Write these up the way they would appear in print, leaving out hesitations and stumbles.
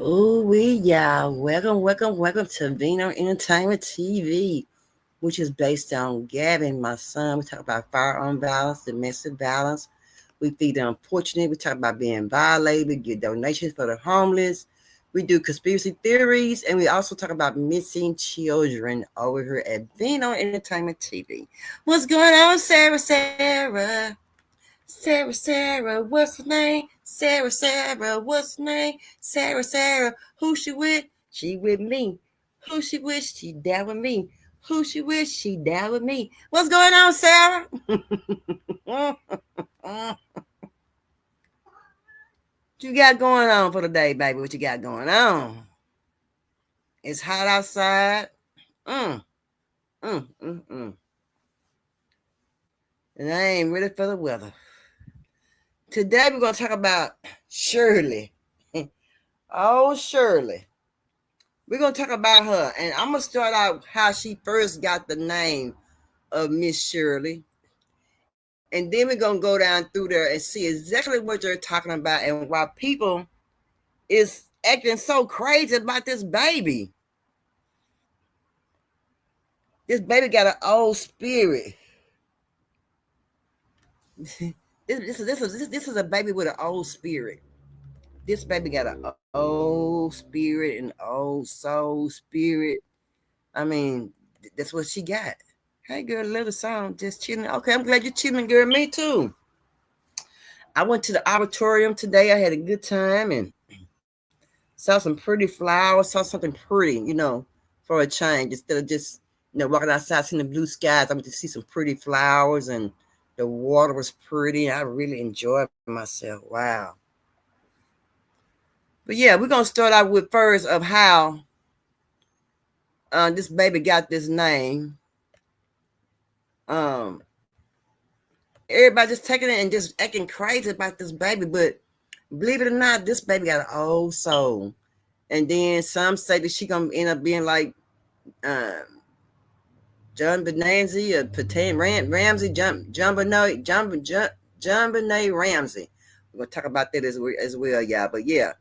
Oh, y'all. Welcome to Vino Entertainment TV, which is based on Gavin, my son. We talk about firearm violence, domestic violence. We feed the unfortunate. We talk about being violated. We get donations for the homeless. We do conspiracy theories, and we also talk about missing children over here at Vino Entertainment TV. What's going on, Sarah? Sarah, what's her name? Sarah, what's her name? Sarah, who she with? She with me. Who she with? She down with me. Who she with? She down with me. What's going on, Sarah? What you got going on for the day, baby? What you got going on? It's hot outside. Mm, mm. And I ain't ready for the weather. Today we're going to talk about Shirley. Oh, Shirley. We're going to talk about her, and I'm going to start out how she first got the name of Miss Shirley. And then we're going to go down through there and see exactly what you're talking about and why people is acting so crazy about this baby. This baby got an old spirit. This is a baby with an old spirit. This baby got an old spirit and old soul spirit. I mean, that's what she got. Hey, girl, little song, just chilling. Okay, I'm glad you're chilling, girl. Me too. I went to the auditorium today. I had a good time and saw some pretty flowers, saw something pretty, for a change. Instead of just, walking outside, seeing the blue skies, I went to see some pretty flowers and the water was pretty. I really enjoyed myself. Wow. But yeah, we're going to start out with first of how this baby got this name. Everybody just taking it and just acting crazy about this baby, but believe it or not, this baby got an old soul. And then some say that she gonna end up being like John Benanzi or Ramsey, John Benet Ramsey. We're gonna talk about that as well, y'all. But yeah,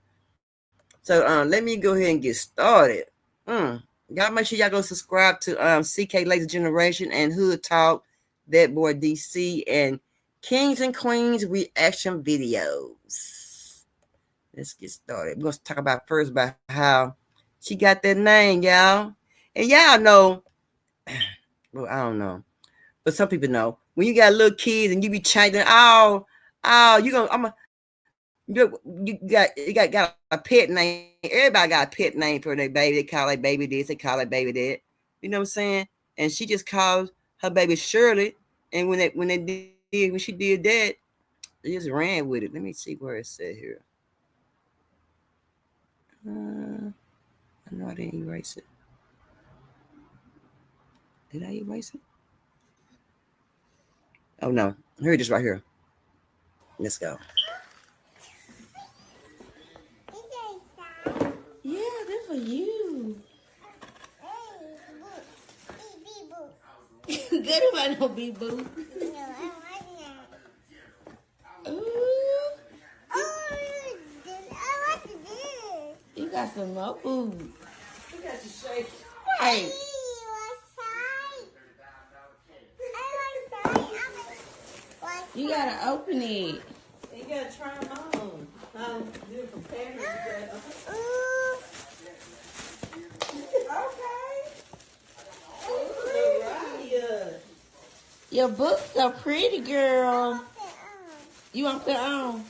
so let me go ahead and get started. Y'all make sure y'all go subscribe to CK Lazy Generation and Hood Talk, That Boy DC, and Kings and Queens reaction videos. Let's get started. We're going to talk about first about how she got that name, y'all. And y'all know, well, I don't know, but some people know, when you got little kids and you be changing, you got a pet name. Everybody got a pet name for their baby. They call their baby this, they call their baby that. You know what I'm saying? And she just calls her baby Shirley. And when she did that, they just ran with it. Let me see where it said here. I know I didn't erase it. Did I erase it? Oh no, here it is right here. Let's go. Yeah, this for you. Good about no bee boo. You got some more food. You got to shake. Right. You gotta open it. You gotta try them on. You're comparing it. Okay. Your book's so pretty, girl. You want to put it on?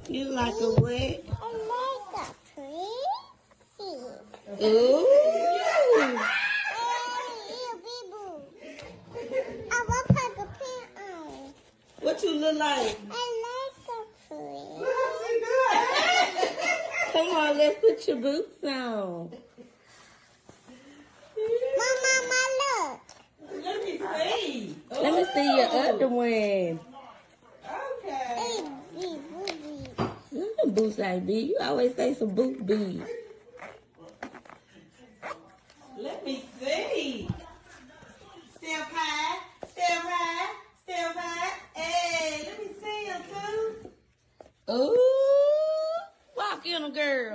You like a what? Ooh. What you look like? Come on, let's put your boots on. Mama, look. Let me see. Let me see your other one. Okay. Them boots like big. You always say some boots big. Let me see. Still high.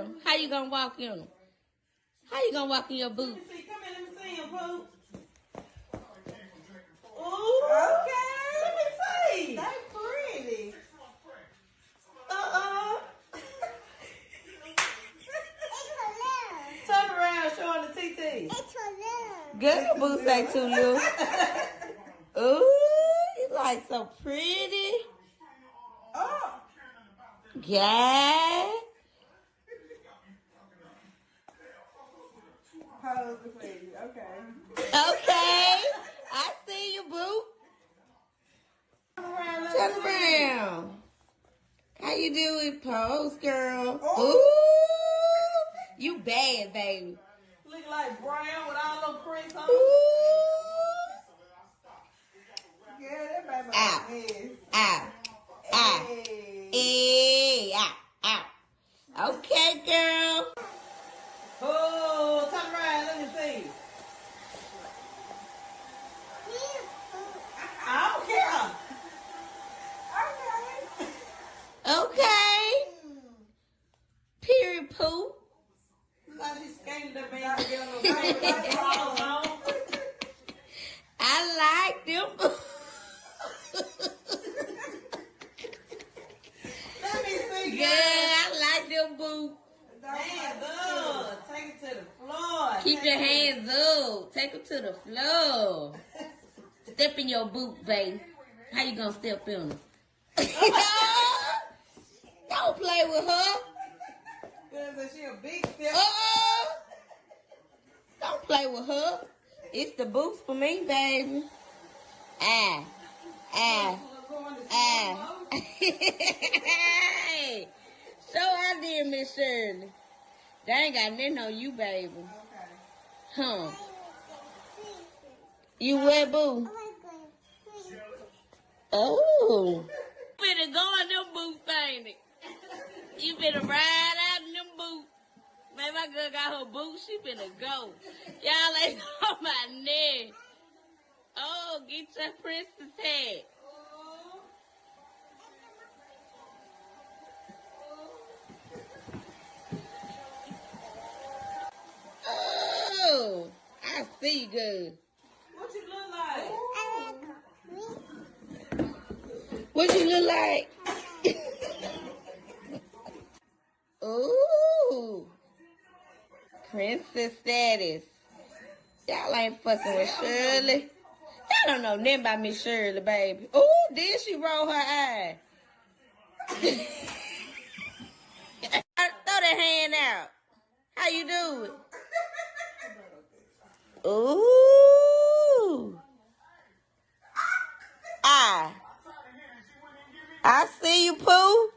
girl. How you gonna walk in them? How you gonna walk in your boots? Let me see. Come here, let me see him, Pooh. Ooh. Okay. Let me see. They pretty. Turn around, showing the TT. Good boots ain't too little. Ooh, you like so pretty. Oh. Yeah. Pose for you. Okay. Okay. I see you, boo. Turn around. How you doing, pose, girl? Ooh. You bad, baby. Look like brown with all them prints on. Ooh. Yeah, that baby Ow. is. Ow. Ow. Hey. Ow. Ow. Okay, girl. Oh, turn around, let me see. I don't care. Okay. Period, poo. Look like she's skating the man to get on the right. I like them. Let me see, Good. I like them boots. Hands up. Take it to the floor. Keep your hands up. Take them to the floor. Step in your boot, baby. How you gonna step in them? Don't play with her. Because she a big step. Don't play with her. It's the boots for me, baby. Hey. So I did, Miss Shirley. They ain't got nothing on you, baby. Okay. Huh. You wet, boo? Oh. You finna go in them boots, ain't it? You finna ride out in them boots. Man, my girl got her boots. She finna go. Y'all ain't on my neck. Oh, get your princess hat. Oh, I see you good. What you look like? What you look like? Ooh. Princess status. Y'all ain't fucking with Shirley. Y'all don't know nothing about Miss Shirley, baby. Ooh, did she roll her eye? Throw that hand out. How you do it? Ooh. I see you, Pooh.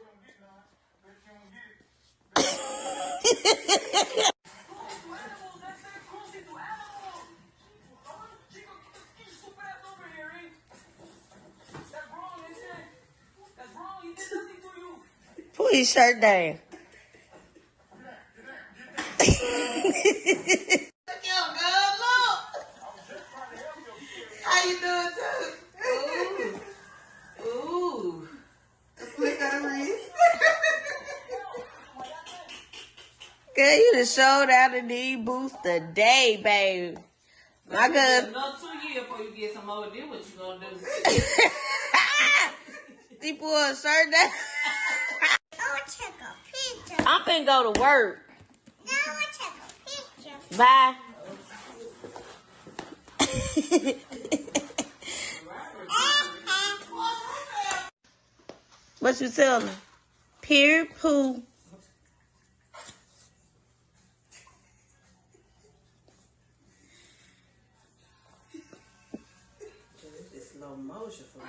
Pull his shirt down. How you doing, too? Ooh. A flick of the wrist. Girl, you done showed out in these boots today, baby. My girl. Another 2 years before you get some more. Then what you gonna do? She pulled her shirt down. I'm finna go to work. Bye. What you tell me? Period, poo. It's slow motion for me.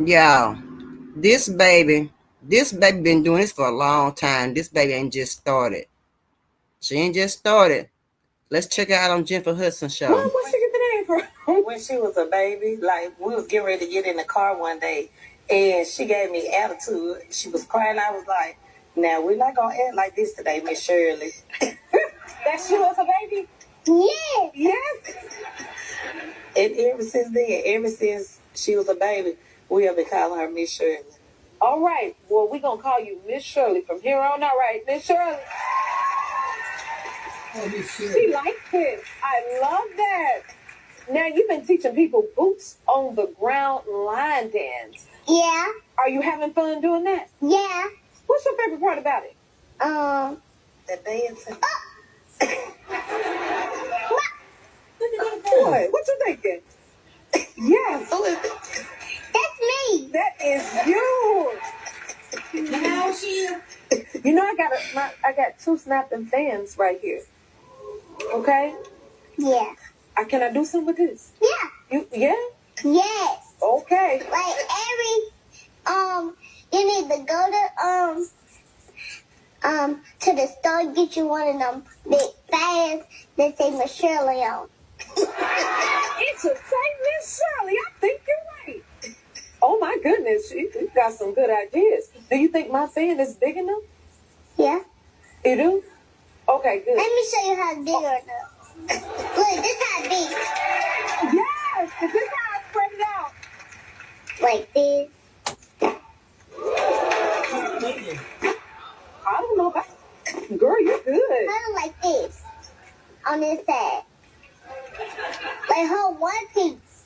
Yeah, this baby, this baby been doing this for a long time. This baby ain't just started. She ain't just started. Let's check her out on Jennifer Hudson show. Where she get the name from? When she was a baby, like we was getting ready to get in the car one day, and she gave me attitude. She was crying. I was like, "Now we're not gonna act like this today, Miss Shirley." That she was a baby. Yeah. Yes. And ever since then, ever since she was a baby, we have been calling her Miss Shirley. All right. Well, we're gonna call you Miss Shirley from here on out, right, Miss Shirley? Oh, Miss Shirley. She likes it. I love that. Now you've been teaching people boots on the ground line dance. Yeah. Are you having fun doing that? Yeah. What's your favorite part about it? The dancing. What? What you thinking? Yes. That's me. That is you. Now she. You know I got 2 snapping fans right here. Okay. Yeah. Can I do something with this? Yeah. Yeah. Yes. Okay. Like you need to go to the store, get you one of them big fans that say Miss Shirley on. It should say Miss Shirley. I think you're right. Oh my goodness, you got some good ideas. Do you think my fan is big enough? Yeah. You do? Okay, good. Let me show you how big or not. Look, this how big. Yes! Is this how I spread it out? Like this. I don't know about. Girl, you're good. Kind of like this. On this side. Like hold one piece.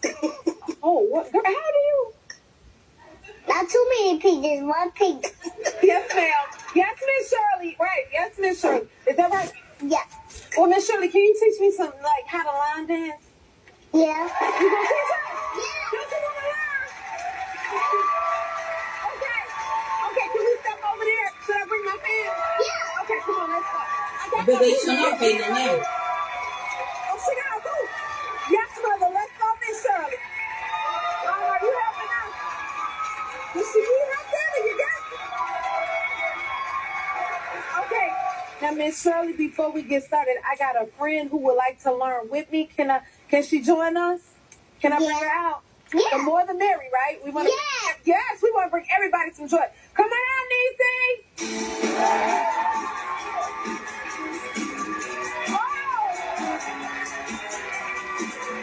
Oh, what? Girl, how do you? Not too many pieces, one piece. Yes, ma'am. Yes, Miss Shirley. Right. Yes, Miss Shirley. Is that right? Yeah. Well, Miss Shirley, can you teach me something like how to line dance? Yeah. You gonna teach her? Yeah. Don't you wanna learn? Okay. Okay, can we step over there? Should I bring my fan? Yeah. Okay, come on, let's go. I bet they should have been in there. Oh, she got a boot. Yes, mother. Let's go, Miss Shirley. All right, you helping us? You see me right there? You got it? Okay. Now, Miss Shirley, before we get started, I got a friend who would like to learn with me. Can she join us? Can I bring her out? Yeah. The more the merry, right? We want to. Yes, we want to bring everybody some joy. Come on out, Niecy.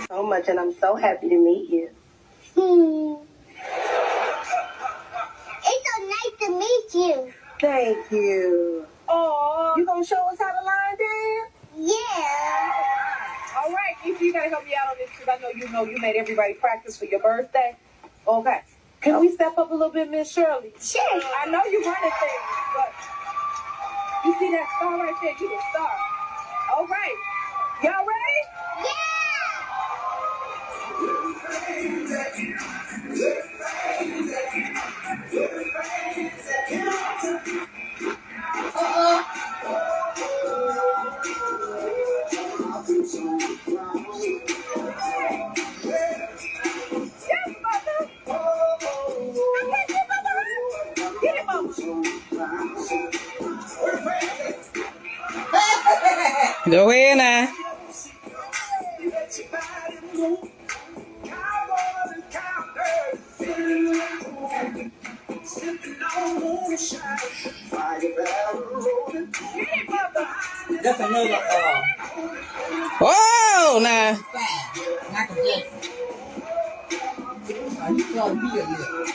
So much, and I'm so happy to meet you. It's so nice to meet you. Thank you. Oh, you gonna show us how to line dance? Yeah. All right, you gotta help me out on this because I know you made everybody practice for your birthday. Okay. Can we step up a little bit, Miss Shirley? Sure. I know you running things, but you see that star right there? You the star. All right. Y'all ready? Yes, mother. Get it, mama. Go ahead now. That's another Whoa, now. Michael Jackson. You can't be a little.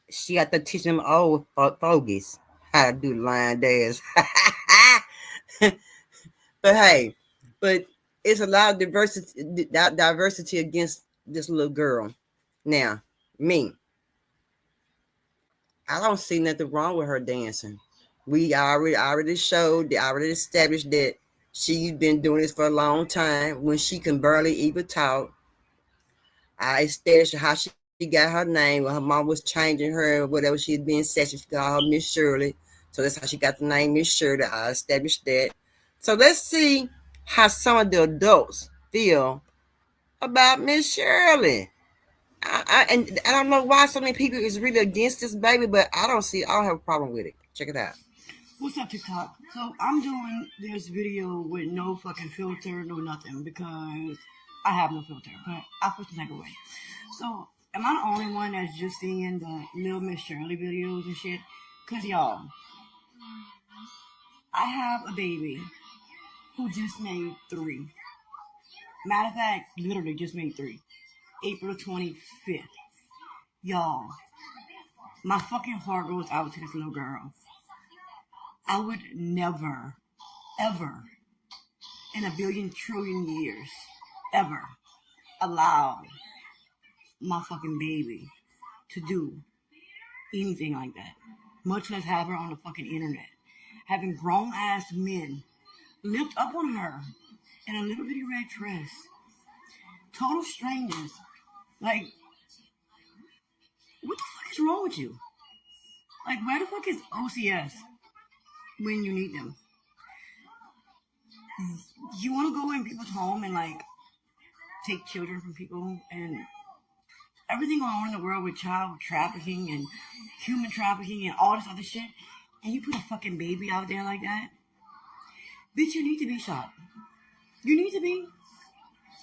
She got to teach them old fogies how to do line dance. But hey, but it's a lot of diversity against this little girl. Now, me, I don't see nothing wrong with her dancing. I already showed, I already established that She's been doing this for a long time. When she can barely even talk, I established how she got her name. When her mom was changing her, whatever she had been said, she called her Miss Shirley. So that's how she got the name Miss Shirley. I established that. So let's see how some of the adults feel about Miss Shirley. And I don't know why so many people is really against this baby, but I don't have a problem with it. Check it out. What's up, TikTok? So I'm doing this video with no fucking filter, no nothing, because I have no filter, but I'll put the nigga away. So, am I the only one that's just seeing the Lil Miss Shirley videos and shit? Cause y'all, I have a baby who just made 3. Matter of fact, literally just made 3. April 25th. Y'all, my fucking heart goes out to this little girl. I would never, ever, in a billion trillion years, ever allow my fucking baby to do anything like that. Much less have her on the fucking internet. Having grown ass men lift up on her in a little bitty red dress. Total strangers. Like, what the fuck is wrong with you? Like, where the fuck is OCS when you need them? You want to go in people's home and, like, take children from people and everything going on in the world with child trafficking and human trafficking and all this other shit, and you put a fucking baby out there like that? Bitch, you need to be shot. You need to be.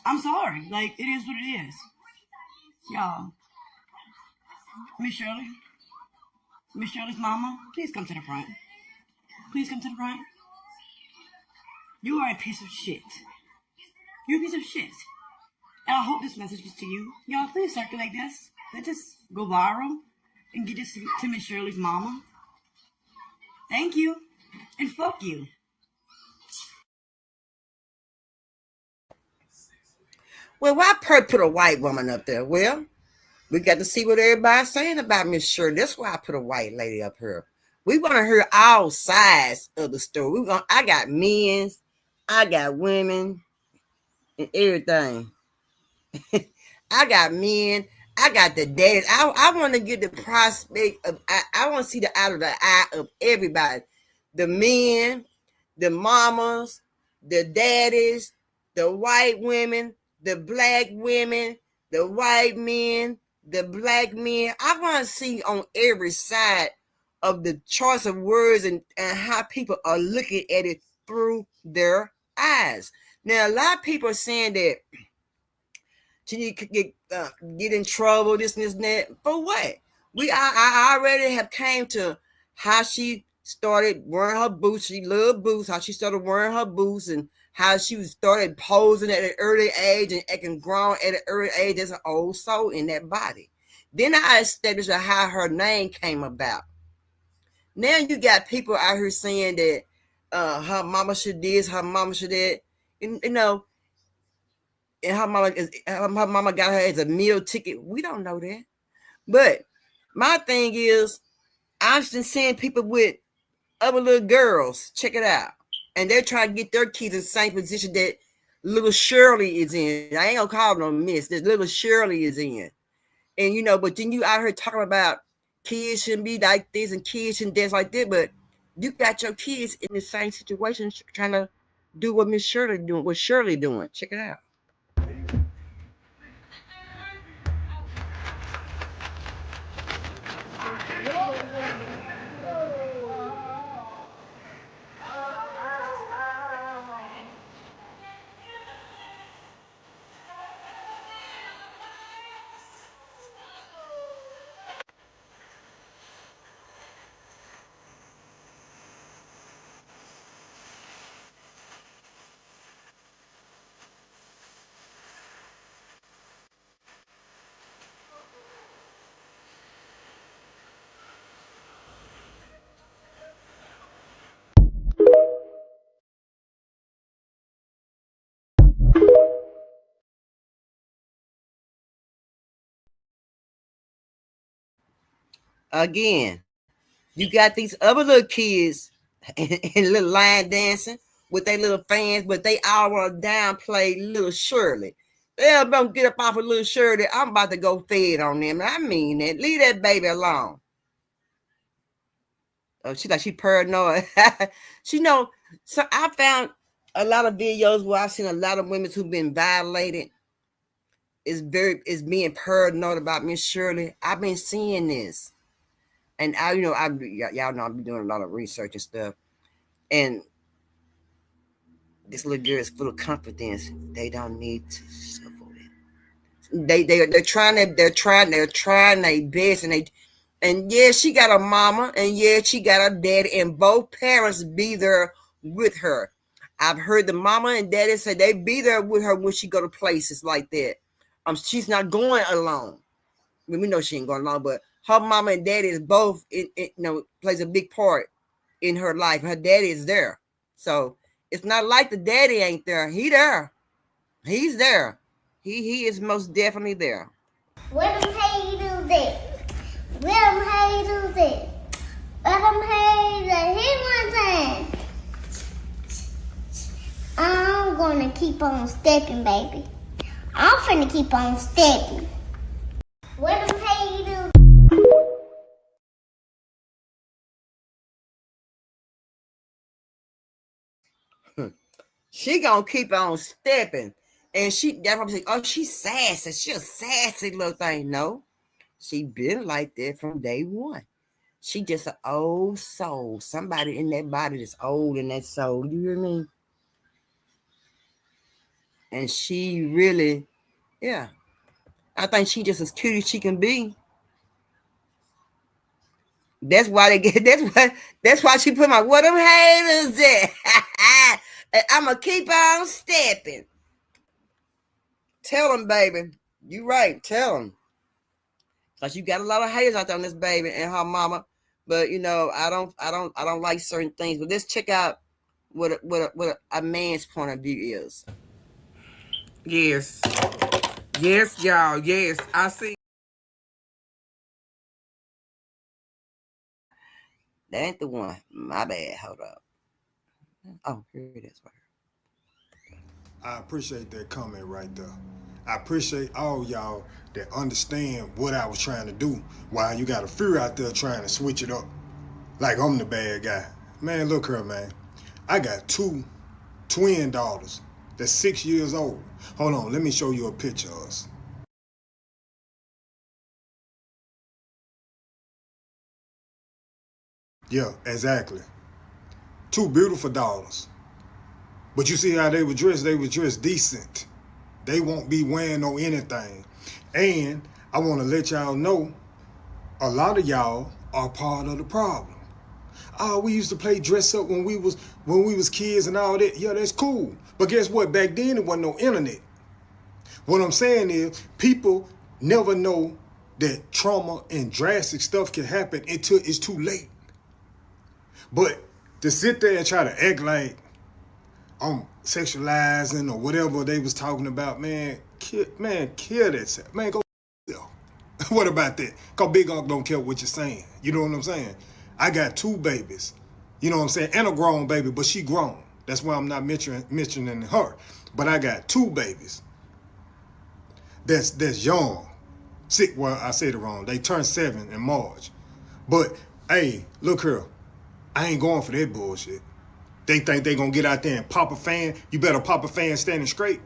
I'm sorry. Like, it is what it is. Y'all. Miss Shirley? Miss Shirley's mama? Please come to the front. Please come to the front. You are a piece of shit. You're a piece of shit. And I hope this message gets to you. Y'all, please circulate this. Let this go viral and get this to Miss Shirley's mama. Thank you. And fuck you. Well, why put a white woman up there? Well, we got to see what everybody's saying about Miss Shirley. That's why I put a white lady up here. We want to hear all sides of the story. I got men, I got women, and everything. I got men, I got the daddies. I want to get the prospect of. I want to see the out of the eye of everybody. The men, the mamas, the daddies, the white women, the black women, the white men, the black men. I want to see on every side of the choice of words and how people are looking at it through their eyes. Now, a lot of people are saying that she could get in trouble, this and this and that. For what? I already have came to how she started wearing her boots. She loved boots. How she started wearing her boots and how she started posing at an early age and acting grown at an early age as an old soul in that body. Then I established how her name came about. Now you got people out here saying that her mama should this, her mama should that. You know, and her mama got her as a meal ticket. We don't know that. But my thing is, I've been seeing people with other little girls. Check it out. And they're trying to get their kids in the same position that little Shirley is in. I ain't gonna call them miss. That little Shirley is in. And but then you out here talking about kids shouldn't be like this and kids shouldn't dance like that. But you got your kids in the same situation trying to do what Miss Shirley doing, what Shirley doing. Check it out. Again, you got these other little kids and little line dancing. with their little fans, but they all want to downplay little Shirley. They'll don't get up off of little Shirley. I'm about to go fed on them. I mean that. Leave that baby alone. Oh, she paranoid. She know. So I found a lot of videos where I've seen a lot of women who've been violated. Is being paranoid about Miss Shirley. I've been seeing this, and y'all know I've been doing a lot of research and stuff. And this little girl is full of confidence. They don't need to suffer it. They're trying their best, and yeah, she got a mama, and yeah, she got a daddy, and both parents be there with her. I've heard the mama and daddy say they be there with her when she go to places like that. She's not going alone. I mean, we know she ain't going alone, but her mama and daddy is both plays a big part in her life. Her daddy is there, so it's not like the daddy ain't there. He there. He's there. He is most definitely there. Where them haters at? Where them haters at? Where them haters at? Hit one time. I'm gonna keep on stepping, baby. I'm finna keep on stepping. Where them haters? She gonna keep on stepping. And that's why I'm saying, oh, she's sassy. She a sassy little thing. No, she been like that from day one. She just an old soul. Somebody in that body that's old in that soul. You hear me? And she really, yeah. I think she just as cute as she can be. That's why they get. That's why she put my what them haters at. I'ma keep on stepping. Tell them, baby. You right. Tell them. Cause you got a lot of haters out there on this baby and her mama. But I don't like certain things. But let's check out what a man's point of view is. Yes. Yes, y'all. Yes. I see. That ain't the one. My bad. Hold up. Oh, here it is. I appreciate that comment right there. I appreciate all y'all that understand what I was trying to do while you got a fear out there trying to switch it up. Like I'm the bad guy. Man, look here, man. I got 2 twin daughters that's 6 years old. Hold on, let me show you a picture of us. Yeah, exactly. 2 beautiful daughters. But you see how they were dressed? They were dressed decent. They won't be wearing no anything. And I want to let y'all know, a lot of y'all are part of the problem. Oh, we used to play dress up when we was kids and all that. Yeah, that's cool. But guess what? Back then, it wasn't no internet. What I'm saying is, people never know that trauma and drastic stuff can happen until it's too late. But to sit there and try to act like I'm sexualizing or whatever they was talking about, man, kill that. Man, go yourself. What about that? Because Big Unc don't care what you're saying. You know what I'm saying? I got 2 babies. You know what I'm saying? And a grown baby, but she grown. That's why I'm not mentioning her. But I got 2 babies. That's young. Well, I said it wrong. They turned 7 in March. But, hey, look here. I ain't going for that bullshit. They think they gonna get out there and pop a fan. You better pop a fan standing straight.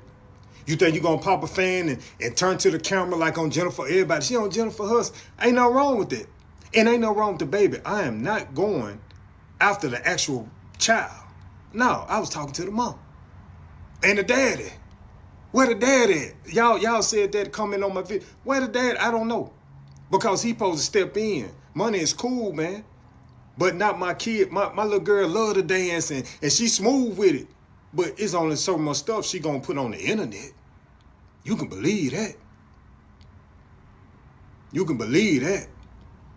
You think you gonna pop a fan and turn to the camera like on Jennifer everybody. She on Jennifer Hudson. Ain't no wrong with that. And ain't no wrong with the baby. I am not going after the actual child. No, I was talking to the mom. And the daddy. Where the daddy at? Y'all said that comment on my video. Where the dad? I don't know. Because he supposed to step in. Money is cool, man. But not my kid. My little girl love to dance and she smooth with it. But it's only so much stuff she gonna put on the internet. You can believe that. You can believe that.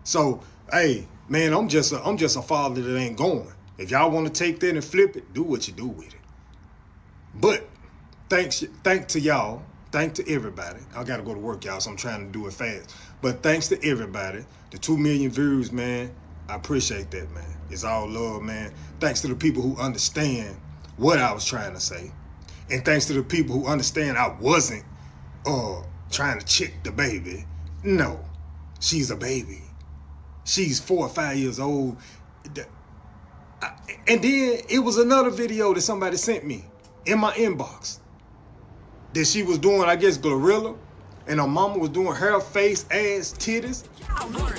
So, hey, man, I'm just a father that ain't going. If y'all want to take that and flip it, do what you do with it. But thanks to y'all. Thanks to everybody. I gotta go to work, y'all, so I'm trying to do it fast. But thanks to everybody. The 2 million views, man. I appreciate that, man. It's all love, man. Thanks to the people who understand what I was trying to say. And thanks to the people who understand I wasn't trying to chick the baby. No, she's a baby. She's 4 or 5 years old. And then it was another video that somebody sent me in my inbox that she was doing, I guess, gorilla, and her mama was doing hair, face, ass, titties.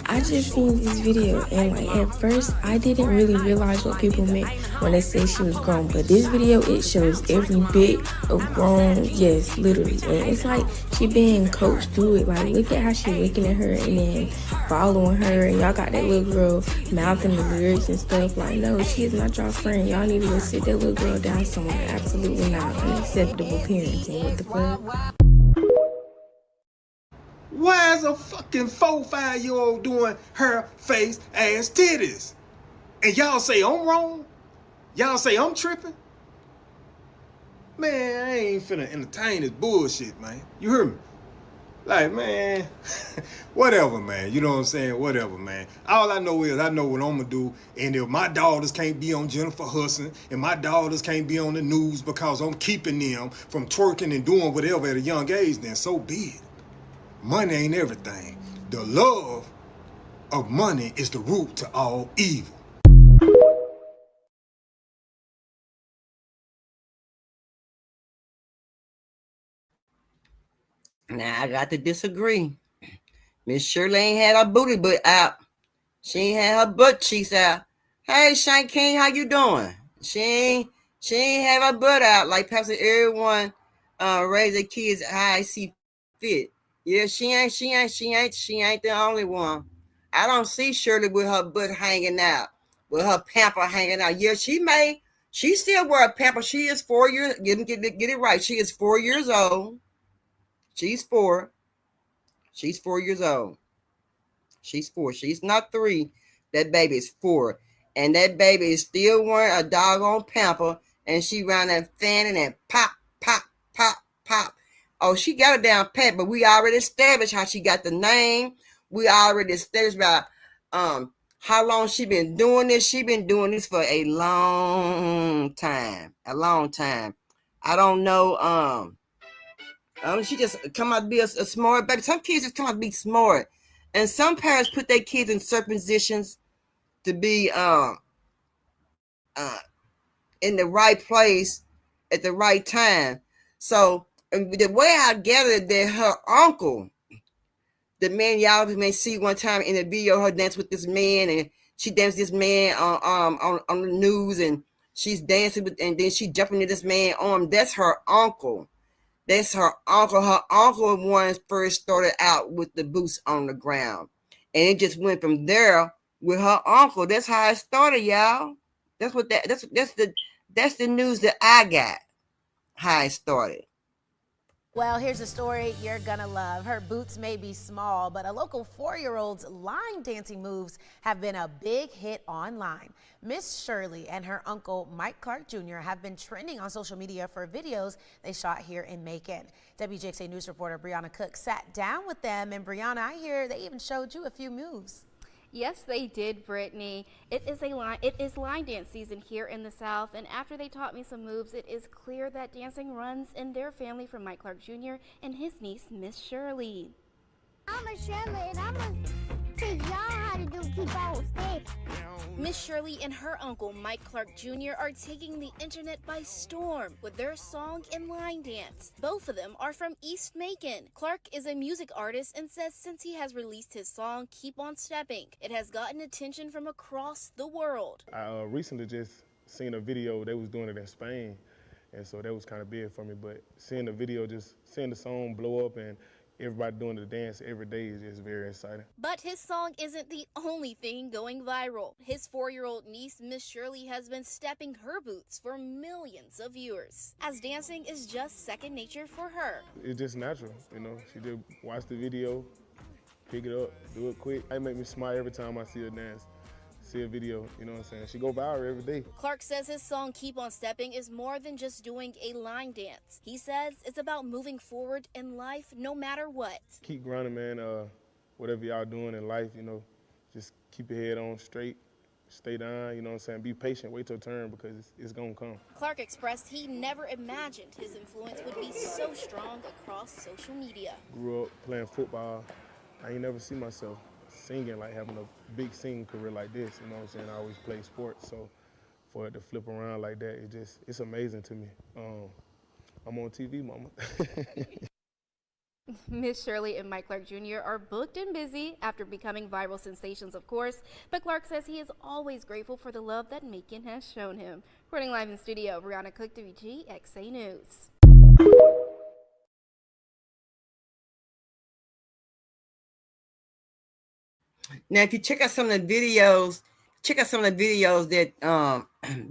I just seen this video and like at first I didn't really realize what people meant when they say she was grown, but this video, it shows every bit of grown, yes, literally, and it's like she being coached through it. Like, look at how she looking at her and then following her, and y'all got that little girl mouthing the lyrics and stuff. Like, no, she is not your friend. Y'all need to go sit that little girl down somewhere. Absolutely not. Unacceptable parenting. What the fuck? Why is a fucking 4 or 5 year old doing hair, face, ass, titties? And y'all say I'm wrong? Y'all say I'm tripping? Man, I ain't finna entertain this bullshit, man. You hear me? Like, man, whatever, man. You know what I'm saying? Whatever, man. All I know is I know what I'm gonna do. And if my daughters can't be on Jennifer Hudson and my daughters can't be on the news because I'm keeping them from twerking and doing whatever at a young age, then so be it. Money ain't everything. The love of money is the root to all evil. Now I got to disagree. Miss Shirley ain't had her booty butt out. She ain't had her butt cheeks out. Hey, Shank King, how you doing? She ain't have her butt out like Pastor everyone raise their kids how I see fit. Yeah, she ain't the only one. I don't see Shirley with her butt hanging out, with her pamper hanging out. Yeah, she still wear a pamper. She is 4 years. Get it right. She is 4 years old. She's 4. She's 4 years old. She's 4. She's not 3. That baby is 4. And that baby is still wearing a doggone pamper. And she around there fanning and pop, pop, pop, pop. Oh, she got it down pat, but we already established how she got the name. We already established about how long she been doing this. She been doing this for a long time. A long time. I don't know. She just come out to be a smart baby. Some kids just come out to be smart. And some parents put their kids in certain positions to be in the right place at the right time. So the way I gathered that her uncle, the man y'all may see one time in the video, her dance with this man, and she danced this man on the news, and she's dancing with, and then she jumping to this man's arm. That's her uncle. That's her uncle. Her uncle once first started out with the boots on the ground. And it just went from there with her uncle. That's how it started, y'all. That's the news that I got. How it started. Well, here's a story you're gonna love. Her boots may be small, but a local 4-year-old's line dancing moves have been a big hit online. Miss Shirley and her uncle Mike Clark Jr. have been trending on social media for videos they shot here in Macon. WJXA News reporter Brianna Cook sat down with them, and Brianna, I hear they even showed you a few moves. Yes, they did, Brittany. It is line dance season here in the South, and after they taught me some moves, it is clear that dancing runs in their family from Mike Clark Jr. and his niece, Miss Shirley. I'm a Shirley, and I'm going to teach y'all how to do keep on stick. Miss Shirley and her uncle, Mike Clark Jr., are taking the internet by storm with their song and line dance. Both of them are from East Macon. Clark is a music artist and says since he has released his song, Keep On Stepping, it has gotten attention from across the world. I recently just seen a video, they was doing it in Spain, and so that was kind of big for me, but seeing the video, just seeing the song blow up and everybody doing the dance every day is just very exciting. But his song isn't the only thing going viral. His 4-year-old niece, Miss Shirley, has been stepping her boots for millions of viewers, as dancing is just second nature for her. It's just natural, you know. She just watch the video, pick it up, do it quick. It make me smile every time I see her dance. See a video, you know what I'm saying? She go viral every day. Clark says his song Keep On Stepping is more than just doing a line dance. He says it's about moving forward in life no matter what. Keep grinding, man. Whatever y'all doing in life, you know, just keep your head on straight stay down, you know what I'm saying? Be patient, wait your turn because it's gonna come. Clark expressed he never imagined his influence would be so strong across social media. Grew up playing football. I ain't never see myself singing, like having a big singing career like this, you know what I'm saying? I always played sports, so for it to flip around like that, it's amazing to me. I'm on TV, mama. Miss Shirley and Mike Clark Jr. are booked and busy after becoming viral sensations, of course, but Clark says he is always grateful for the love that Macon has shown him. Reporting live in studio, Brianna Cook, 3G, XA News. Now, if you check out some of the videos, that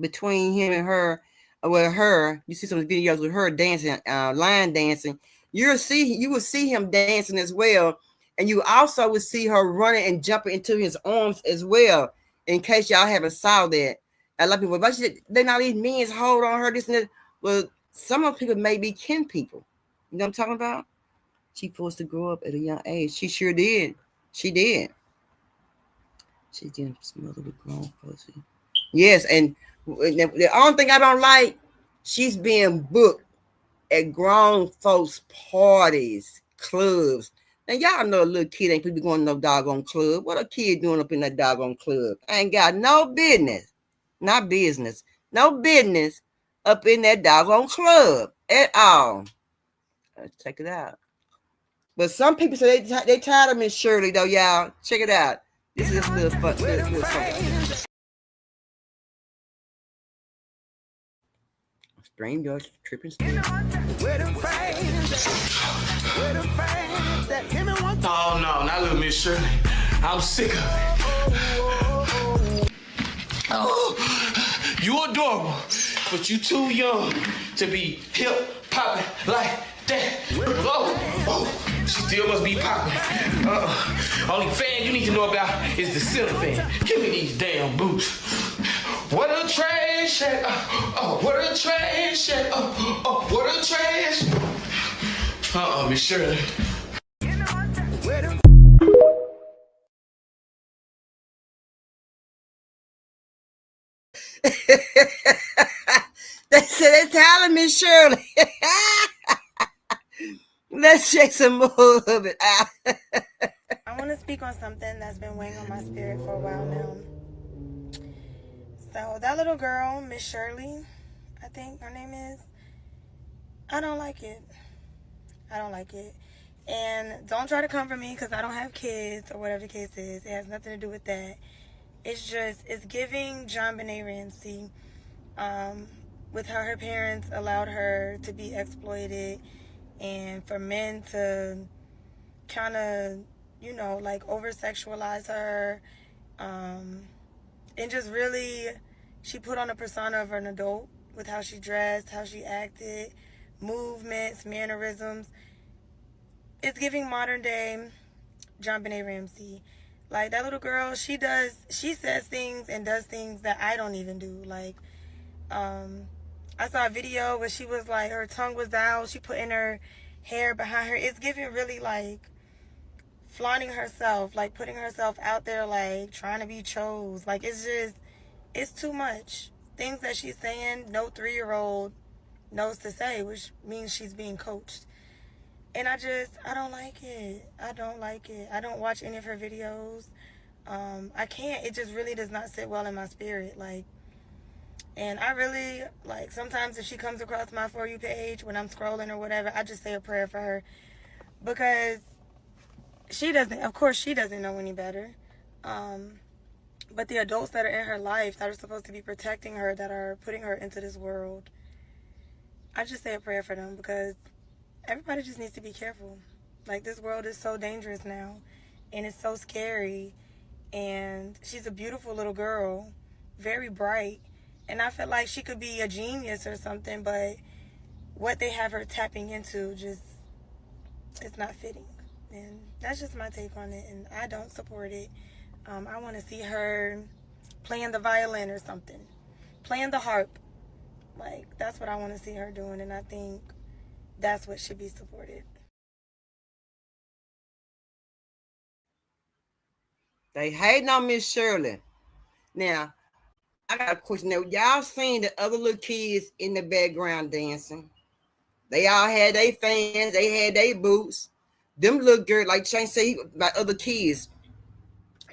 between him and her, with her, you see some of the videos with her dancing, line dancing. You will see him dancing as well, and you also will see her running and jumping into his arms as well. In case y'all haven't saw that, a lot of people, but they're not these men's hold on her. This and that. Well, some of people may be kin people. You know what I'm talking about? She forced to grow up at a young age. She sure did. She did. She didn't smother with grown folks. Yes, and the only thing I don't like, she's being booked at grown folks' parties, clubs. Now y'all know a little kid ain't supposed to be going to no doggone club. What a kid doing up in that doggone club? I ain't got no business, not business, no business up in that doggone club at all. Let's check it out. But some people say they tired of Miss Shirley though, y'all. Check it out. This is a little fun. Little something. Strange George tripping still. Oh no, not little Miss Shirley. I'm sick of it. Oh, you adorable, but you too young to be hip popping like that. Oh, she still must be popping. Only fan you need to know about is the ceiling fan. Give me these damn boots. What a trash at, what a trash at, what a trash. Miss Shirley. They said they're telling Miss Shirley. Let's check some more of it out. I want to speak on something that's been weighing on my spirit for a while now. So that little girl, Miss Shirley, I think her name is, I don't like it. I don't like it. And don't try to come for me because I don't have kids or whatever the case is. It has nothing to do with that. It's giving John Benet Ramsey, with how her parents allowed her to be exploited and for men to kind of, like over-sexualize her, and just really, she put on a persona of an adult with how she dressed, how she acted, movements, mannerisms. It's giving modern day John Benet Ramsey. Like, that little girl, she says things and does things that I don't even do. Like, I saw a video where she was like, her tongue was out, she put in her hair behind her. It's giving really like flaunting herself, like putting herself out there, like trying to be chose. Like, it's too much. Things that she's saying, no 3-year-old knows to say, which means she's being coached. And I don't like it. I don't like it. I don't watch any of her videos. I can't. It just really does not sit well in my spirit. Like, and I really, like, sometimes if she comes across my For You page when I'm scrolling or whatever, I just say a prayer for her. Because she doesn't know any better. But the adults that are in her life that are supposed to be protecting her, that are putting her into this world, I just say a prayer for them because everybody just needs to be careful. Like, this world is so dangerous now, and it's so scary. And she's a beautiful little girl, very bright, and I feel like she could be a genius or something, but what they have her tapping into it's not fitting. And that's just my take on it, and I don't support it. I want to see her playing the violin or something, playing the harp. Like, that's what I want to see her doing, and I think that's what should be supported. They hating on Miss Shirley. Now, I got a question. Now, y'all seen the other little kids in the background dancing? They all had their fans. They had their boots. Them little girls, like Shane said, like other kids,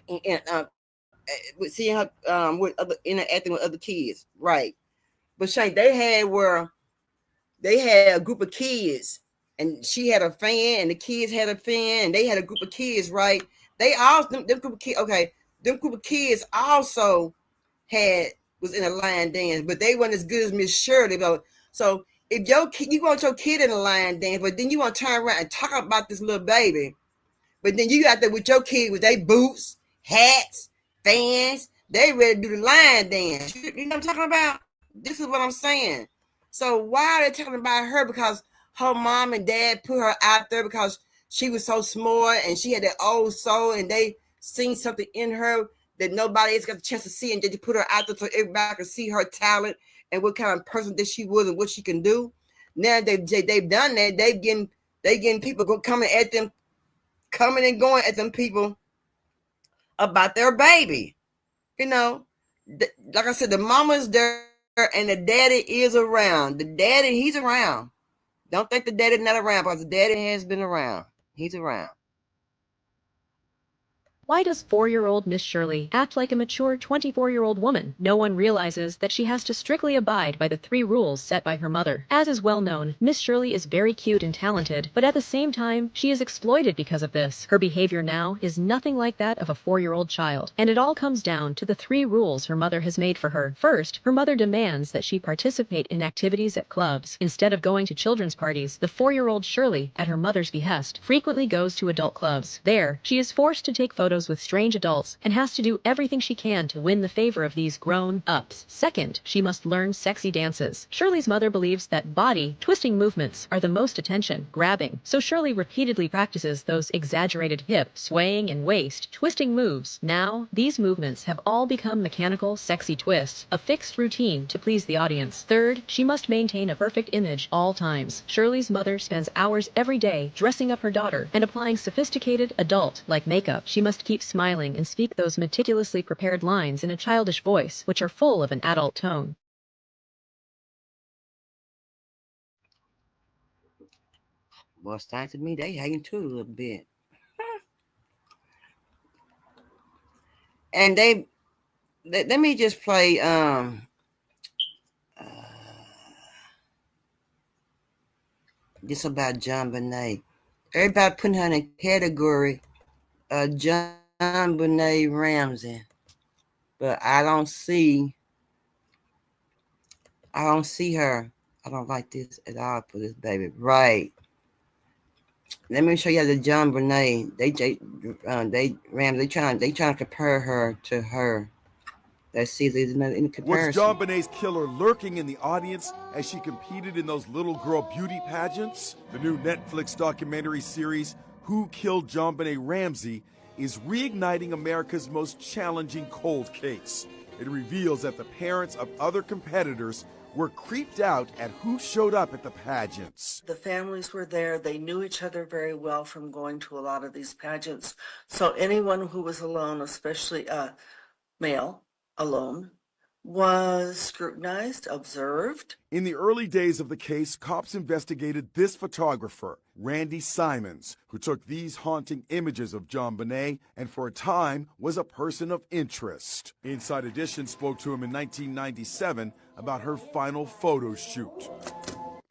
and with seeing her with other interacting with other kids, right? But Shane, they had a group of kids, and she had a fan, and the kids had a fan, and they had a group of kids, right? They all them group of kids. Okay, them group of kids also had was in a line dance, but they weren't as good as Miss Shirley though. So if you want your kid in a line dance, but then you want to turn around and talk about this little baby, but then you got there with your kid with their boots, hats, fans, they ready to do the line dance. You know what I'm talking about? This is what I'm saying. So why are they talking about her? Because her mom and dad put her out there because she was so smart and she had that old soul, and they seen something in her that nobody else got the chance to see, and they just put her out there so everybody could see her talent and what kind of person that she was and what she can do. Now they've done that. They getting people coming at them, coming and going at them people about their baby. You know, like I said, the mama's there and the daddy is around. The daddy, he's around. Don't think the daddy's not around, because the daddy has been around. He's around. Why does 4-year-old Miss Shirley act like a mature 24-year-old woman? No one realizes that she has to strictly abide by the 3 rules set by her mother. As is well known, Miss Shirley is very cute and talented, but at the same time, she is exploited because of this. Her behavior now is nothing like that of a 4-year-old child, and it all comes down to the 3 rules her mother has made for her. First, her mother demands that she participate in activities at clubs. Instead of going to children's parties, the 4-year-old Shirley, at her mother's behest, frequently goes to adult clubs. There, she is forced to take photos with strange adults and has to do everything she can to win the favor of these grown-ups. Second, she must learn sexy dances. Shirley's mother believes that body twisting movements are the most attention-grabbing, so Shirley repeatedly practices those exaggerated hip, swaying, and waist twisting moves. Now, these movements have all become mechanical, sexy twists, a fixed routine to please the audience. Third, she must maintain a perfect image all times. Shirley's mother spends hours every day dressing up her daughter and applying sophisticated, adult-like makeup. She must keep smiling and speak those meticulously prepared lines in a childish voice, which are full of an adult tone. Well, it sounds to me they hating too a little bit. And let me just play this about John Bonet. Everybody putting her in a category of John Bonet Ramsey, but I don't see her. I don't like this at all for this baby. Right. Let me show you the John Bonet. They trying to compare her to her. Let's see if there's any comparison. Was John Bonet's killer lurking in the audience as she competed in those little girl beauty pageants? The new Netflix documentary series, Who Killed John Bonet Ramsey, is reigniting America's most challenging cold case. It reveals that the parents of other competitors were creeped out at who showed up at the pageants. The families were there. They knew each other very well from going to a lot of these pageants. So anyone who was alone, especially male, alone, was scrutinized, observed. In the early days of the case, cops investigated this photographer, Randy Simons, who took these haunting images of John Bonet and for a time was a person of interest. Inside Edition spoke to him in 1997 about her final photo shoot.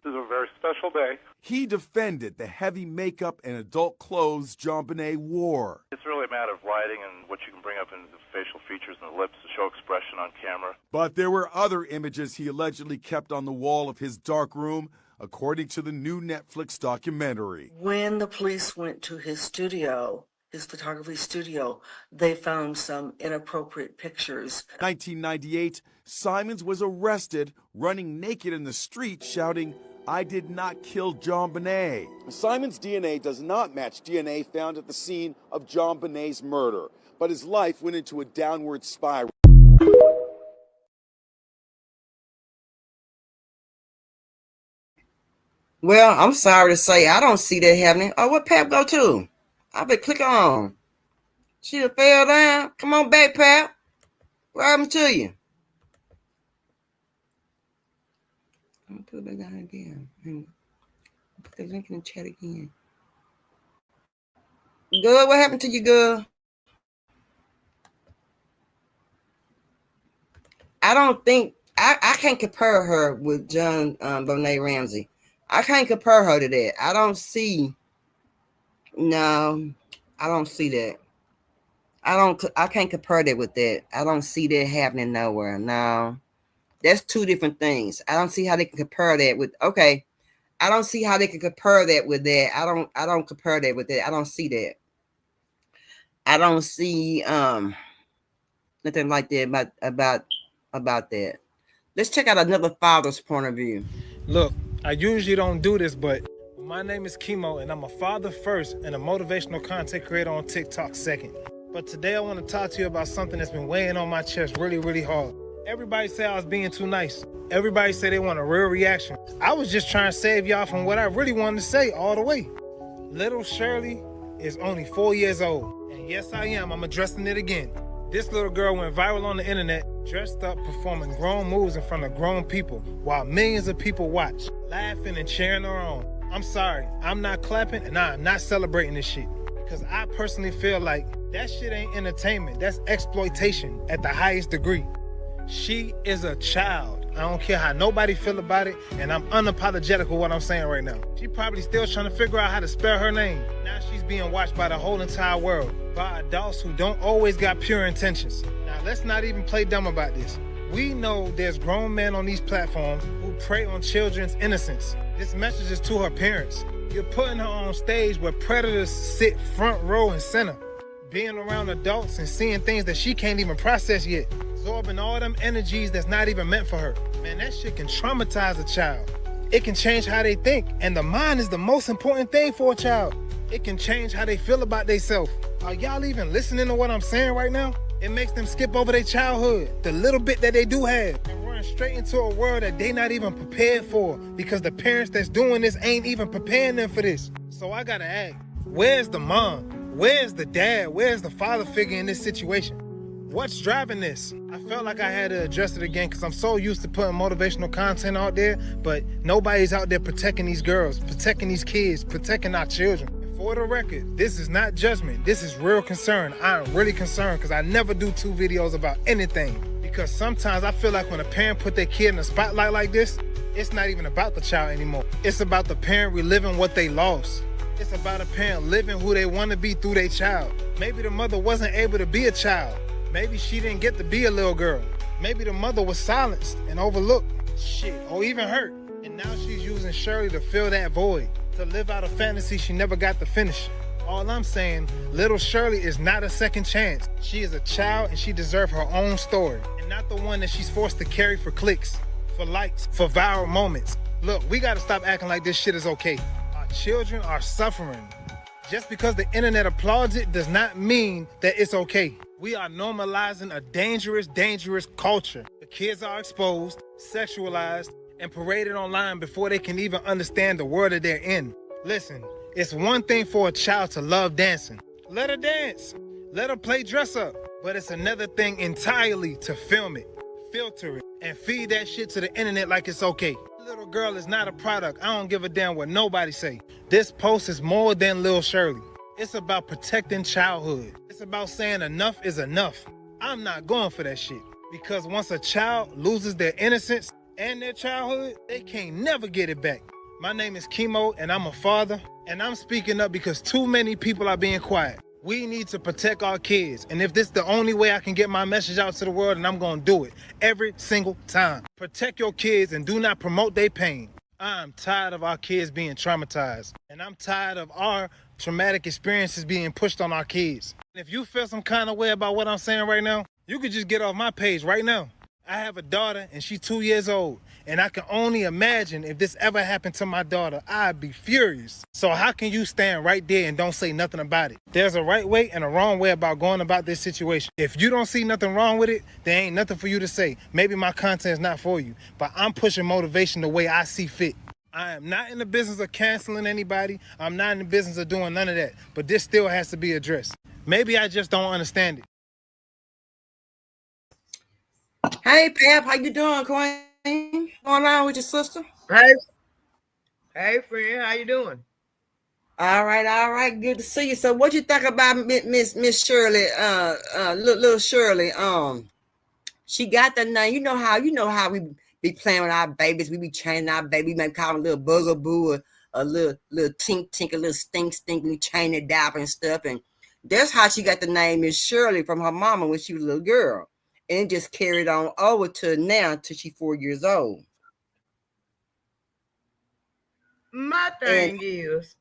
This is a very special day. He defended the heavy makeup and adult clothes John Bonet wore. It's really a matter of lighting and what you can bring up in the facial features and the lips to show expression on camera. But there were other images he allegedly kept on the wall of his dark room, according to the new Netflix documentary. When the police went to his studio, his photography studio, they found some inappropriate pictures. 1998, Simons was arrested, running naked in the street, shouting, "I did not kill John Bonet." Simons' DNA does not match DNA found at the scene of John Bonet's murder, but his life went into a downward spiral. Well, I'm sorry to say, I don't see that happening. Oh, what Pap go to? I been click on. She done fell down. Come on back, Pap. What happened to you? I'm gonna put it back down again. And put the link in the chat again. Good, what happened to you, girl? I don't think I can't compare her with John Bonet Ramsey. I can't compare her to that. I don't see. No, I don't see that. I can't compare that with that. I don't see that happening nowhere. No. That's two different things. I don't see how they can compare that with okay. I don't see how they can compare that with that. I don't compare that with that. I don't see that. I don't see nothing like that about that. Let's check out another father's point of view. Look, I usually don't do this, but my name is Chemo, and I'm a father first and a motivational content creator on TikTok second. But today I want to talk to you about something that's been weighing on my chest really, really hard. Everybody say I was being too nice. Everybody say they want a real reaction. I was just trying to save y'all from what I really wanted to say all the way. Little Shirley is only 4 years old. And yes, I am. I'm addressing it again. This little girl went viral on the internet, dressed up, performing grown moves in front of grown people, while millions of people watch, laughing and cheering her on. I'm sorry, I'm not clapping and I'm not celebrating this shit. Because I personally feel like that shit ain't entertainment, that's exploitation at the highest degree. She is a child. I don't care how nobody feel about it, and I'm unapologetic with what I'm saying right now. She probably still trying to figure out how to spell her name. Now she's being watched by the whole entire world, by adults who don't always got pure intentions. Now let's not even play dumb about this. We know there's grown men on these platforms who prey on children's innocence. This message is to her parents. You're putting her on stage where predators sit front row and center, being around adults and seeing things that she can't even process yet, absorbing all them energies that's not even meant for her. Man, that shit can traumatize a child. It can change how they think, and the mind is the most important thing for a child. It can change how they feel about themselves. Are y'all even listening to what I'm saying right now? It makes them skip over their childhood, the little bit that they do have, and run straight into a world that they not even prepared for, because the parents that's doing this ain't even preparing them for this. So I gotta ask, where's the mom? Where's the dad? Where's the father figure in this situation? What's driving this? I felt like I had to address it again because I'm so used to putting motivational content out there, but nobody's out there protecting these girls, protecting these kids, protecting our children. And for the record, this is not judgment. This is real concern. I'm really concerned because I never do 2 videos about anything. Because sometimes I feel like when a parent put their kid in the spotlight like this, it's not even about the child anymore. It's about the parent reliving what they lost. It's about a parent living who they want to be through their child. Maybe the mother wasn't able to be a child. Maybe she didn't get to be a little girl. Maybe the mother was silenced and overlooked, shit, or even hurt. And now she's using Shirley to fill that void, to live out a fantasy she never got to finish. All I'm saying, little Shirley is not a second chance. She is a child and she deserves her own story, and not the one that she's forced to carry for clicks, for likes, for viral moments. Look, we gotta stop acting like this shit is okay. Our children are suffering. Just because the internet applauds it does not mean that it's okay. We are normalizing a dangerous, dangerous culture. The kids are exposed, sexualized, and paraded online before they can even understand the world that they're in. Listen, it's one thing for a child to love dancing. Let her dance. Let her play dress up. But it's another thing entirely to film it, filter it, and feed that shit to the internet like it's okay. Little girl is not a product. I don't give a damn what nobody say. This post is more than Lil Shirley. It's about protecting childhood. It's about saying enough is enough. I'm not going for that shit. Because once a child loses their innocence and their childhood, they can't never get it back. My name is Chemo, and I'm a father, and I'm speaking up because too many people are being quiet. We need to protect our kids, and if this is the only way I can get my message out to the world, then I'm gonna do it every single time. Protect your kids and do not promote their pain. I'm tired of our kids being traumatized, and I'm tired of our traumatic experiences being pushed on our kids. If you feel some kind of way about what I'm saying right now, you could just get off my page right now. I have a daughter and she's 2 years old, and I can only imagine if this ever happened to my daughter, I'd be furious. So how can you stand right there and don't say nothing about it? There's a right way and a wrong way about going about this situation. If you don't see nothing wrong with it, there ain't nothing for you to say. Maybe my content is not for you, but I'm pushing motivation the way I see fit. I am not in the business of canceling anybody. I'm not in the business of doing none of that, but this still has to be addressed. Maybe I just don't understand it. Hey, Pep, how you doing, Queen? What's going on with your sister? Hey, hey, friend, how you doing? All right, good to see you. So, what you think about Miss Shirley, little Shirley? She got the name. You know how we be playing with our babies. We be training our baby. We may call them a little bugaboo, or a little tink tink, a little stink. We chain it down and stuff. And that's how she got the name Miss Shirley from her mama when she was a little girl, and it just carried on over to now till she's 4 years old. My And thing is,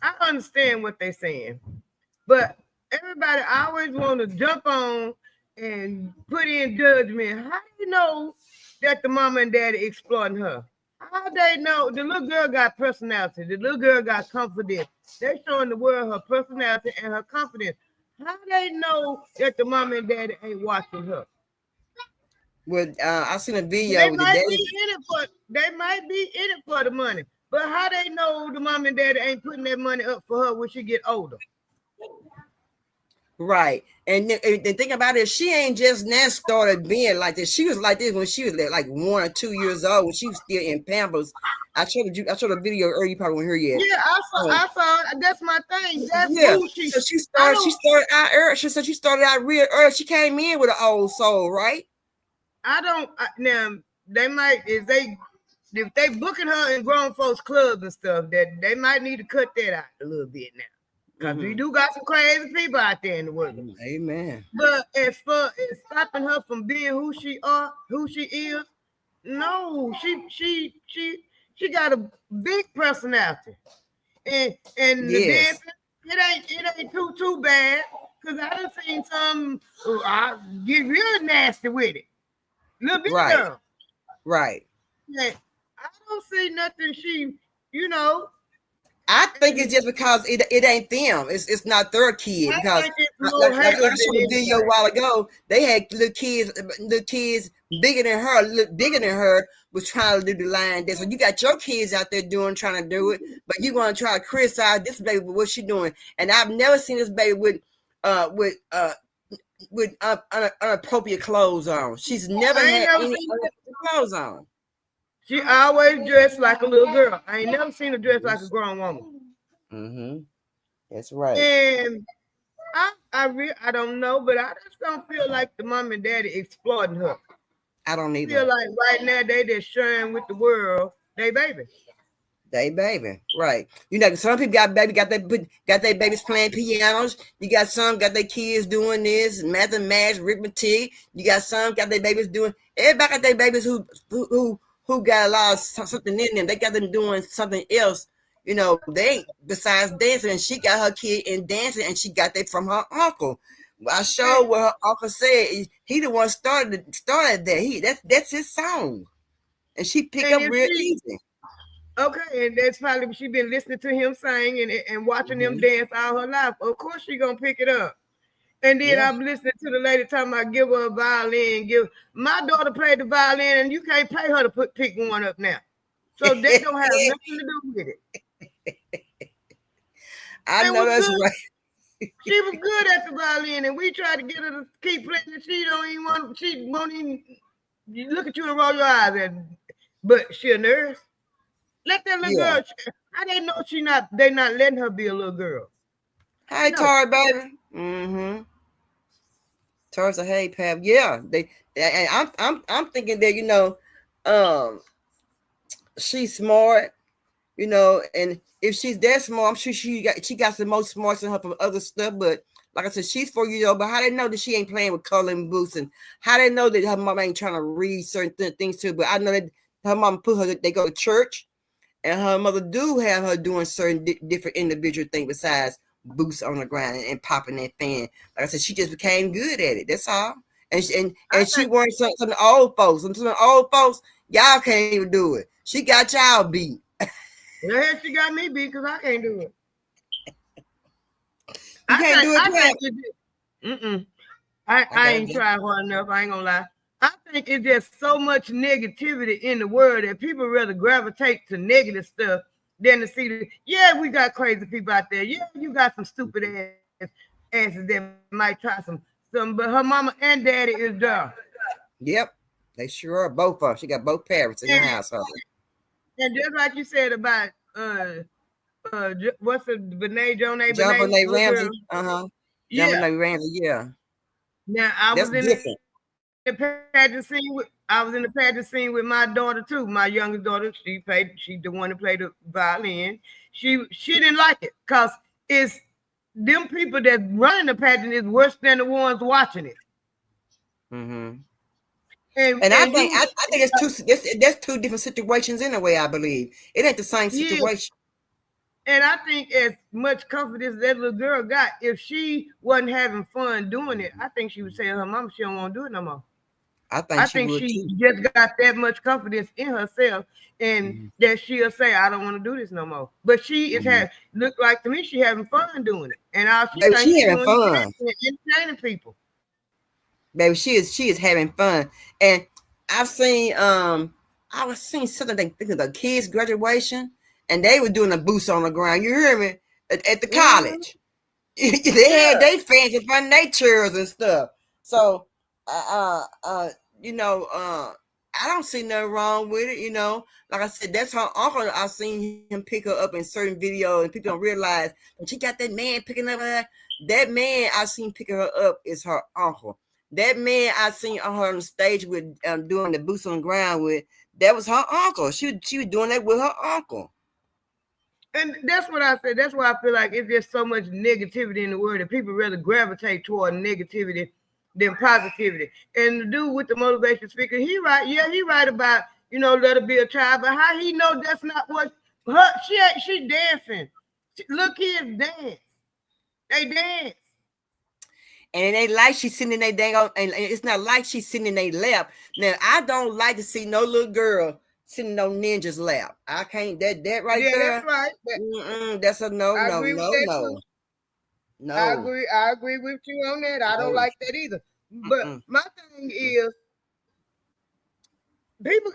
I understand what they're saying, but everybody always want to jump on and put in judgment. How do you know that the mama and daddy exploiting her? How they know the little girl got personality? The little girl got confidence. They're showing the world her personality and her confidence. How they know that the mama and daddy ain't watching her? with I seen a They video with the might be daddy. in it for the money. But how they know the mom and daddy ain't putting that money up for her when she get older? Right. And the thing about it, she ain't just now started being like this. She was like this when she was like 1 or 2 years old, when she was still in Pampers. I showed a video earlier, you probably weren't here yet. Yeah, Um, I saw. That's my thing. That's yeah. who she. So she I started. She don't. started out early. She said she started out real early. She came in with an old soul, right? I don't. Now they might if they booking her in grown folks clubs and stuff, that they might need to cut that out a little bit now, because we do got some crazy people out there in the world. Amen. But as far as stopping her from being who she is, no, she got a big personality, and the Yes. dancing, it ain't too bad. Cause I done seen some get real nasty with it. Little bitty Right. girl. Right. Yeah, I don't see nothing. You know, I think it's just because it ain't them. It's not their kid, I because think it's like, more like I haters than showed a video a anything. while ago. They had little kids bigger than her, bigger than her, was trying to do the line dance. So you got your kids out there trying to do it, but you want to try to criticize this baby with what she doing. And I've never seen this baby uh with uh with inappropriate clothes on. She's never I ain't had never any seen it. inappropriate clothes on. She always dressed like a little girl. I ain't never seen her dressed like a grown woman. Mm-hmm. That's right. And I don't know, but I just don't feel like the mom and daddy exploiting her. I don't I either. feel like right now they just sharing with the world they baby. They baby, right? You know, some people got their babies playing pianos. You got some got their kids doing this mathematics, arithmetic. You got some got their babies doing. Everybody got their babies who got a lot of something in them. They got them doing something else. You know, they besides dancing. And she got her kid in dancing, and she got that from her uncle. I showed what her uncle said. He the one started that. That's his song, and she pick And up if real she easy. okay, and that's probably she been listening to him sing and watching them Mm-hmm. dance all her life. Of course she gonna pick it up. And then Yeah. I'm listening to the lady talking about give her a violin. Give my daughter played the violin, and you can't pay her to pick one up now. So that don't have nothing to do with it. I It know was that's good. right. She was good at the violin, and we tried to get her to keep playing. And she don't even want. She won't even look at you and roll your eyes. But she a nurse. Let that little Yeah. girl. How they know she not? They not letting her be a little girl. Hey, No. Tory, baby. Mm-hmm. Tory said, "Hey, Pap. Yeah, and I'm thinking that um, she's smart. And if she's that smart, I'm sure she got some more smarts in her from other stuff. But like I said, she's 4 years old. But how they know that she ain't playing with coloring boots, and how they know that her mom ain't trying to read certain things too? But I know that her mom put her. They go to church. And her mother do have her doing certain different individual things besides boots on the ground and popping that fan. Like I said, she just became good at it. That's all. And she weren't some old folks. Some old folks, y'all can't even do it. She got y'all beat. Yeah, she got me beat because I can't do it. You can't do it, I Pap. think it. I I got ain't it. tried hard enough. I ain't gonna lie. I think it's just so much negativity in the world that people rather gravitate to negative stuff than to see the. Yeah, we got crazy people out there. Yeah, you got some stupid asses that might try some but her mama and daddy is there. Yep, they sure are. Both of them. She got both parents in the And, household. and just like you said about what's the Benet John Benet Bonet little girl? Ramsey. John Yeah. Bonet Ramsey. Yeah, Now I that's was in the different. pageant scene with my daughter too. My youngest daughter, she's the one that played the violin. She didn't like it because it's them people that running the pageant is worse than the ones watching it. Mm-hmm. And And I and think you that's two different situations in a way. I believe it ain't the same yeah. situation. And I think as much confidence that little girl got, if she wasn't having fun doing it, I think she would say to her mama she don't want to do it no more. I think I she think would she too. just got that much confidence in herself and Mm-hmm. that she'll say, I don't want to do this no more. But she is Mm-hmm. look like to me she having fun doing it. And all she Baby, thinks she she's having doing is fun. dancing and entertaining people. Baby, she is having fun. And I've seen I was seeing something thinking the kids' graduation, and they were doing a boots on the ground. You hear me? At the Mm-hmm. college. They had Yeah. they fans in front of their chairs and stuff. So you know, I don't see nothing wrong with it, you know. Like I said, that's her uncle. I've seen him pick her up in certain videos, and people don't realize when she got that man picking up her. That man I seen picking her up is her uncle. That man I seen on her on the stage with doing the boots on the ground with, that was her uncle. She was doing that with her uncle. And that's what I said. That's why I feel like it's just so much negativity in the world that people rather gravitate toward negativity than positivity. And the dude with the motivation speaker, he right, yeah, he right about, let her be a child, but how he know that's not what she dancing. Look kids dance. They dance. And it ain't like she's sitting in their dang on, and it's not like she's sitting in their lap. Now, I don't like to see no little girl sitting on ninja's lap. I can't, that right Yeah, there. that's right. That's a no, I no, agree with no, that too. no, no. I agree with you on that. I don't No. like that either. But my thing is people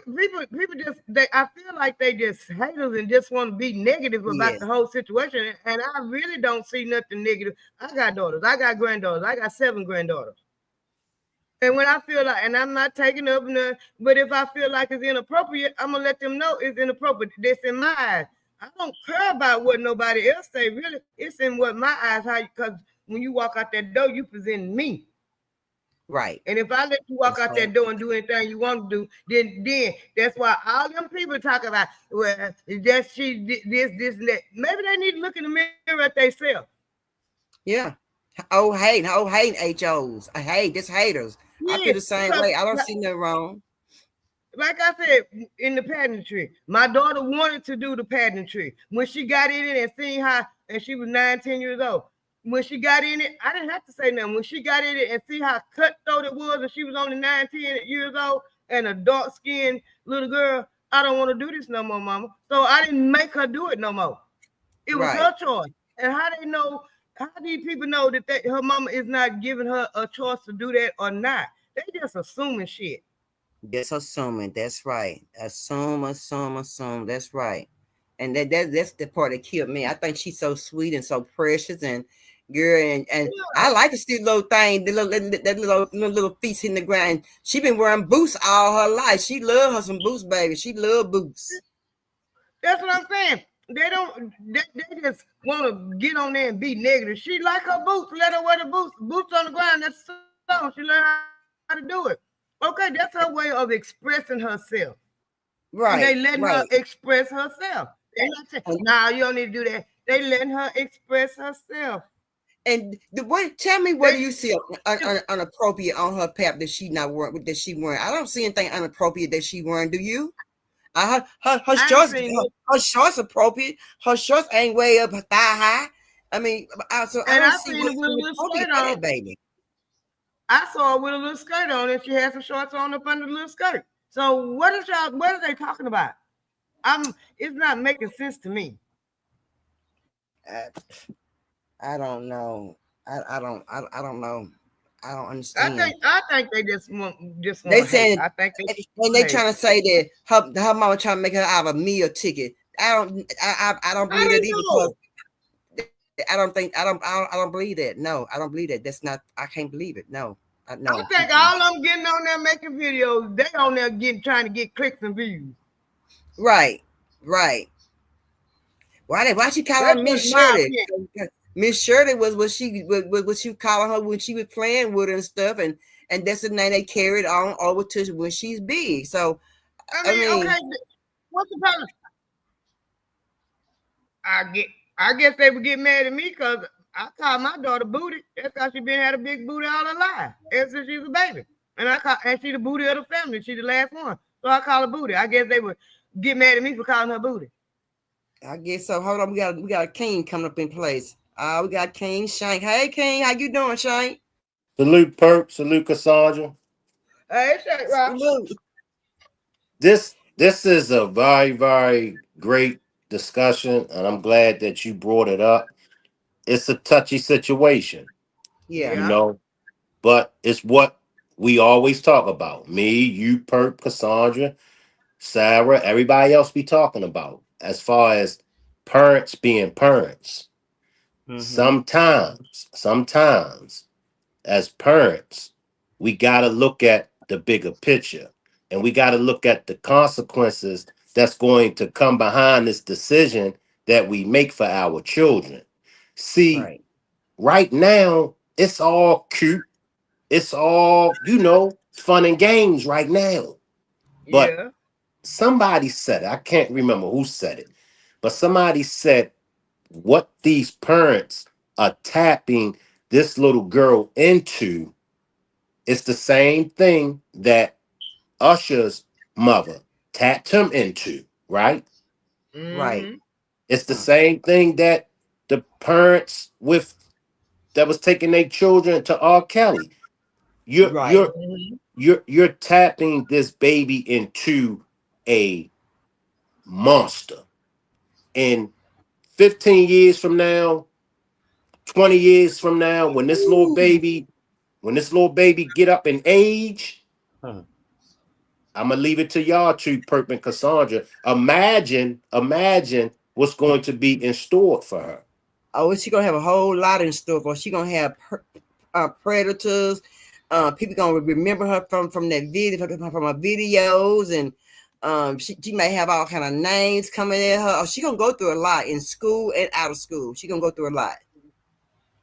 just I feel like they just haters and just want to be negative about Yes. the whole situation. And I really don't see nothing negative. I got daughters, I got granddaughters, I got 7 granddaughters. And when I feel like, and I'm not taking up none, but if I feel like it's inappropriate, I'm gonna let them know it's inappropriate. This in my eyes. I don't care about what nobody else say. Really, it's in what my eyes. How? Because when you walk out that door, you present me. Right. And if I let you walk out that door and do anything you want to do, then that's why all them people talk about, well, just she this and that. Maybe they need to look in the mirror at themselves. Yeah. Hating HOs. I hate this haters. I feel the same way. I don't see nothing wrong. Like I said, in the pageantry, my daughter wanted to do the pageantry. When she got in it and seen how, and she was 9, 10 years old. When she got in it, I didn't have to say nothing. When she got in it and see how cutthroat it was, and she was only 9, 10 years old and a dark-skinned little girl, I don't want to do this no more, mama. So I didn't make her do it no more. It was her choice. And how do people know that her mama is not giving her a choice to do that or not? They just assuming shit. Just assuming. That's right. Assume. That's right. And that's the part that killed me. I think she's so sweet and so precious, and girl, and I like to see little thing, that little feet hitting the ground. She been wearing boots all her life. She love her some boots, baby. She love boots. That's what I'm saying. They just want to get on there and be negative. She like her boots. Let her wear the boots. Boots on the ground. That's the song. She learned how to do it. Okay, that's her way of expressing herself. Right. And they letting her express herself. They not saying, "Nah, you don't need to do that." They letting her express herself. And tell me, what do you see unappropriate on her pap that she not wearing? That she wearing? I don't see anything unappropriate that she wearing. Do you? Her shorts appropriate. Her shorts ain't way up thigh high. I mean, I don't see what's inappropriate about that baby. I saw her with a little skirt on, and she had some shorts on up under the little skirt. So what are they talking about? It's not making sense to me. I don't know. I don't know. I don't understand. I think they just want they saying, I think they trying to say that her mama trying to make her out of a meal ticket. I don't believe that either, because I don't think I don't believe that. No, I don't believe that. That's not. I can't believe it. No, I no. think all of them getting on there making videos, they on there trying to get clicks and views. Right, right. Why she call her That's Miss just my Shirley? opinion. Miss Shirley was what she calling her when she was playing with her and stuff, and that's the name they carried on over to when she's big. So I I mean, mean, okay, what's the problem? I get. I guess they would get mad at me because I call my daughter booty. That's because she been had a big booty all her life, ever since she was a baby. And she the booty of the family. She the last one, so I call her booty. I guess they would get mad at me for calling her booty. I guess so. Hold on, we got a king coming up in place. We got King Shank. Hey King, how you doing, Shank? Salute Perk, salute Cassandra. Hey, Shank Rock. This is a very great discussion, and I'm glad that you brought it up. It's a touchy situation, Yeah. Yeah. but it's what we always talk about. Me, you, Perk, Cassandra, Sarah, everybody else be talking about as far as parents being parents. Mm-hmm. Sometimes as parents, we got to look at the bigger picture, and we got to look at the consequences that's going to come behind this decision that we make for our children. See, Right. right now, it's all cute. It's all, fun and games right now. But Yeah. somebody said, I can't remember who said it, but somebody said what these parents are tapping this little girl into. It's the same thing that Usher's mother tapped him into, right? Right. Mm-hmm. It's the same thing that the parents with that was taking their children to R. Kelly. You're Right. you're you're tapping this baby into a monster. And 15 years from now, 20 years from now, when this little baby get up in age, Huh. I'm gonna leave it to y'all two, Perp and Cassandra. Imagine what's going to be in store for her. Oh, she gonna have a whole lot in store for her. She gonna have predators. People gonna remember her from that video from her videos, and she may have all kind of names coming at her. Oh, she gonna go through a lot in school and out of school. She gonna go through a lot.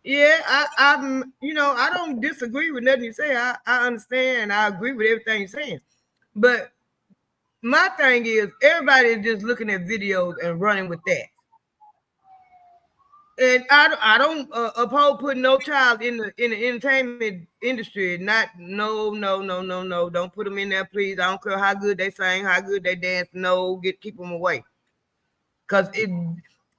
Yeah, I don't disagree with nothing you say. I understand. I agree with everything you're saying. But my thing is, everybody is just looking at videos and running with that. And I don't oppose putting no child in the entertainment industry. Not no. Don't put them in there, please. I don't care how good they sing, how good they dance. No, keep them away. Cause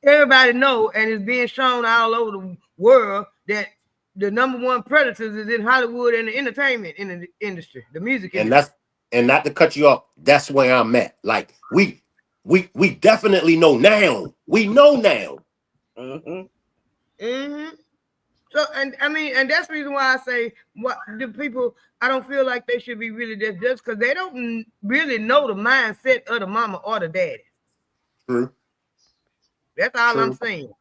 everybody know, and it's being shown all over the world that the number one predators is in Hollywood and the entertainment in the industry, the music And industry. that's and not to cut you off, that's where I'm at. Like we definitely know now. We know now. Mm-hmm. Mm-hmm. So, and I mean, and that's the reason why I say what the people. I don't feel like they should be really just because they don't really know the mindset of the mama or the daddy. True, That's all I'm true, saying.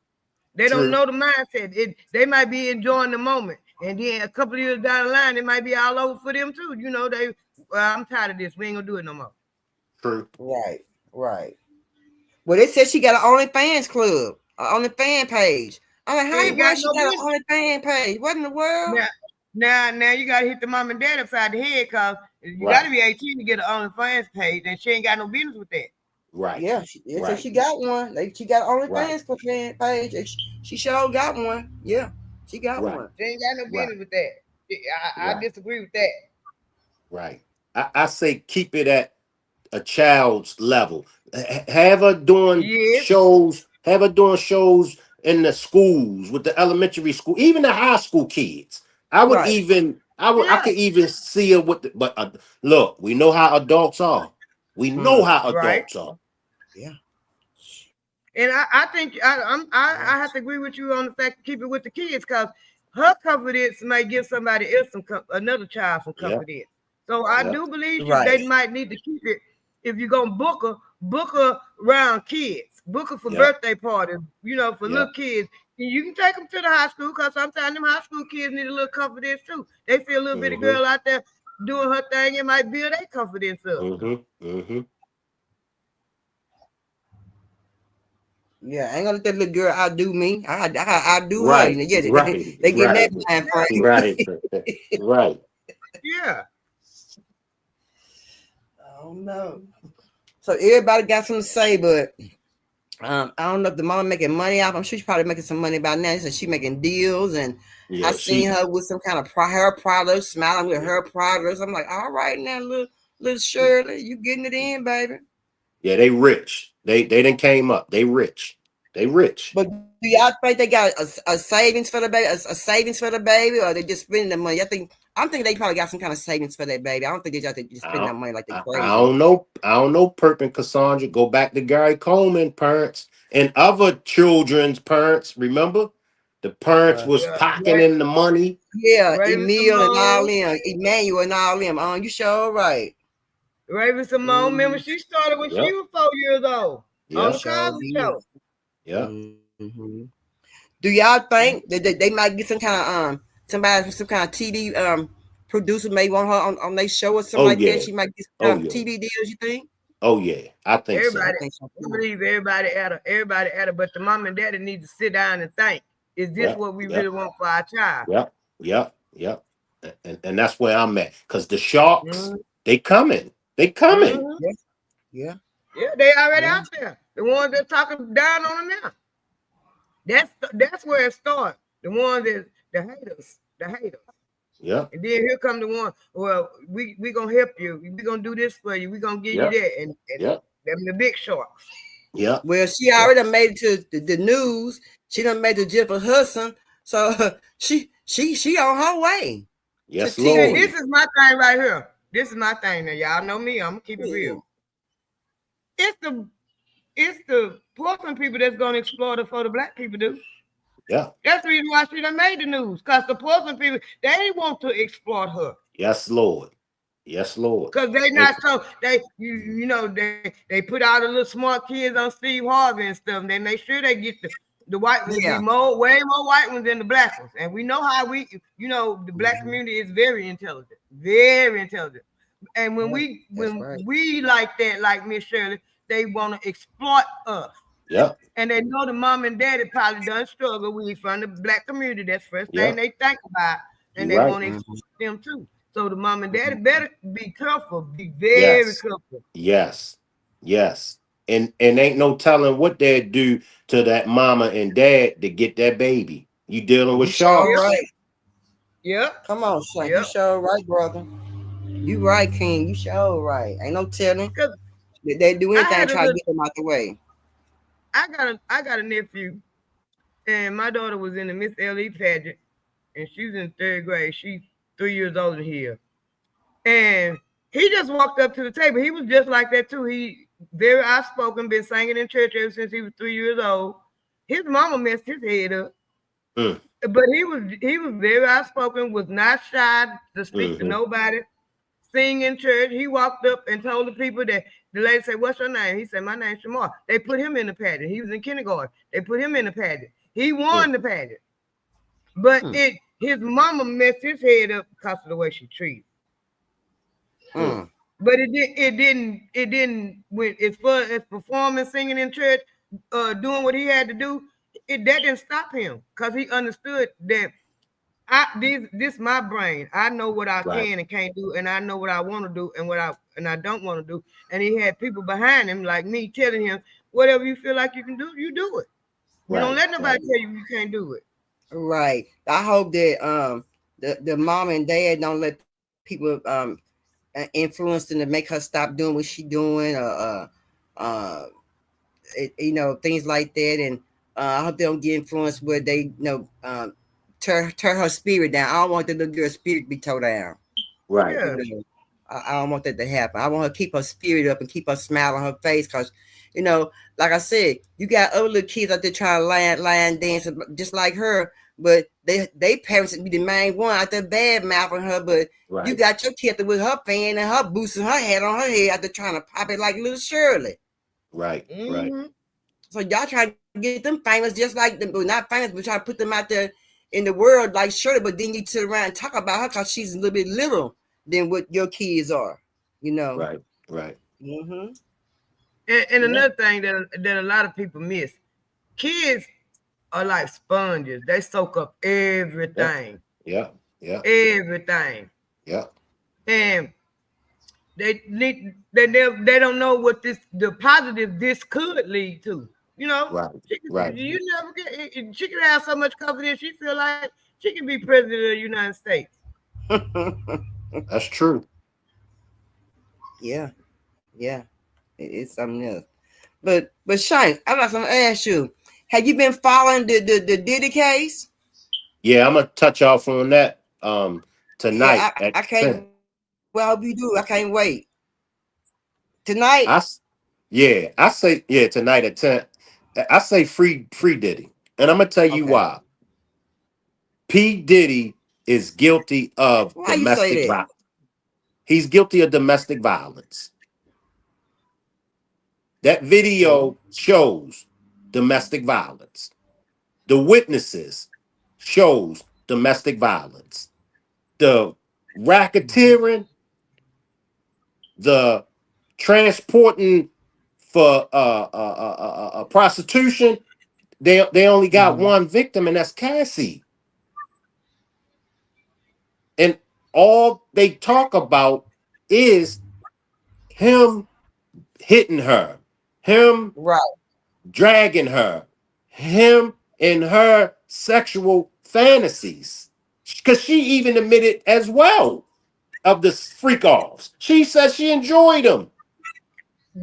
They don't true. know the mindset. They might be enjoying the moment, and then a couple of years down the line, it might be all over for them too. I'm tired of this. We ain't gonna do it no more. True. Right. Right. Well, they said she got an OnlyFans club, an OnlyFans page. I'm like, She how in ain't the got world she no got business. an OnlyFans page? What in the world? Now you gotta hit the mom and dad upside the head because you Right, gotta be 18 to get an OnlyFans page, and she ain't got no business with that. right, Yeah, they said right, she got one. She got an right, OnlyFans page. And she sure got one. Yeah, she got right, one. She ain't got no right, business with that. I right, disagree with that. right. I say keep it at a child's level. Have her doing Yes. shows. Have her doing shows in the schools with the elementary school, even the high school kids. Right. I Yeah. could even see her with the, but look, we know how adults are. We know how Right. adults are. Yeah. And I think I have to agree with you on the fact to keep it with the kids because her confidence might give somebody else another child some Yeah, confidence. So I yeah, do believe they Right. might need to keep it. If you're gonna book her around kids, book her for yeah, birthday parties, for yeah, little kids. You can take them to the high school because sometimes them high school kids need a little confidence too. They see a little bitty girl out there doing her thing, it might build their confidence up. Yeah, I ain't gonna let that little girl outdo me. I do her. Right, Yeah, right, they get that right, mind frame. right, right. Yeah. I don't know. So everybody got something to say, but I don't know if the mama making money off. I'm sure she's probably making some money by now. So she making deals, and I Yeah, seen her with some kind of hair products, smiling with her products. I'm like, all right now, little Shirley, you getting it in, baby. yeah, they rich. They done came up. They rich. They rich. But do y'all think they got a savings for the baby, a savings for the baby, or they just spending the money? I'm thinking they probably got some kind of savings for that baby. I don't think they just spending that money like they I crazy. don't know. I don't know, Perp and Cassandra. Go back to Gary Coleman parents and other children's parents. Remember? The parents was Yeah. pocketing the money. Yeah, Raven Emil and all Simone. them, Emmanuel and all them. You sure right. Raven Simone, remember she started when she Yep. was 4 years old on Yep. the Sure Cosby did. Show. Yep. Do y'all think that they might get some kind of somebody, some kind of TV producer may want her on their show or something Oh like that? yeah. She might get Oh some yeah. TV deals. You think? Oh yeah. I think so. Everybody, I think so I too. believe everybody at her, but the mom and daddy need to sit down and think: is this Yep. what we really Yep. want for our child? Yep. Yep. Yep. And that's where I'm at. Cause the sharks, they coming. They coming. Mm-hmm. Yeah. Yeah, they already out there. The ones that talking down on them now. That's where it starts. The ones that the haters. Yep. And then here come the one. Well, we gonna help you. We gonna do this for you. We gonna give you Yep. that. And Yep. them the big sharks. Yep. Well, she already made it to the news. She done made it to Jennifer Hudson, so she on her way to Yes, See, Lord. this is my thing right here. This is my thing now. Y'all know me. I'm gonna keep it real. It's the Portland people that's gonna exploit it for the black people do. Yeah. That's the reason why she done made the news. Because the Portland people, they want to exploit her. Yes, Lord. Yes, Lord. Because they not so you know they put all the little smart kids on Steve Harvey and stuff. And they make sure they get the white ones be way more white ones than the black ones. And we know how the black community is very intelligent. Very intelligent. And when we like that, like Miss Shirley, they want to exploit us. Yep. And they know the mom and daddy probably done struggle. We from the black community. That's the first thing they think about. And You they right. want to exploit them too. So the mom and daddy better be careful. Be very Yes. careful. Yes. Yes. And ain't no telling what they'd do to that mama and dad to get that baby. You dealing with All sharks. right. Yep. Come on, Shank. You sure right, brother. You right, King. You sure right. Ain't no telling. They do anything to try to get them out the way. I got a nephew, and my daughter was in the Miss LE pageant, and she was in 3rd grade. She's 3 years older than he is. And he just walked up to the table. He was just like that too. He very outspoken, been singing in church ever since he was 3 years old. His mama messed his head up. But he was very outspoken, was not shy to speak to nobody, sing in church. He walked up and told the people that the lady said, "What's your name?" He said, "My name's Shamar." They put him in the pageant. He was in kindergarten. They put him in the pageant. He won the pageant. But his mama messed his head up because of the way she treated. But it didn't when as far as performing, singing in church, doing what he had to do, that didn't stop him because he understood that this my brain. I know what I can and can't do, and I know what I want to do and what I don't want to do. And he had people behind him like me telling him, whatever you feel like you can do, you do it. You don't let nobody tell you can't do it. Right. I hope that the mom and dad don't let people influence them to make her stop doing what she doing, or things like that. And I hope they don't get influenced where they tear her spirit down. I don't want the little girl's spirit to be tore down. Right. I don't want that to happen. I want her to keep her spirit up and keep her smile on her face, because like I said, you got other little kids out there trying to line dance just like her, but they parents be the main one out there bad mouthing her. But you got your kid with her fan and her boots and her hat on her head out there trying to pop it like little Shirley. Right. Right. So y'all try to get them famous just like them, well, not famous, but try to put them out there in the world like Shirley. But then you sit around and talk about her because she's a little bit little than what your kids are. You know. Right. Right. Mm-hmm. And Yeah. another thing that a lot of people miss, kids are like sponges. They soak up Yeah. everything. Yeah. Yeah. Everything. Yeah. And they don't know what the positive this could lead to. You know, Right. Right. you never get. She can have so much confidence. She feel like she can be president of the United States. That's true. Yeah. Yeah. It's something else. But Shane, I got something to ask you. Have you been following the Diddy case? Yeah, I'm gonna touch off on that Yeah, tonight at I can't. 10. Well, I hope you do. I can't wait. Tonight. I s- yeah, I say yeah tonight at 10. I say free Diddy, and I'm gonna tell you Okay. why. P Diddy is guilty of Why you say domestic that? violence. He's guilty of domestic violence. That Okay. video shows domestic violence. The witnesses shows domestic violence. The racketeering, the transporting for prostitution, they only got Mm-hmm. one victim, and that's Cassie. And all they talk about is him hitting her, him Right. dragging her, him and her sexual fantasies. Because she even admitted as well of the freak offs. She said she enjoyed them.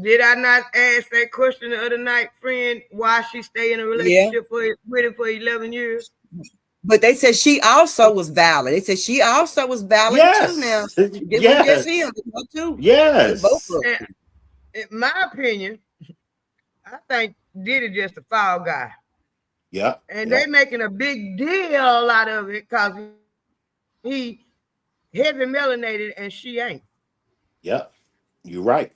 Did I not ask that question the other night, friend? Why she stay in a Yeah. relationship with him for 11 years? But they said she also was valid. They said she also was valid too. Now Yes. it wasn't just him. Yes. It was too. They both Yes. were. And in my opinion, I think Diddy just a foul guy. Yep. And they Yep. making a big deal out of it because he heavy melanated and she ain't. Yep. You're right.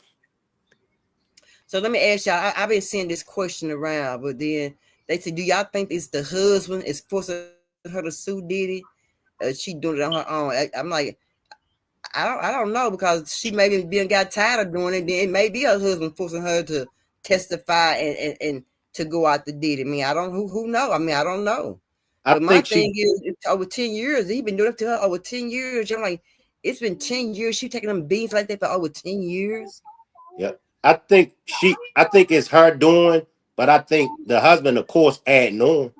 So let me ask y'all. I've been seeing this question around, but then they said, "Do y'all think it's the husband is forcing her to sue Diddy? She doing it on her own?" I'm like, I don't know because she maybe being got tired of doing it. Then it may be her husband forcing her to testify and to go out to Diddy. I mean, I don't who know. I mean, I don't know. I But my think thing she is, it's over 10 years. He been doing it to her over 10 years. I'm like, it's been 10 years. She taking them beans like that for over 10 years. Yep. I think it's her doing, but I think the husband, of course, adding on,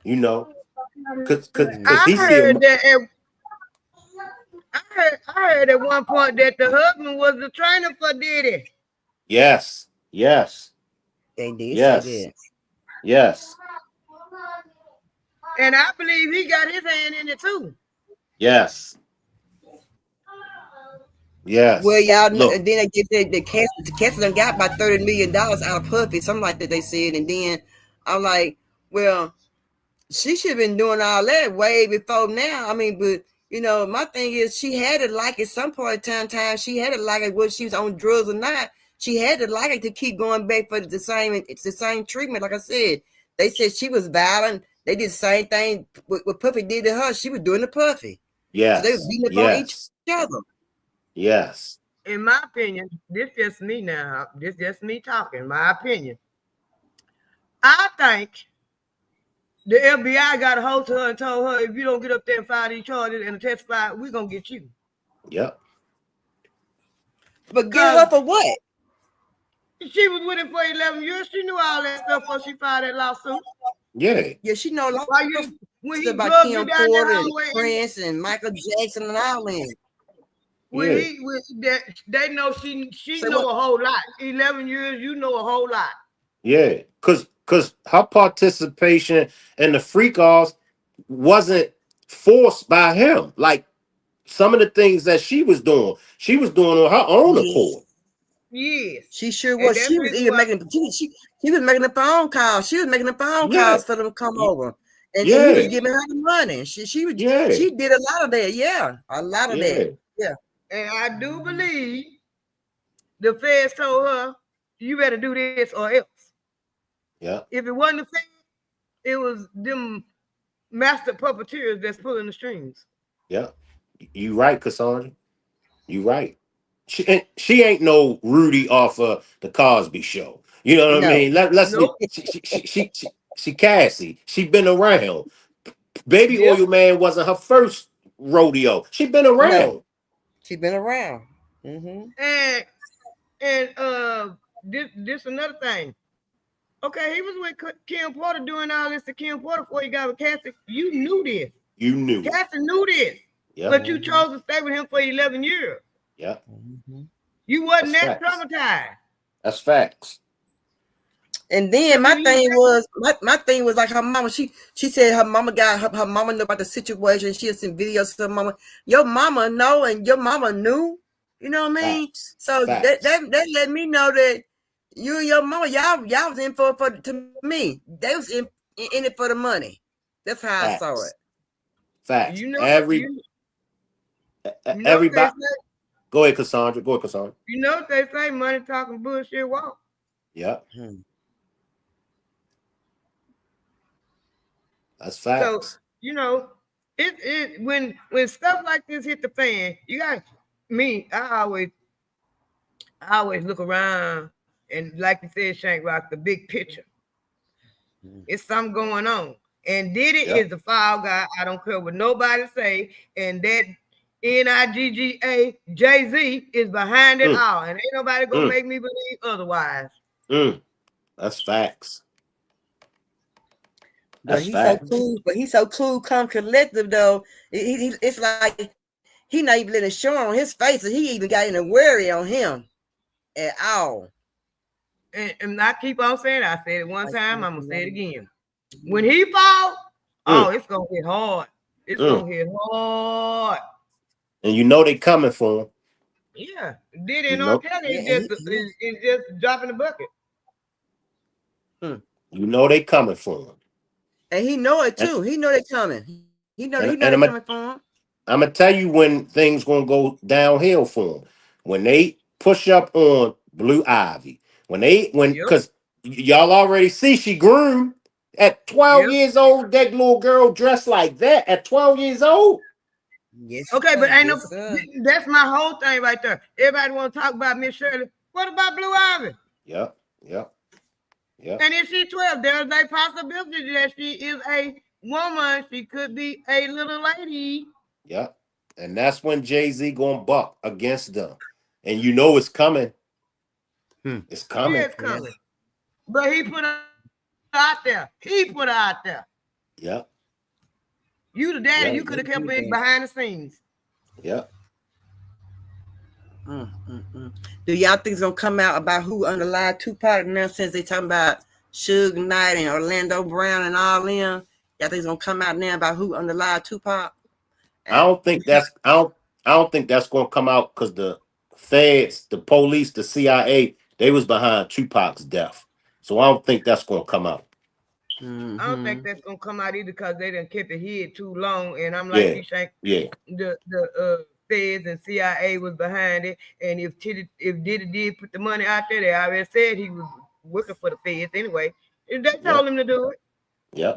you know, cause I he see heard him. that I heard at one point that the husband was the trainer for Diddy. Yes. Yes. They did say Yes. that. Yes. And I believe he got his hand in it too. Yes. Well, Yes. y'all know, Look. and then they get the cast done got about $30 million out of Puffy, something like that they said. And then I'm like, well, she should have been doing all that way before now. I mean, but my thing is she had to like it some point in time. She had to like it whether she was on drugs or not. She had to like it to keep going back for it's the same treatment. Like I said, they said she was violent. They did the same thing what Puffy did to her. She was doing to Puffy. So they was Yes. beating up on each Yes. other. Yes. In my opinion, this just me now. This just me talking. My opinion. I think the FBI got a hold to her and told her, if you don't get up there and file these charges and testify, we're gonna get you. Yep. But get Cause her for what? she was with him for 11 years. She knew all that stuff before she filed that lawsuit. Yeah. Yeah, she know a lot Why of you when stuff he about drugged you Kim down that Porter and hallway and Prince and Michael Jackson and all them. when Yeah. he with that they know she Say know what? a whole lot. 11 years, you know a whole lot. Yeah. Cause her participation in the freak offs wasn't forced by him. Like some of the things that she was doing on her own Yes. accord. Yes. She sure And was. that's She the was reason even why making she was making the phone calls. She was making the phone Yeah. calls for them to come y- over. And he was Yeah. giving her the money. Yeah. She did a lot of that. Yeah. A lot of that. Yeah. Yeah. and I do believe the feds told her, you better do this or else. Yeah. If it wasn't the Fed, it was them master puppeteers that's pulling the strings. Yeah. You right, Cassandra. You right. She ain't no Rudy off of the Cosby Show. You know what I No. mean? Let's Nope. she Cassie. She been around. Baby Yep. Oil Man wasn't her first rodeo. She been No. around. She been around. Mm-hmm. And this another thing. Okay, he was with Kim Porter doing all this to Kim Porter before he got with Cassie. You knew this. You knew it. Cassie knew this. Yep. But you chose to stay with him for 11 years. Yep. You wasn't That's that facts. traumatized. That's facts. And then my thing was like her mama. She said her mama her mama knew about the situation. She had seen videos of her mama. Your mama know, and your mama knew. You know what I mean? Facts. So Facts. that let me know that you and your mama, y'all was in for to me. They was in it for the money. That's how I saw it. Facts. You know, Everybody. Go ahead, Cassandra. You know what they say, money talking, bullshit walk. Yep. That's facts. So, you know, it when stuff like this hit the fan, you got me, I always look around and, like you said, Shank Rock, the big picture. It's something going on. And Diddy is the foul guy. I don't care what nobody say. And that NIGGA Jay-Z is behind it all. And ain't nobody gonna make me believe otherwise. That's facts. But he's so cool. But he's so cool, calm, collective though. It's like he not even letting it show on his face. And he even got any worry on him at all. And I keep on saying, I said it one time, I'm gonna say it again. When he fall, it's gonna hit hard. It's gonna hit hard. And you know they coming for him. Yeah, Diddy and R. Kelly is just dropping the bucket. You know they coming for him. And he know it too. He know they coming. He know they coming for him. I'm gonna tell you when things gonna go downhill for him. When they push up on Blue Ivy. Because y'all already see she grew at 12 years old. That little girl dressed like that at 12 years old. Yes. Okay, but ain't that's my whole thing right there. Everybody want to talk about Miss Shirley. What about Blue Ivy? Yep. And if she's 12, there's a possibility that she is a woman. She could be a little lady. Yep. And that's when Jay-Z gonna buck against them. And you know it's coming. It's coming. Yeah, it's coming. But he put her out there. Yep. You the daddy, you could have kept it behind the scenes. Yep. Do y'all think it's gonna come out about who underlied Tupac now, since they talking about Suge Knight and Orlando Brown and all them? Y'all think it's gonna come out now about who underlied Tupac? I don't think that's gonna come out because the feds, the police, the CIA, they was behind Tupac's death. So I don't think that's gonna come out. I don't think that's gonna come out either because they done kept it hid too long. And I'm like, you Shank, the feds and CIA was behind it. And if Diddy did put the money out there, they already said he was working for the feds anyway. And they told him to do it.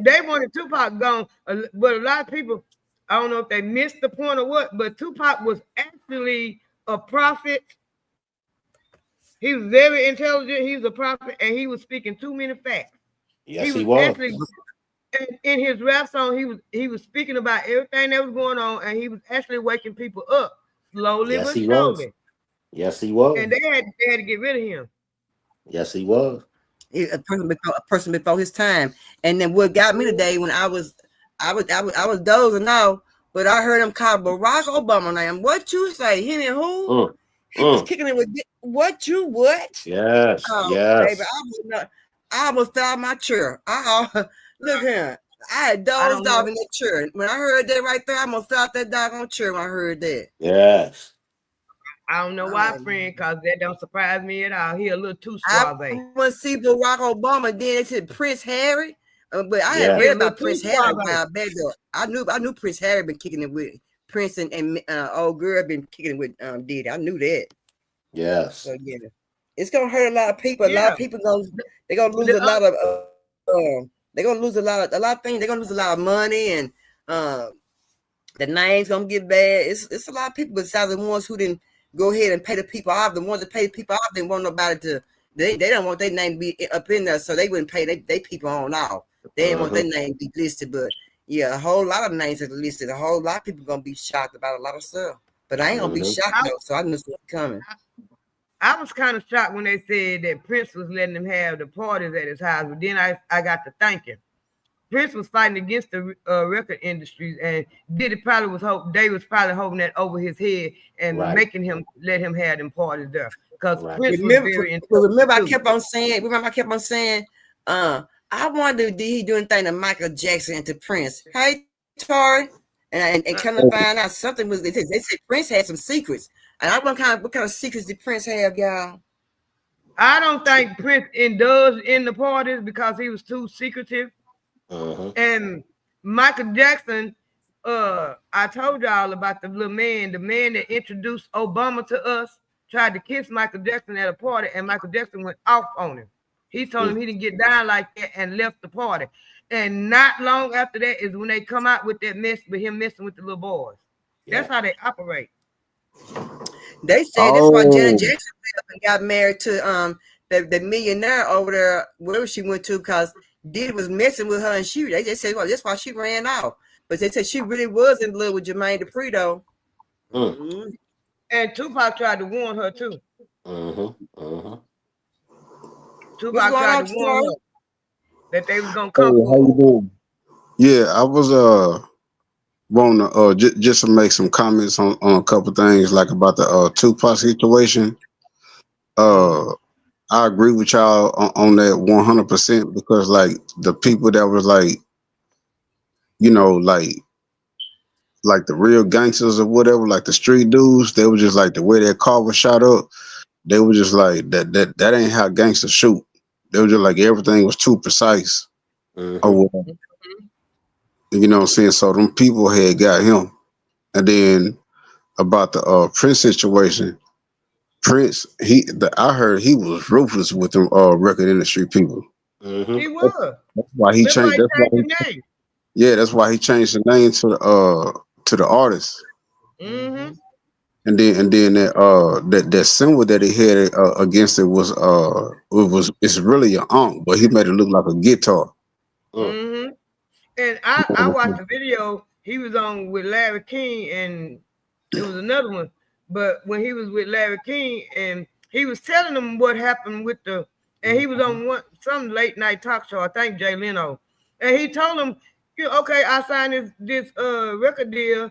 They wanted Tupac gone, but a lot of people, I don't know if they missed the point or what, but Tupac was actually a prophet. He was very intelligent. He was a prophet, and he was speaking too many facts. Yes, he was. Actually, in his rap song, he was speaking about everything that was going on, and he was actually waking people up slowly but surely. Yes, he was. And they had to get rid of him. Yes, he was. A person before his time. And then what got me today when I was dozing off, but I heard him call Barack Obama name. What you say? Him and who? He was kicking it with what? Yes. Oh, yes. baby, I almost fell out my chair. Look here. I had dozed off in that chair. When I heard that right there, I almost fell out that doggone chair when I heard that. Yes. I don't know why, friend, because that don't surprise me at all. He a little too suave. I want to see Barack Obama. Then they said Prince Harry. But I had read about Prince Harry a while back though. I knew Prince Harry been kicking it with Prince and old girl been kicking it with Diddy. I knew that. Yes. So yeah, it's gonna hurt a lot of people. A lot of people gonna lose a lot of they're gonna lose a lot of things. They're gonna lose a lot of money, and the name's gonna get bad. It's a lot of people besides the ones who didn't go ahead and pay the people off. The ones that pay the people off didn't want nobody to. They don't want their name to be up in there, so they wouldn't pay they people on off. They didn't want their name to be listed, but yeah, a whole lot of names are listed. A whole lot of people gonna be shocked about a lot of stuff. But I ain't gonna be shocked though, so I knew it was coming. I was kind of shocked when they said that Prince was letting him have the parties at his house, but then I got to thinking. Prince was fighting against the record industries, and Diddy probably they was probably holding that over his head and making him let him have them parties there because Prince was very remember I kept on saying, I wonder did he do anything to Michael Jackson and to Prince? Hey, Tory, and come to find out something was they said Prince had some secrets, and I wonder what kind of secrets did Prince have, y'all? I don't think Prince indulged in the parties because he was too secretive. And Michael Jackson, I told y'all about the man that introduced Obama to us, tried to kiss Michael Jackson at a party, and Michael Jackson went off on him. He told him he didn't get down like that and left the party. And not long after that is when they come out with that mess with him messing with the little boys. That's how they operate. They said that's why Janet Jackson got married to the millionaire over there, wherever she went to, because Diddy was messing with her, and they said, well, that's why she ran off. But they said she really was in love with Jermaine Dupri, though. And Tupac tried to warn her too. Tupac tried to warn her that they was gonna come for her. How you doing? Yeah, I was wanting to just to make some comments on a couple things like about the Tupac situation. I agree with y'all on that 100% because like the people that was like, you know, like the real gangsters or whatever, like the street dudes, they were just like the way their car was shot up. They were just like that ain't how gangsters shoot. They were just like everything was too precise or whatever. You know what I'm saying? So them people had got him. And then about the Prince situation, Prince, I heard he was ruthless with them record industry people. He was. That's why he changed. The name. Yeah, that's why he changed the name to the artist. And then that symbol that he had against it was it's really an unk, but he made it look like a guitar. And I watched the video he was on with Larry King, and it was another one. But when he was with Larry King, and he was telling them what happened with and he was on some late night talk show, I think Jay Leno, and he told him, okay, I signed this record deal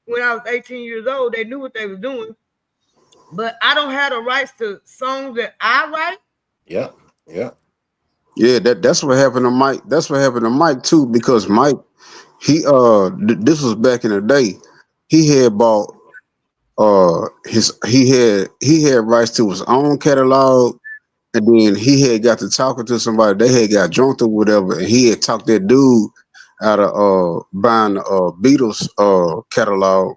when I was 18 years old. They knew what they was doing, but I don't have the rights to songs that I write. Yeah, that's what happened to Mike. That's what happened to Mike too, because Mike, he this was back in the day. He had bought he had rights to his own catalog, and then he had got to talking to somebody. They had got drunk or whatever, and he had talked that dude out of buying the Beatles catalog,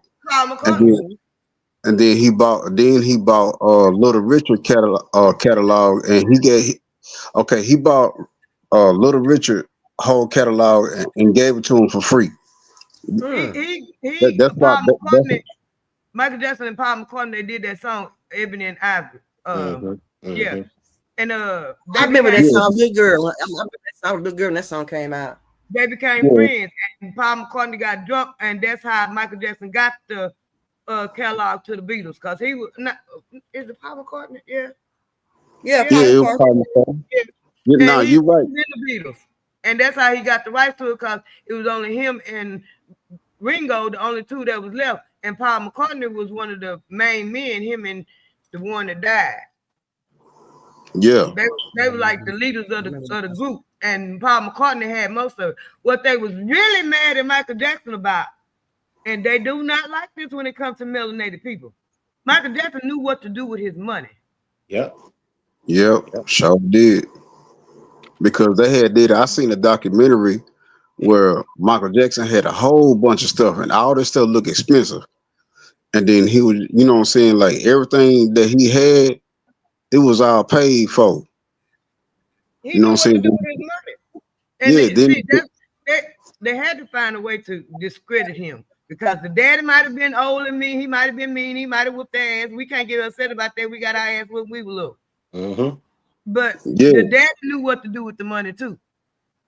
and then he bought Little Richard catalog, and he bought Little Richard whole catalog and gave it to him for free. That's why. Michael Jackson and Paul McCartney, they did that song Ebony and Ivory. Yeah, and I remember that song, Good Girl. I remember that song, Good Girl, and that song came out. They became friends, and Paul McCartney got drunk, and that's how Michael Jackson got the catalog to the Beatles, because he was not. Is it Paul McCartney? Yeah, it was Paul McCartney. Yeah, no, you're right. In the Beatles, and that's how he got the rights to it, because it was only him and Ringo, the only two that was left, and Paul McCartney was one of the main men. Him and the one that died. Yeah, they were like the leaders of the group, and Paul McCartney had most of it. What they was really mad at Michael Jackson about, and they do not like this when it comes to melanated people. Michael Jackson knew what to do with his money. Yep, sure did. Because they did. I seen a documentary where Michael Jackson had a whole bunch of stuff, and all this stuff looked expensive. And then he was, you know what I'm saying, like everything that he had, it was all paid for. He knew what to do with his money. And they had to find a way to discredit him because the daddy might have been older than me. He might have been mean. He might have whooped their ass. We can't get upset about that. We got our ass whooped. We will look. Mm-hmm. But the daddy knew what to do with the money too.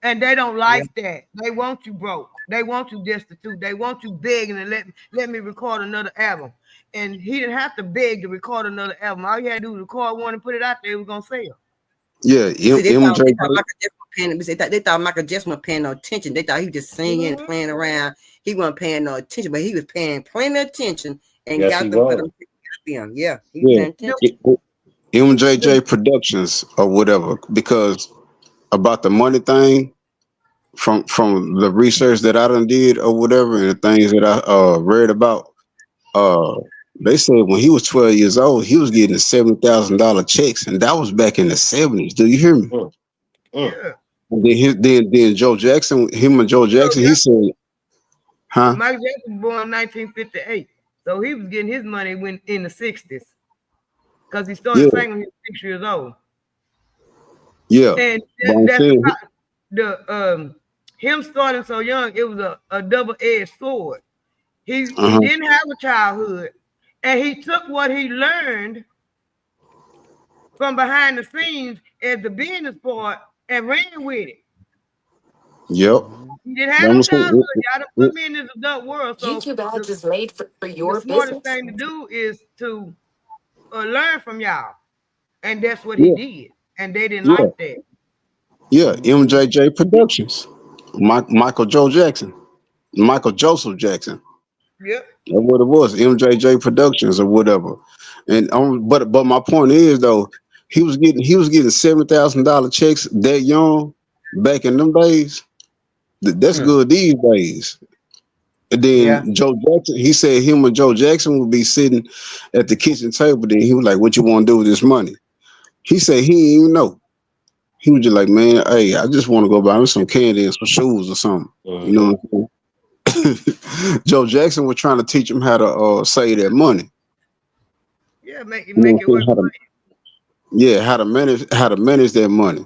And they don't like that. They want you broke. They want you destitute. They want you begging and let me record another album. And he didn't have to beg to record another album. All he had to do was record one and put it out there. It was gonna sell. Yeah, See, they thought MJ. they thought Michael Jackson was paying no attention. They thought he was just singing and playing around. He wasn't paying no attention, but he was paying plenty of attention and Yes, got he them for was. them. Yeah, he was paying attention. MJJ Productions or whatever, because about the money thing from the research that I done did or whatever, and the things that I read about, uh, they said when he was 12 years old, he was getting $70,000 checks, and that was back in the 70s. Do you hear me? Yeah. And then Joe Jackson, him and Joe Jackson, he said, huh? Michael Jackson was born in 1958, so he was getting his money when in the 60s because he started Yeah, singing when he was 6 years old. yeah. And But I'm that's saying, the him starting so young. It was a double-edged sword. He uh-huh. didn't have a childhood, and he took what he learned from behind the scenes as the business part and ran with it. Yep. He didn't have no I'm childhood. saying, Y'all done put me in this adult world. So YouTube ads is made for the your smartest business. thing to do is to learn from y'all, and that's what he yeah, did. And they didn't yeah, like that. yeah. MJJ Productions, Michael Joe Jackson, Michael Joseph Jackson. Yep. That's what it was, MJJ Productions or whatever. And but my point is though, he was getting $70,000 checks that young back in them days. That's good these days. And Yeah. then Joe Jackson, he said him and Joe Jackson would be sitting at the kitchen table. Then he was like, "What you want to do with this money?" He said he didn't even know. He was just like, "Man, hey, I just want to go buy me some candy and some shoes or something." You know what I'm saying? Joe Jackson was trying to teach him how to save that money. Yeah, make You know it what I'm work. saying? How to manage that money.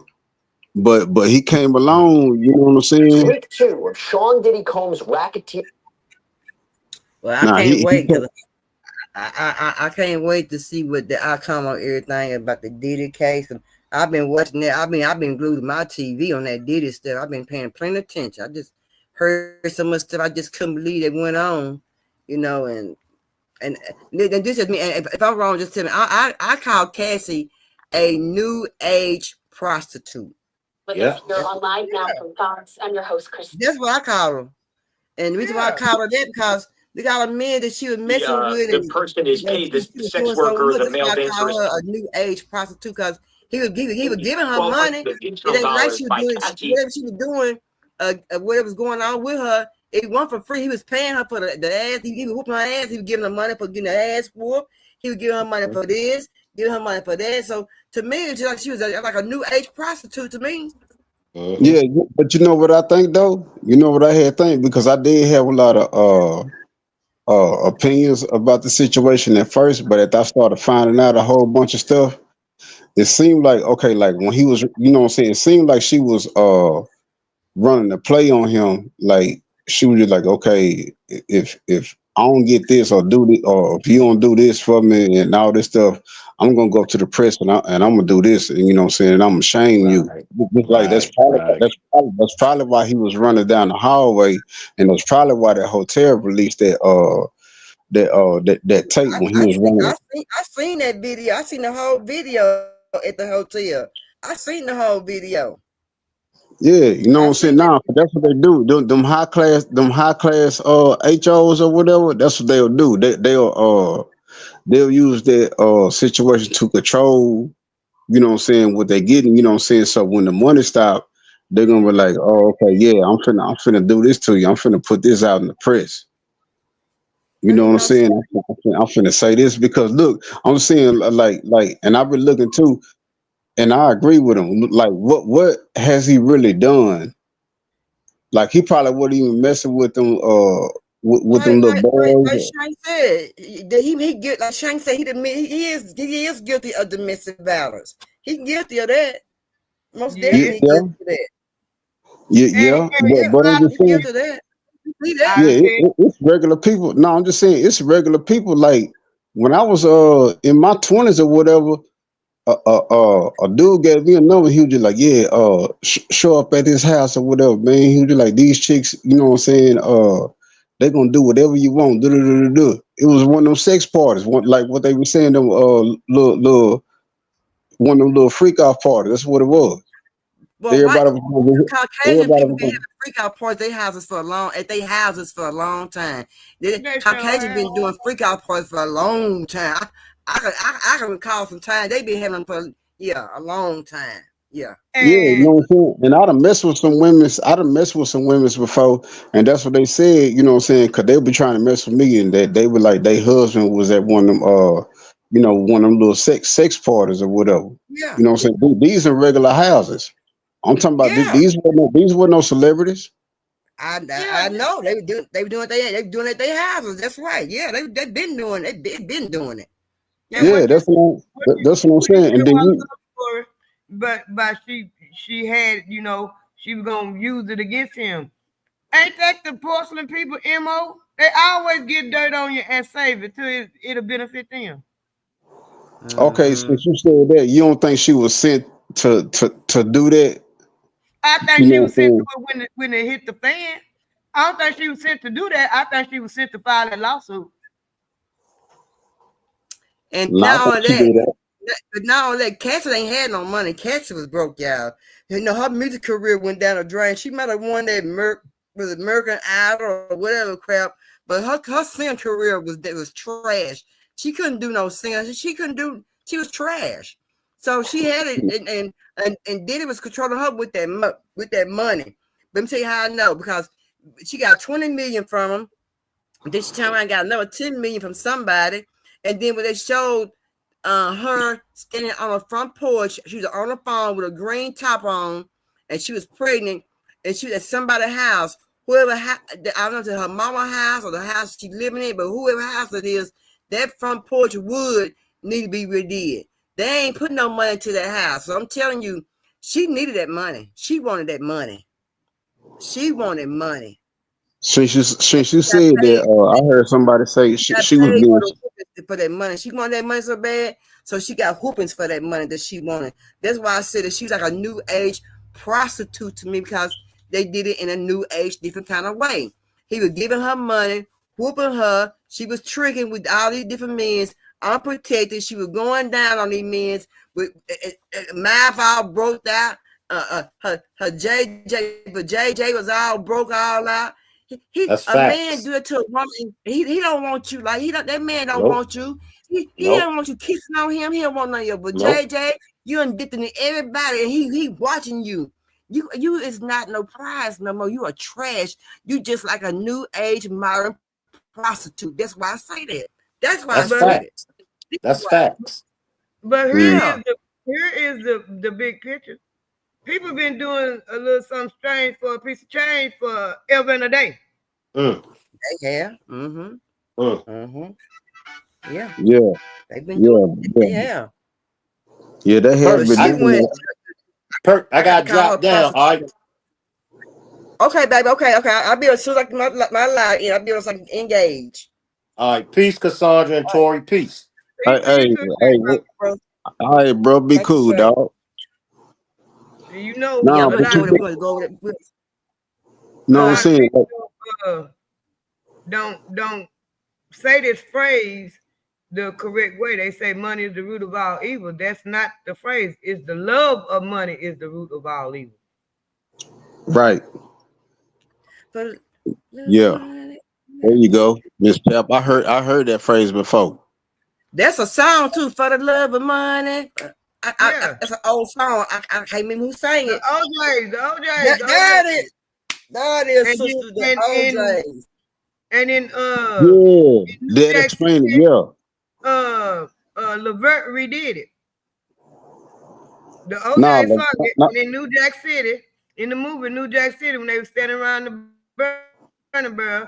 But he came along, you know what I'm saying? Take two of Sean Diddy Combs' racketeer. Well, I Nah, can't he wait because I can't wait to see what the outcome of everything about the Diddy case. And I've been watching that. I've been glued to my TV on that Diddy stuff. I've been paying plenty attention. I just heard so much stuff I just couldn't believe it went on, you know. And this is me. And if I'm wrong, just tell me. I call Cassie a new age prostitute. Yeah. You're on live now from Fox. I'm your host, Chris. That's what I call her. And the reason why I call her that because they got a man that she was messing with, The and person is that paid the she was sex doing something worker, with. the That's male why I dancer. call her a new age prostitute because he was giving her Well, money. the It digital ain't like dollars she was by doing Cathy. whatever she was doing, whatever was going on with her. It wasn't for free. He was paying her for the ass. He was whooping her ass. He was giving her money for getting her ass whooped. He was giving her money for this, giving her money for that. So to me, it's just like she was like a new age prostitute to me. Yeah, but you know what I think though? You know what I had think because I did have a lot of opinions about the situation at first, but as I started finding out a whole bunch of stuff, it seemed like okay, like when he was, you know what I'm saying, it seemed like she was running the play on him. Like she was just like, okay, if I don't get this or do this, or if you don't do this for me and all this stuff, I'm gonna go to the press and I'm gonna do this, and you know what I'm saying, and I'm gonna shame you. Just like that's probably why he was running down the hallway, and that's probably why that hotel released that tape when he was running. I seen that video. I seen the whole video at the hotel. I seen the whole video. Yeah, you know what I'm saying. Now that's what they do. Them high class HOs or whatever. That's what they'll do. They'll use that situation to control. You know what I'm saying, what they getting. You know what I'm saying. So when the money stop, they're gonna be like, oh, okay, yeah, I'm finna do this to you. I'm finna put this out in the press. You know what I'm saying? I'm finna say this because look, I'm saying like, and I've been looking too, and I agree with him. Like, what has he really done? Like he probably wasn't even messing with them with them little boys. Like Shank said, he get like Shank said he is guilty of domestic violence. He's guilty of that. Most definitely guilty of that. Yeah, And, yeah, and but I'm just You saying. guilty of that. You see that. Yeah, I said, it's regular people. No, I'm just saying it's regular people. Like when I was in my 20s or whatever, a dude gave me a number. He was just like, yeah, show up at his house or whatever, man. He was just like, these chicks, you know what I'm saying? They gonna do whatever you want. Do do do do do. It was one of them sex parties, like what they were saying. Them little one of them little freak off parties. That's what it was. Well, white Everybody was Caucasian everybody people was been having freak out parties at their houses for a long time. they sure Caucasian have. been doing freak out parties for a long time. I can recall some time they been having them for a long time. Yeah. Yeah, you And know what I'm saying? And I done messed with some women's, I done messed with some women's before, and that's what they said, you know what I'm saying? Cause they be trying to mess with me, and that they were like, their husband was at one of them, one of them little sex parties or whatever. Yeah. You know what I'm saying? These are regular houses. I'm talking about Yeah. these were no celebrities. yeah, I know they were doing they were doing it at their houses. That's right. Yeah, they been doing it. They been doing it. and Yeah. Yeah, that's what I'm what you saying. said And a then while you, ago, Tory, but she had, she was gonna use it against him. Ain't that the porcelain people MO? They always get dirt on you and save it till it'll benefit them. okay, Mm-hmm. since you said that, you don't think she was sent to do that? I think You she know was what I'm sent to saying? it when it hit the fan. I don't think she was sent to do that. I think she was sent to file that lawsuit. And Nah, I not think only she that, did that. but not only that, Cassie ain't had no money. Cassie was broke, y'all. Her music career went down the drain. She might have won that was it American Idol or whatever crap, but her singing career was trash. She couldn't do no singing. She couldn't do. She was trash. So she had it, and Diddy was controlling her with that money. Let me tell you how I know, because she got 20 million from him. Then she turned around and got another 10 million from somebody. And then when they showed her standing on a front porch, she was on the phone with a green top on, and she was pregnant, and she was at somebody's house. I don't know if it's her mama's house or the house she living in, but whoever house it is, that front porch would need to be redid. They ain't putting no money to that house. So I'm telling you, she needed that money. She wanted that money. She wanted money. Since you She got said that, paid. I heard somebody say She got she was paid being. for that money. She wanted that money so bad, so she got whoopings for that money that she wanted. That's why I said that she's like a new age prostitute to me, because they did it in a new age, different kind of way. He was giving her money, whooping her. She was tricking with all these different men, unprotected. She was going down on these men with mouth all broke out. Her JJ, but JJ was all broke all out. That's A man facts. do it to a woman. He don't want you, like that man don't Nope. want you. He Nope. don't want you kissing on him. He don't want none of you. But Nope. JJ, you addicted to everybody, and he watching you. You is not no prize no more. You are trash. You just like a new age modern prostitute. That's why I say that. That's why I That's said But it. facts. That's facts. but Yeah. here is the big picture. People been doing a little something strange for a piece of change for ever and a day. Mm, Yeah. Mm-hmm. mm. Mm-hmm. Yeah. Yeah, They've been doing yeah, it. yeah, Yeah. yeah. They Perk, But have been she I, doing went. that. Perk, I I got to got call her a dropped down. All right. prostitute. Okay, baby. Okay. I'll be as soon as my light in. I'll be able to engage. All right. Peace, Cassandra and Tory. Peace. Hey, Peace to hey, you too, big hey, Bro, all right, bro, be thank you, cool, sir. dog. brother. You know, Yeah, Nah, we're but a gonna you, go. We're gonna go over there. know what I'm lot of saying? people don't say this phrase the correct way. They say money is the root of all evil. That's not the phrase. It's the love of money is the root of all evil. Right? But Yeah. There you go, Miss Pep. I heard that phrase before. that's a song too. For the love of money. Yeah. That's an old song. I can't remember who sang The it. OJs, the OJs, That, the that OJs. is, that is, And sister. The then OJs. and in Yeah, New that Jack explain it. City, Yeah. Levert redid it. The Nah, OJ like, sung it, not, and in New Jack City, in the movie New Jack City, when they were standing around the burning barrel,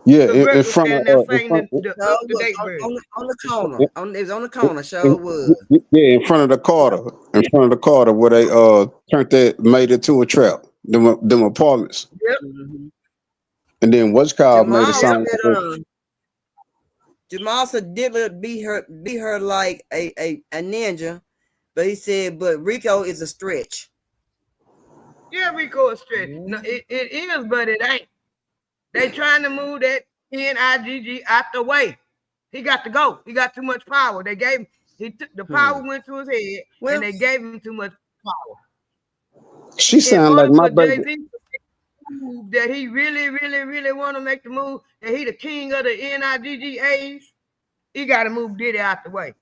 yeah, Levert was in standing front there of singing the No, up it to was date version. on the corner. in, It was on the corner. Sure it was. yeah, in front of the Carter. in front of the Carter where they turned that made it to a trap. Them apartments. Yep. Mm-hmm. And then what's called made it Jamal sound said, like Jamal said Diddler beat her like a ninja, but he said, but Rico is a stretch. Yeah, Rico is stretch. No, Mm-hmm. it is, but it ain't. They trying to move that NIGG out the way. He got to go. He got too much power. They gave him, he took the power went to his head, and Well, they gave him too much power. she In sound like order my for baby. Jay-Z to move that he really, really, really want to make the move, that he the king of the NIGGAs, he got to move Diddy out the way.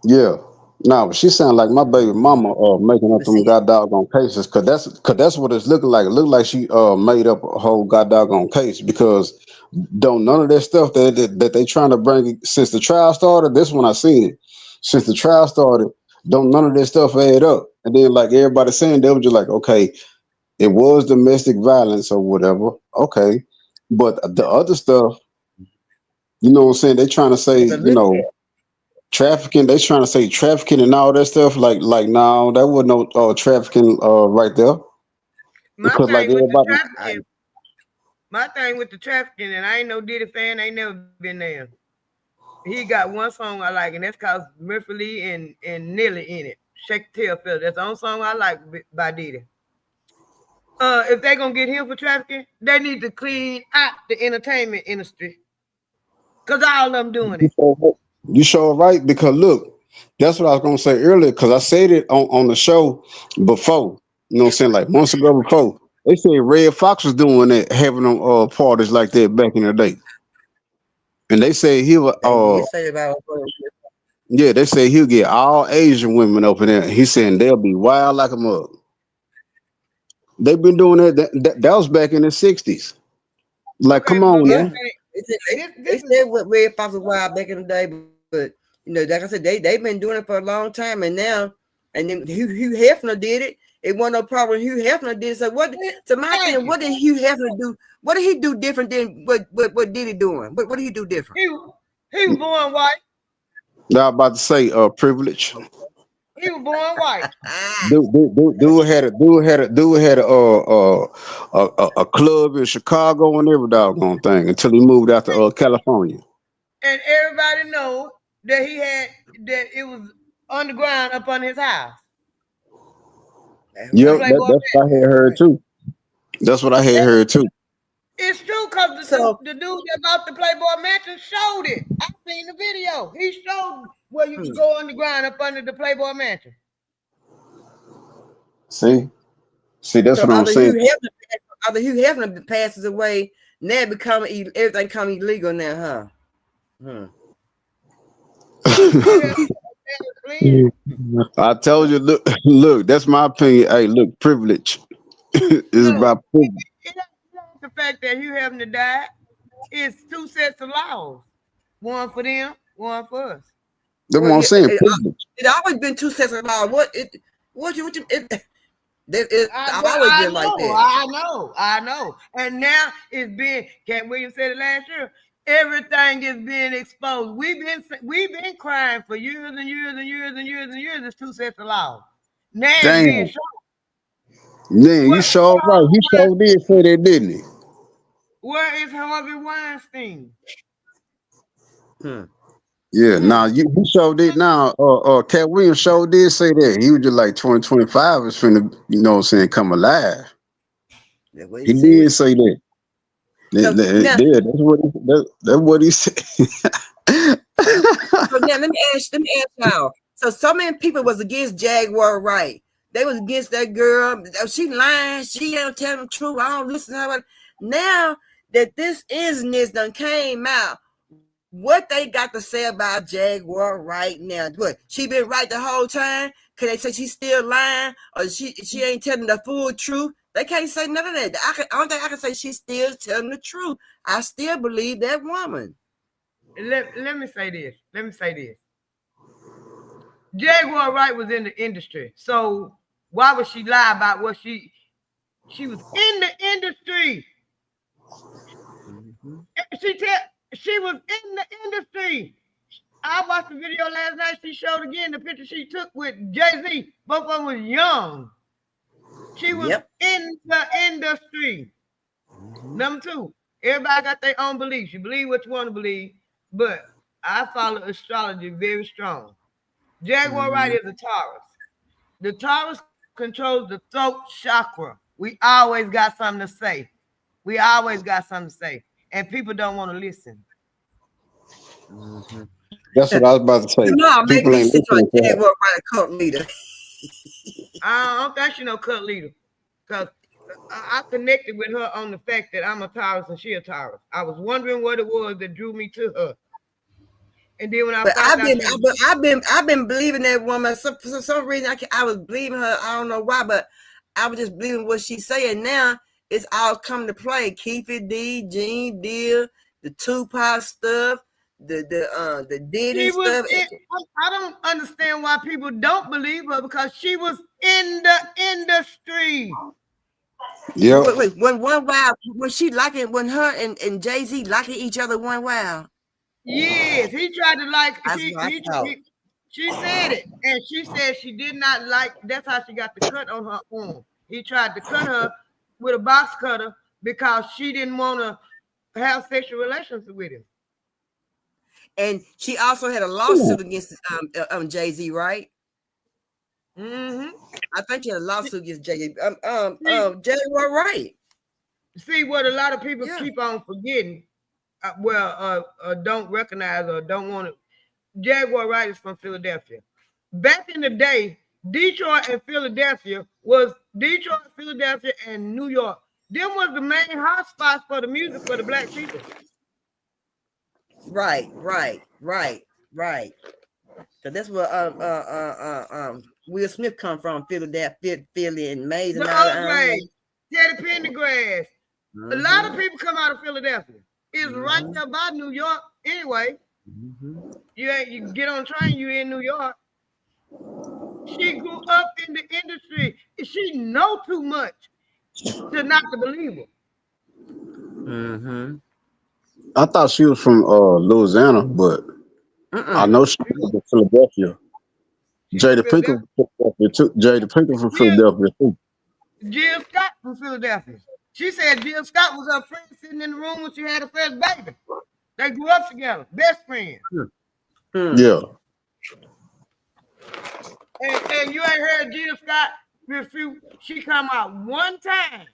Yeah. No, but she sound like my baby mama making up but them see, goddamn cases, cause that's what it's looking like. It look like she made up a whole goddamn case because don't none of that stuff that they trying to bring since the trial started. This one I seen it. Since the trial started, don't none of that stuff add up. And then like everybody saying they were just like, okay, it was domestic violence or whatever. Okay. But the other stuff, you know what I'm saying? They trying to say, but look at trafficking. They trying to say trafficking and all that stuff. Like no, that wasn't no trafficking right there. My Because like thing with the everybody, trafficking, and I ain't no Diddy fan, I ain't never been there. He got one song I like, and that's called Murphy Lee and Nelly in it. Shake the Tail Feather. That's the only song I like by Diddy. If they gonna get him for trafficking, they need to clean out the entertainment industry. Cause all of them doing it. you sure right. Because look, that's what I was gonna say earlier. Because I said it on the show before. You know what I'm saying? Like months ago before. They said Red Fox was doing that, having them parties like that back in the day. And they say he was they did say about yeah, they say he'll get all Asian women up in there. He saying they'll be wild like a mug. They've been doing that. That was back in the '60s. Like, Okay, come but on my now. yeah. thing, They this is said what Red Fox was wild back in the day, but like I said, they've been doing it for a long time, and now, and then Hugh Hefner did it. It wasn't no problem. Hugh Hefner did it. So what? To my thank thing, you. what did Hugh Hefner do? What did he do different than what did he doing? What did he do different? He was born white. I was about to say, privilege. He was born white. Dude had a club in Chicago and every doggone thing until he moved out to California. And everybody know that he had that it was underground up on his house. That's The Yep, right. Playboy that's what I had Mansion. heard too. That's what I had heard too. It's true because So, the dude that bought the Playboy Mansion showed it. I seen the video. He showed where you could hmm. go underground up under the Playboy Mansion. See, that's So what I'm saying. After Hugh Hefner passes away, now everything come illegal now, huh? Hmm. Hugh had clean. I told you, look, that's my opinion. Hey, look, privilege is No, about privilege. it ain't the fact that Hugh having to die. It's two sets of laws. One for them, one for us. That's Well, what I'm yeah, saying. Privilege. it always been two sets of law. It's always I been like know, that. I know, I know. And now it's been. Cat Williams said it last year. Everything is being exposed. We've been crying for years and years and years and years and years. It's two sets of laws. Now it's being Damn. shown. Man, you What? sure right. He sure did say that, didn't he? Where is Harvey Weinstein? Hmm. Yeah, Hmm. now you sure did. Now, Cat Williams sure did say that. He was just like 2025 is finna, you know what I'm saying, come alive. That's what he He said. did say that. So now, Yeah, that's what he said. let me ask y'all. So many people was against Jaguar Wright. They was against that girl. She lying. She don't tell the truth. I don't listen to her. Now that this business done came out, what they got to say about Jaguar right now? What, she been right the whole time? Can they say she's still lying, or she ain't telling the full truth? They can't say none of that. I don't think I can say she's still telling the truth. I still believe that woman. Let me say this. Let me say this. Jaguar Wright was in the industry, so why would she lie about what she was in the industry? Mm-hmm. She tell she was in the industry. I watched the video last night. She showed again the picture she took with Jay-Z. Both of them was young. She was in the industry. Number two, everybody got their own beliefs. You believe what you want to believe, but I follow astrology very strong. Jaguar Wright is a Taurus. The Taurus controls the throat chakra. We always got something to say. We always got something to say. And people don't want to listen. That's what I was about to say. No, People maybe ain't sit on listening to her. Jaguar Wright, a cult leader. I don't think she no cult leader. Because I connected with her on the fact that I'm a Taurus and she a Taurus. I was wondering what it was that drew me to her. And then when I found out I've been believing that woman. For some reason, I was believing her. I don't know why, but I was just believing what she's saying. Now it's all come to play. Keefe D, Gene Deal, the Tupac stuff, the Diddy stuff. I don't understand why people don't believe her because she was in the industry. Yeah. Wait, when one while was she liking when her and Jay-Z liking each other one while? Yes, he tried to like she said it, and she said she did not like. That's how she got the cut on her arm. He tried to cut her with a box cutter because she didn't want to have sexual relations with him. And she also had a lawsuit against Jay-Z, right? Mm-hmm. I think she had a lawsuit against Jay-Z. Jaguar Wright. See what a lot of people keep on forgetting. Don't recognize or don't want to. Jaguar Wright is from Philadelphia. Back in the day, Detroit and Philadelphia, and New York. Them was the main hotspots for the music for the black people. Right. So that's where Will Smith come from, Philadelphia, Philly, and Mays and all that. Teddy Pendergrass. A lot of people come out of Philadelphia. It's right there by New York anyway. You get on train, you in New York. She grew up in the industry. She know too much to not to believe her. I thought she was from Louisiana, but I know she was from Philadelphia. Jada Pinkett from Philadelphia too. Jada Pinkett from Philadelphia too. Jill Scott from Philadelphia. She said Jill Scott was her friend sitting in the room when she had her first baby. They grew up together, best friends. Yeah. And you ain't heard Jill Scott refute. She come out one time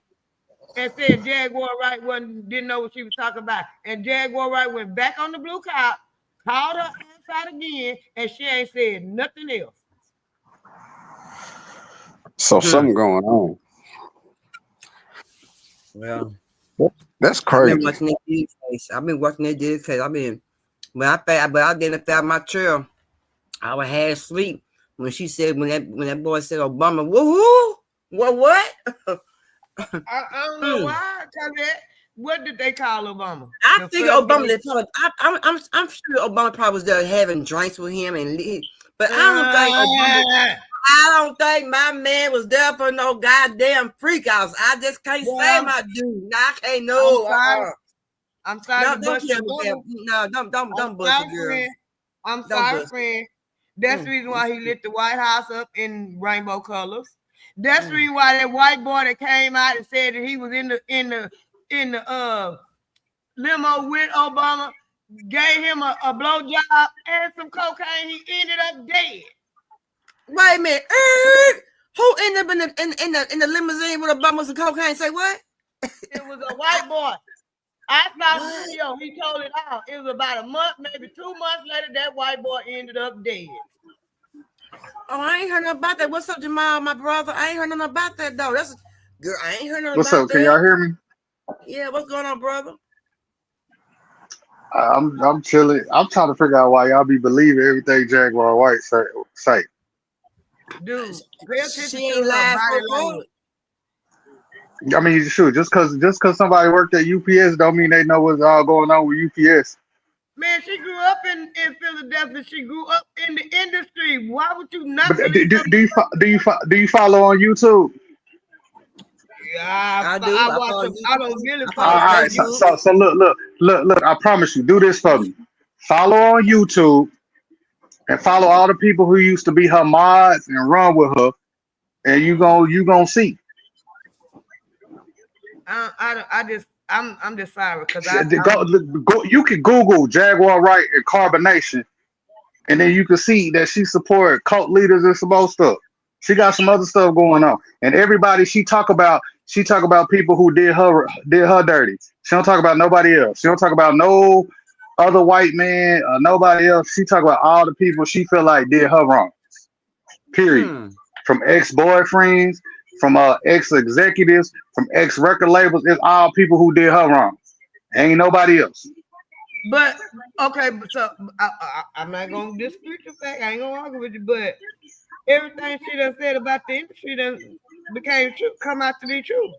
and said Jaguar Wright didn't know what she was talking about. And Jaguar Wright went back on the blue couch, called her ass out again, and she ain't said nothing else. So something going on. Well, that's crazy. I've been watching that Diddy case. But I didn't found my trail. I was half asleep when she said when that boy said Obama. Woohoo! What? I don't know why. What did they call Obama? I think Obama. I'm sure Obama probably was there having drinks with him, but I don't think my man was there for no goddamn freak outs. I just can't say my dude. I can't know. I'm sorry. Don't bust it, girl. I'm sorry, friend. That's the reason why he lit the White House up in rainbow colors. That's the reason why that white boy that came out and said that he was in the limo with Obama gave him a blowjob and some cocaine. He ended up dead. Wait a minute. Who ended up in the limousine with Obama with some cocaine? Say what? It was a white boy. I saw the video. He told it all. It was about a month, maybe 2 months later, that white boy ended up dead. Oh, I ain't heard nothing about that. What's up, Jamal, my brother? I ain't heard nothing about that, though. Girl, I ain't heard nothing about that. What's up? Can y'all hear me? Yeah, what's going on, brother? I'm chilling. I'm trying to figure out why y'all be believing everything Jaguar White say. Dude, pay attention she ain't lying for. I mean, shoot, just cause somebody worked at UPS don't mean they know what's all going on with UPS. Man, she grew up in Philadelphia. She grew up in the industry. Why would you not believe do you follow on YouTube? Yeah, I do. I watch them. I don't really follow. All right, so look. I promise you, do this for me. Follow on YouTube and follow all the people who used to be her mods and run with her, and you gonna see. I'm just sorry because I Go, you can Google Jaguar Wright and carbonation, and then you can see that she support cult leaders and some more stuff. She got some other stuff going on, and everybody she talk about people who did her dirty. She don't talk about nobody else. She don't talk about no other white man or nobody else. She talk about all the people she feel like did her wrong. Period. Hmm. From ex boyfriends, from ex executives, from ex record labels. It's all people who did her wrong. Ain't nobody else. But okay, so I'm not gonna dispute the fact. I ain't gonna argue with you, but everything she done said about the industry done became true, come out to be true.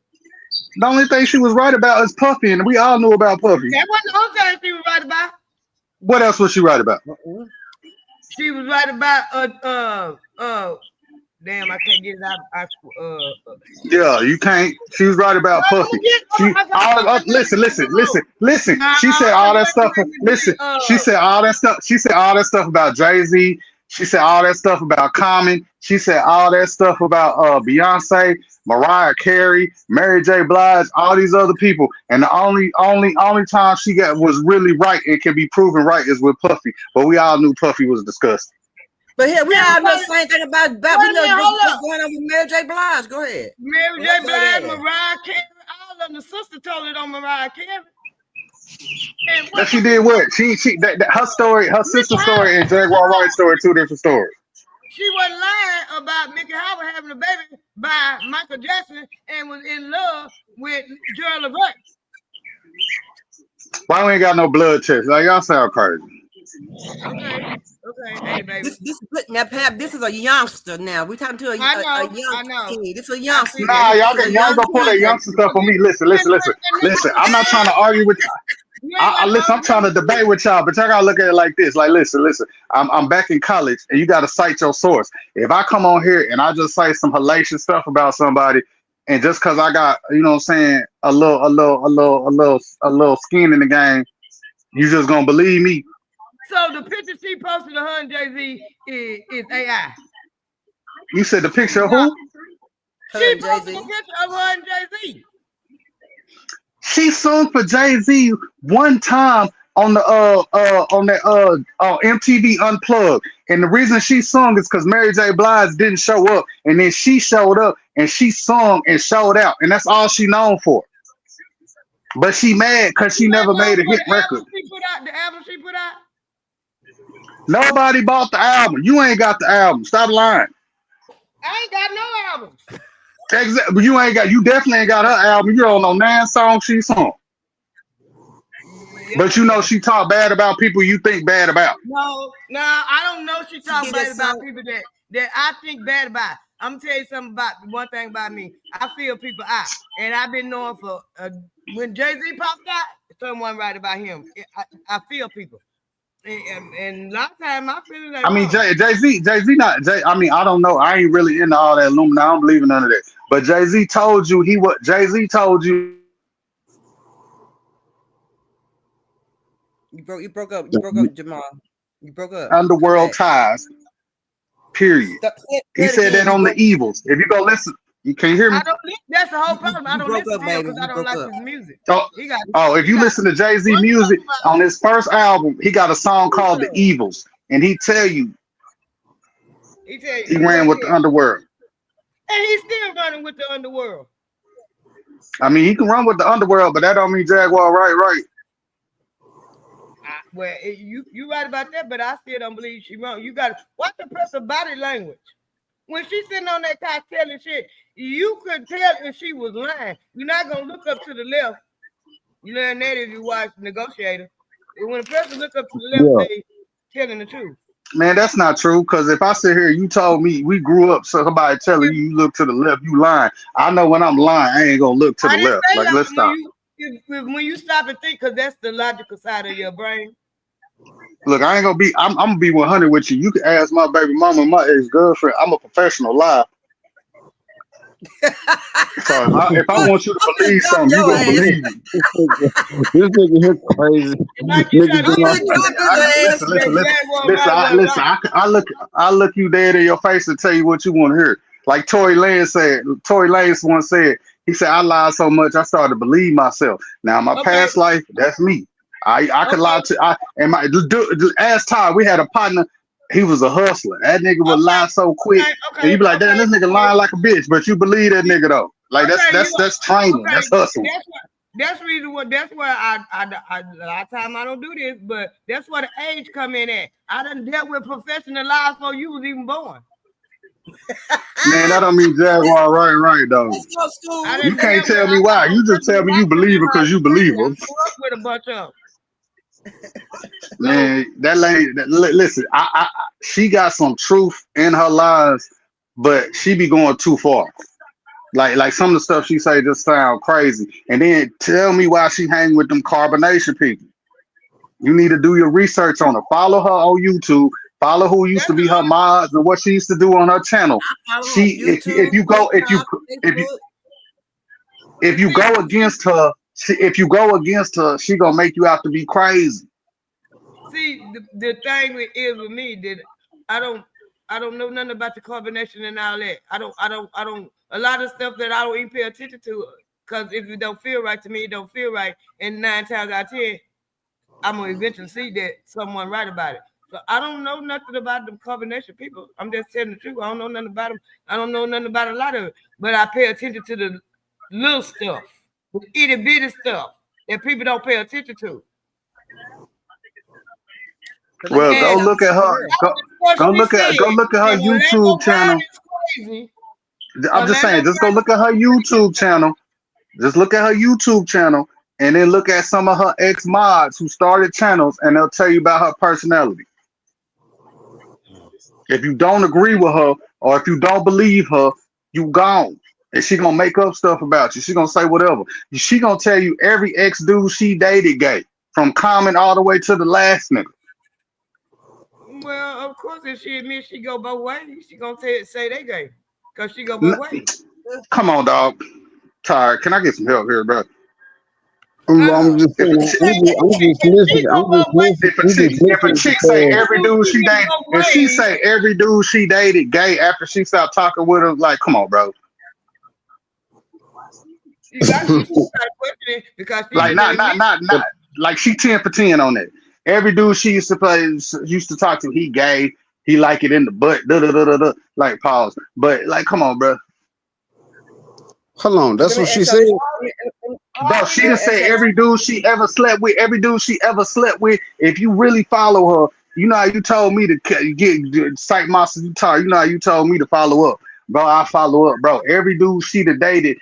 The only thing she was right about is Puffy, and we all knew about Puffy. That wasn't the only thing she was right about. What else was she right about? She was right about damn, I can't get it out. Yeah, you can't. She was right about Puffy. Listen. She said all that stuff. Listen, she said all that stuff. She said all that stuff about Jay-Z. She said all that stuff about Common. She said all that stuff about Beyonce, Mariah Carey, Mary J. Blige, all these other people. And the only time she got was really right and can be proven right is with Puffy. But we all knew Puffy was disgusting. But here we all know the same thing about we know what's going on with Mary J. Blige. Go ahead. Mary J. Blige, Mariah Carey, all of them. The sister told it on Mariah Carey. That she did what? Her story, her sister story, and Jaguar Wright's story, two different stories. She wasn't lying about Mickey Howard having a baby by Michael Jackson and was in love with Gerald Levert. Why we ain't got no blood test? Like y'all sound crazy. Okay, hey baby. This is a youngster now. We talking to a young kid. This is a youngster. Nah, y'all gonna pull that youngster stuff on me. Listen. I'm not trying to argue with. Listen, I'm trying to debate with y'all, but y'all gotta look at it like this. Like, listen. I'm back in college, and you gotta cite your source. If I come on here and I just cite some hellacious stuff about somebody, and just cause I got, you know what I'm saying, a little skin in the game, you just gonna believe me? So the picture she posted of her and Jay-Z is AI. You said the picture of who? She posted a picture of her and Jay-Z. She sung for Jay-Z one time on that MTV Unplugged, and the reason she sung is because Mary J. Blige didn't show up, and then she showed up and she sung and showed out, and that's all she known for. But she mad because she never made a hit record. The album she put out. Nobody bought the album. You ain't got the album. Stop lying. I ain't got no album. Exactly. You definitely ain't got her album. You don't know 9 songs she sung. Yeah. But you know she talk bad about people you think bad about. No, I don't know she talk bad about people that I think bad about. I'm gonna tell you something about one thing about me. I feel people out, and I've been knowing for when Jay-Z popped out, someone right about him. I feel people. And a lot of time I feel like. I mean, Jay-Z not. I mean, I don't know. I ain't really into all that Illuminati. I don't believe in none of that. But Jay-Z told you Jay-Z told you. You broke up, Jamal. You broke up. Underworld ties. Period. He said that on the Evils. If you go listen, you can't hear me. That's the whole problem. I don't listen to him because I don't like his music. If you listen to Jay-Z music on his first album, he got a song called "The Evils," and he tell you he ran with the underworld. And he's still running with the underworld. I mean, he can run with the underworld, but that don't mean Jaguar right. Well, you right about that, but I still don't believe she wrong. You got to watch the person's body language. When she's sitting on that couch telling shit, you could tell if she was lying. You're not going to look up to the left. You learn that if you watch Negotiator. When a person look up to the left, they telling the truth. Man, that's not true. Because if I sit here, you told me we grew up, so somebody telling you look to the left, you lying. I know when I'm lying, I ain't going to look to the left. Like, let's stop. When you stop and think, because that's the logical side of your brain. Look, I ain't gonna be. I'm gonna be 100 with you. You can ask my baby mama, my ex-girlfriend. I'm a professional liar. So if I want you to I'm finna believe drop something, you your gonna ass. believe it. This nigga here crazy. Like you Nigga trying to do I'm not. tell finna me drop his ass. that Jaguar might well Listen. lie. I look you dead in your face and tell you what you want to hear. Like Tory Lanze said. Tory Lanze once said. He said, "I lied so much, I started to believe myself." Now, my Okay, past life, that's me. I could lie okay, to. I and my ask Ty. We had a partner. He was a hustler. That nigga would lie so quick, and you be like, "Damn, this nigga lying like a bitch," but you believe that nigga though. Like okay, that's training. okay. That's hustle. That's the reason what. That's where I a lot of time I don't do this, but that's where the age come in at. I done dealt with professional lives before you was even born. Man, that don't mean Jaguar right though. Let's go school. I You done can't dealt with. tell me I why. got You just tell professional me you believe it because you believe I it. grew up with a bunch of. So Man, that lady. Listen, she got some truth in her lies, but she be going too far. Like some of the stuff she say just sound crazy. And then tell me why she hang with them carbonation people. You need to do your research on her. Follow her on YouTube. Follow who used that's to the be her only. mods and what she used to do on her channel. I follow her on She, if YouTube, you go, TikTok, if you Facebook. if But you go against her, she gonna make you out to be crazy. see, the thing is with me that I don't I don't know nothing about the carbonation and all that. I don't a lot of stuff that I don't even pay attention to because if it don't feel right to me, it don't feel right. And 9 times out of 10, I'm gonna eventually see that someone right about it. So I don't know nothing about the carbonation people. I'm just telling the truth. I don't know nothing about them. I don't know nothing about a lot of it. But I pay attention to the little stuff, the itty bitty stuff that people don't pay attention to. Cause they Well, think they go And got look at something her. real. especially said Go look at her that Orlando YouTube Brown channel. is crazy. I'm just Orlando saying, just go Brown look at her YouTube channel. Just look at her YouTube channel, and then look at some of her ex mods who started channels, and they'll tell you about her personality. If you don't agree with her, or if you don't believe her, you gone. And she gonna make up stuff about you. She gonna say whatever. She gonna tell you every ex dude she dated gay, from Common all the way to the last nigga. well, of course, if she admits she go both ways, she gonna say they gay. Cause she go both N- ways. Come on, dog. Tired. Can I get some help here, bro? I'm just If saying. a chick, I'm just If she listening. go both ways, if a chick say I every knew dude she she can dated, both if she ways. say every dude she dated gay after she stopped talking with him, like, come on, bro. You got to start questioning because she Like, even admit. not. Like, she 10 for 10 on that. Every dude she used to talk to, he gay. He like it in the butt. Da da da da da. Like, pause. But like, come on, bro. Hold on. So That's let me what she ask y'all said. this. Bro, she Let me just ask said y'all this. every dude she ever slept with, every dude she ever slept with. If you really follow her, you know how you told me to get cite my guitar. You know how you told me to follow up, bro. I follow up, bro. Every dude she done dated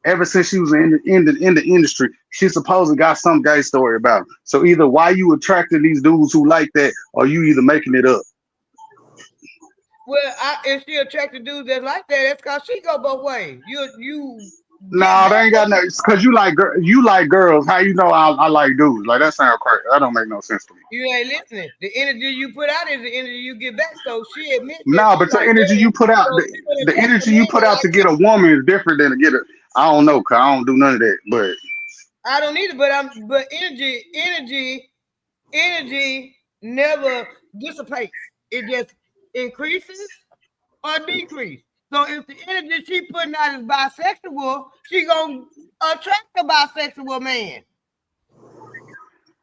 ever since she was in the industry, she supposedly got some gay story about him. So either why you attracted these dudes who like that, or you either making it up. Well, if she attracted dudes that like that, that's because she go both ways. You get Nah, they her. ain't got no. Cause you like girls. How you know I like dudes? Like that sound crazy. That don't make no sense to me. You ain't listening. The energy you put out is the energy you get back. So she admits that Nah, she but the like energy girls. you put out, So she gonna the attract a energy you man put that out like to get a woman is different than to get a. I don't know, cause I don't do none of that. But I don't need it, but energy never dissipates. It just increases or decreases. So if the energy she putting out is bisexual, she gonna attract a bisexual man.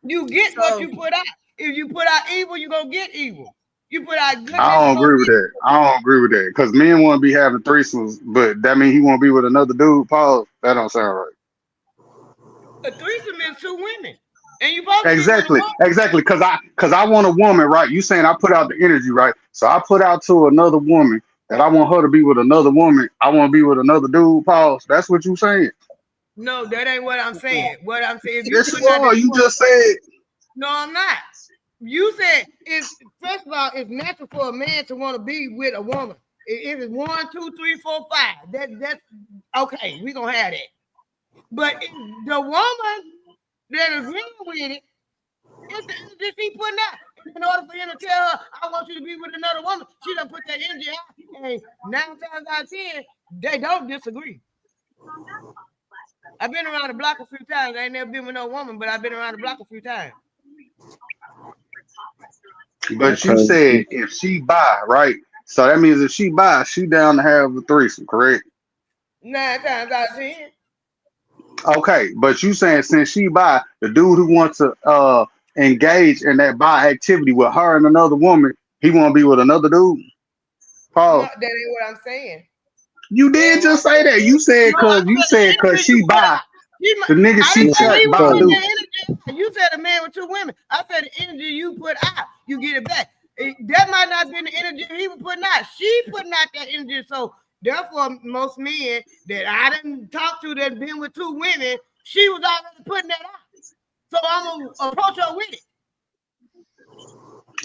You get what So you put out. If you put out evil, you're gonna get evil. You put out I goodness, you're don't gonna agree with that. I don't agree with that. Cause men want to be having threesomes, but that mean he want to be with another dude. Pause. That don't sound right. get a threesome is two women. And you're supposed to be with a Exactly, woman. exactly. Cause I want a woman, right? You saying I put out the energy, right? So I put out to another woman that I want her to be with another woman. I want to be with another dude. Pause. That's what you saying. No, that ain't what I'm saying. What I'm saying, if you Yes, you putting out that are. You you want, just said. no, I'm not. You said it's first of all, it's natural for a man to want to be with a woman. If it's 1, 2, 3, 4, 5, that's okay. We gonna have that. But if the woman that agreeing with it, it's the energy she putting out. In order for him to tell her, I want you to be with another woman, she done put that energy out. And 9 times out of 10, they don't disagree. I've been around the block a few times. I ain't never been with no woman, but I've been around the block a few times. But you Okay. said if she buy, right? So that means if she buy, she down to have a threesome, correct? 9 times out of 10. Okay, but you saying since she buy, the dude who wants to engage in that buy activity with her and another woman, he want to be with another dude. No, Pause. that ain't what I'm saying. You That did ain't what just I'm say saying. that. No, I You said the said cause energy you she put buy, out. She, the nigga I she didn't say touch he was buy putting do. the energy out. You said a man with 2 women. I said the energy you put out, you get it back. That might not be the energy he was putting out. She putting out that energy. So therefore, most men that I didn't talk to that been with 2 women, she was already putting that out. So I'm gonna approach her with it.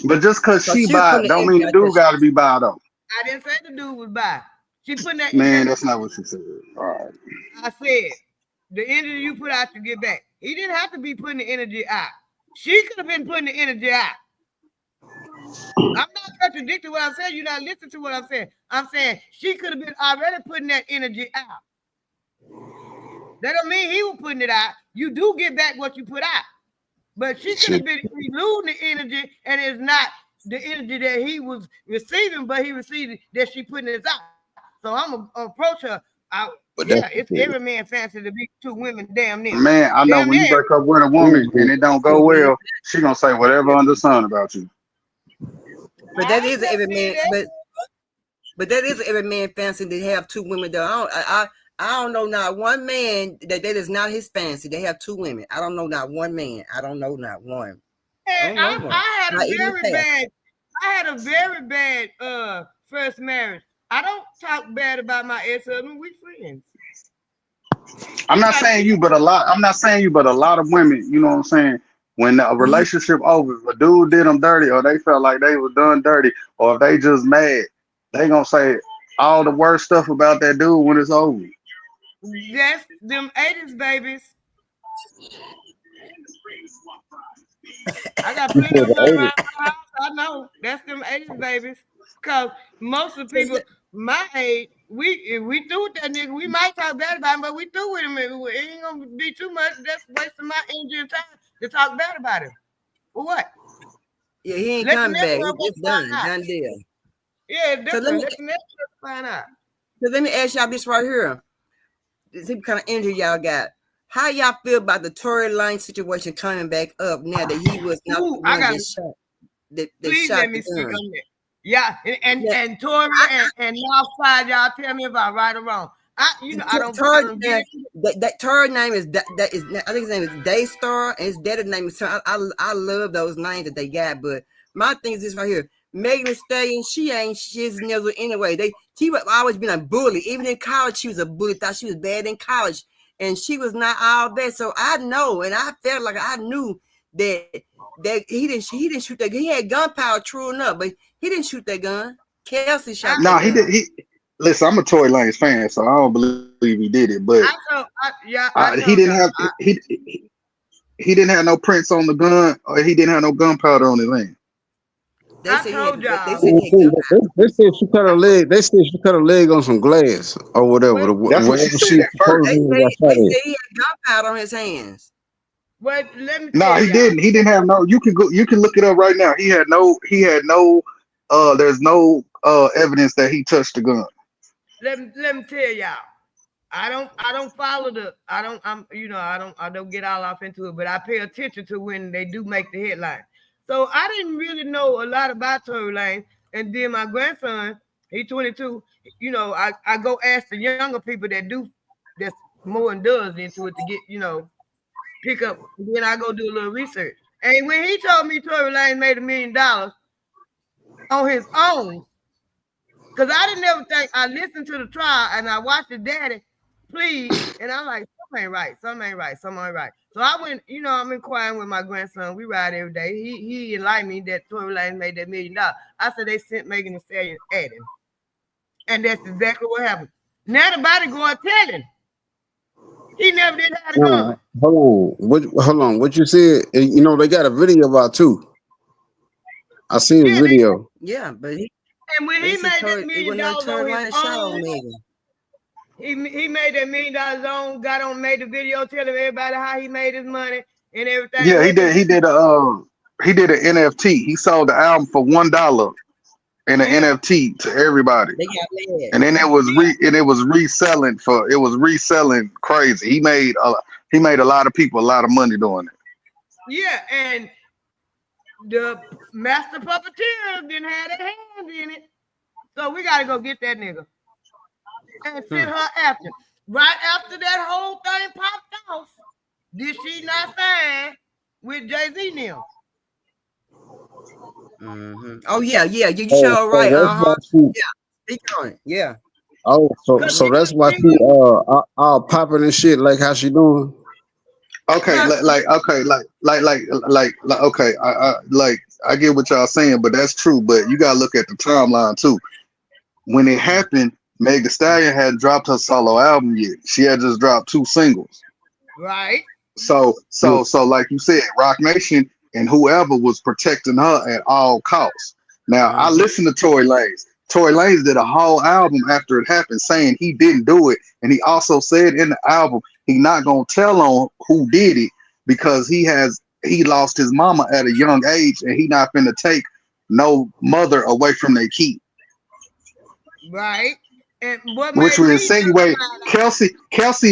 But just cause So she she was buy, putting the don't energy mean the out there. dude gotta be buy though. I didn't say the dude was bi. She putting that Man, energy. that's not what she said. All right. I said the energy you put out to get back. He didn't have to be putting the energy out. She could have been putting the energy out. I'm not contradicting what I'm saying. You're not listening to what I'm saying. I'm saying she could have been already putting that energy out. That don't mean he was putting it out. You do get back what you put out. But she could have Shit. been eluding the energy, and it's not the energy that he was receiving, but he received that she putting this out. So I'm gonna approach her out. Yeah, But it's that's every man fancy to be 2 women, damn near. Man, I know Damn when you near. break up with a woman and it don't go well, she gonna say whatever under the sun about you. But I that ain't is never every did man. that. But that is every man fancy to have 2 women. Though I don't know not one man that is not his fancy. They have 2 women. I don't know not one man. I don't know not one. I And don't know one. I had Not a even very half. bad, I had a very bad first marriage. I don't talk bad about my ex-husband. We friends. I'm He not tried to saying cheat. you, but a lot. I'm not saying you, but a lot of women. You know what I'm saying? When a relationship over, if a dude did them dirty, or they felt like they was done dirty, or if they just mad, they gonna say all the worst stuff about that dude when it's over. That's them 80s babies. I got You plenty said of them the around my house. I know that's them 80s babies. Cause most of the So, people my age, if we through with that nigga, we might talk bad about him, but we through with him. It ain't gonna be too much. That's wasting my energy and time to talk bad about him. For what? yeah, he ain't Let the coming next back. motherfucker It's find done. out. Done deal. Yeah, it's So let different. me Let the next motherfucker find out. ask y'all this right here. This kind of energy y'all got. How y'all feel about the Tory Lanze situation coming back up now that he was not Ooh, the I one got. that shot that Please shot let the me speak gun? on that. Yeah, Yeah, and Tory and Northside, y'all tell me if I'm right or wrong. I Tory don't get name, it. that Tory name is that is I think his name is Daystar and his dad's name is Tory. I love those names that they got, but my thing is this right here. Megan Thee Stallion, she's never anyway. She was always been a bully. Even in college, she was a bully. Thought she was bad in college, and she was not all that. So I know, and I felt like I knew that he didn't shoot that. He had gunpowder, true enough, but he didn't shoot that gun. Kelsey shot that Nah, he gun. did. He listen. I'm a Tory Lanez fan, so I don't believe he did it. But I he told didn't y'all. have he didn't have no prints on the gun, or he didn't have no gunpowder on his hand. They I said he had. told They y'all. said he had gunpowder. They said she cut her leg. They said she cut her leg on some glass or whatever. What That's what she Wherever said she at supposedly first. got They shot at. say he had gunpowder on his hands. what let me No, tell he y'all. didn't. He didn't have no. You can go. You can look it up right now. He had no. He had no. There's no evidence that he touched the gun. Let me tell y'all. I don't follow the I don't I'm I don't get all off into it, but I pay attention to when they do make the headline. So I didn't really know a lot about Tory Lane. And then my grandson, he's 22, I go ask the younger people that's more and does into it to get, pick up. And then I go do a little research. And when he told me Tory Lane made $1 million on his own, because I didn't ever think I listened to the trial and I watched the daddy plead, and I'm like, something ain't right, something ain't right, something ain't right. So I went, I'm inquiring with my grandson. We ride every day. He enlightened me that Tory Lane made that $1 million. I said they sent Megan Thee Stallion at him. And that's exactly what happened. Now the body going telling. He never did have a gun. Hold on. Hold on. What you said? They got a video out too. I seen the Yeah, video. Yeah, but And when he made that $1 million on his own, he made that $1 million on, got on, made the video telling everybody how he made his money and everything. Yeah, he did. He did an NFT. He sold the album for $1 in an NFT to everybody, They got mad. and then it was reselling crazy. He made a lot of people a lot of money doing it. Yeah, and the master puppeteer didn't have their hands in it, so we gotta go get that nigga and send her after. Right after that whole thing popped off, did she not sign with Jay-Z now? Oh yeah, you Oh, sure so right. that's why she. Yeah, keep going. Yeah. Oh, so that's why she all popping and shit like how she doing. Okay, okay, I get what y'all saying, but that's true. But you gotta look at the timeline too. When it happened, Meg Thee Stallion had dropped her solo album yet. She had just dropped 2 singles. Right. So like you said, Rock Nation and whoever was protecting her at all costs. Now I listened to Tory Lanez. Tory Lanez did a whole album after it happened saying he didn't do it. And he also said in the album he not gonna tell on who did it because he lost his mama at a young age and he not finna take no mother away from their kid. Right. And what Which made would me insinuate Kelsey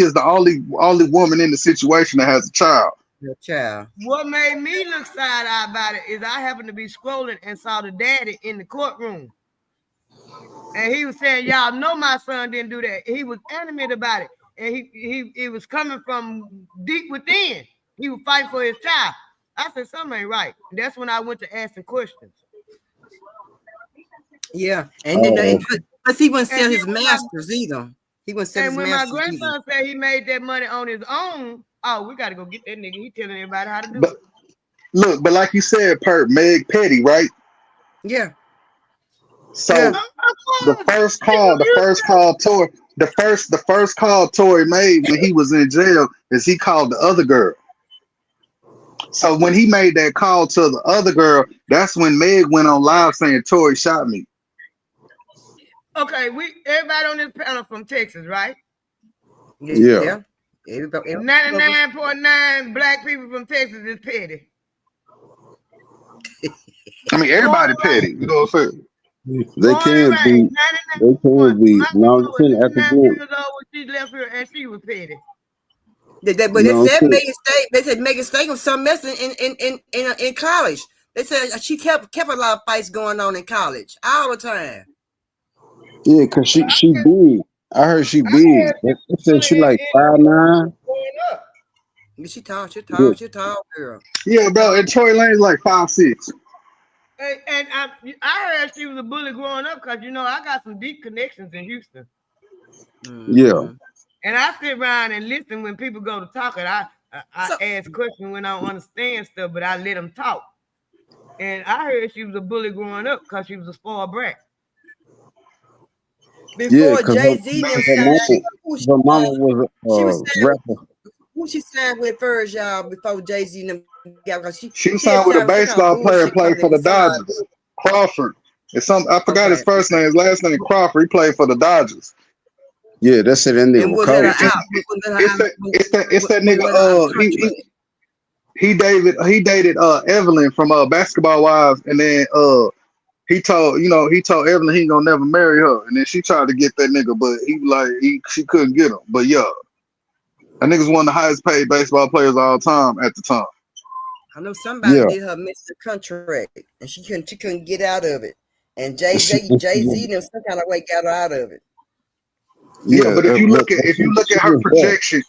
is the only woman in the situation that has a child. Your child. What made me look side-eye about it is I happened to be scrolling and saw the daddy in the courtroom. And he was saying, y'all know my son didn't do that. He was animated about it. And he was coming from deep within. He was fighting for his child. I said, something ain't right. And that's when I went to asking questions. Yeah. And then plus he wouldn't sell his masters either. He wouldn't sell his masters. And when my grandson said he made that money on his own, oh, we got to go get that nigga. He telling everybody how to do it. Look, but like you said, Meg Petty, right? Yeah. So the first call Tory made when he was in jail is he called the other girl. So when he made that call to the other girl, that's when Meg went on live saying Tory shot me. Okay, everybody on this panel from Texas, right? Yeah. 99.9 black people from Texas is petty. I mean, everybody petty. You know what I'm saying? They can be. Now I'm saying at the end. She left here and she was petty. But they said Megan State. They said Megan State was something else in college. They said she kept a lot of fights going on in college all the time. Yeah, cause she big. I heard she big. They said she like 5'9". She tall, girl. Yeah, bro. And Tory Lane's like 5'6". And I heard she was a bully growing up because I got some deep connections in Houston. Yeah. And I sit around and listen when people go to talk. And I ask questions when I don't understand stuff, but I let them talk. And I heard she was a bully growing up because she was a spoiled brat. Before Jay-Z, her mama was a rapper. Who she signed with first, y'all? Before Jay-Z she signed with a baseball player and played for the Dodgers. Crawford. I forgot his first name. His last name Crawford. He played for the Dodgers. Yeah, that's it. And then it's that nigga. He dated Evelyn from Basketball Wives, and then he told Evelyn he ain't gonna never marry her, and then she tried to get that nigga, but she couldn't get him. But yeah, that nigga's one of the highest paid baseball players of all time at the time. I know somebody did her Mr. Contract, and she couldn't get out of it. And Jay-Z them some kind of way got her out of it. Yeah, but if you look at her projection,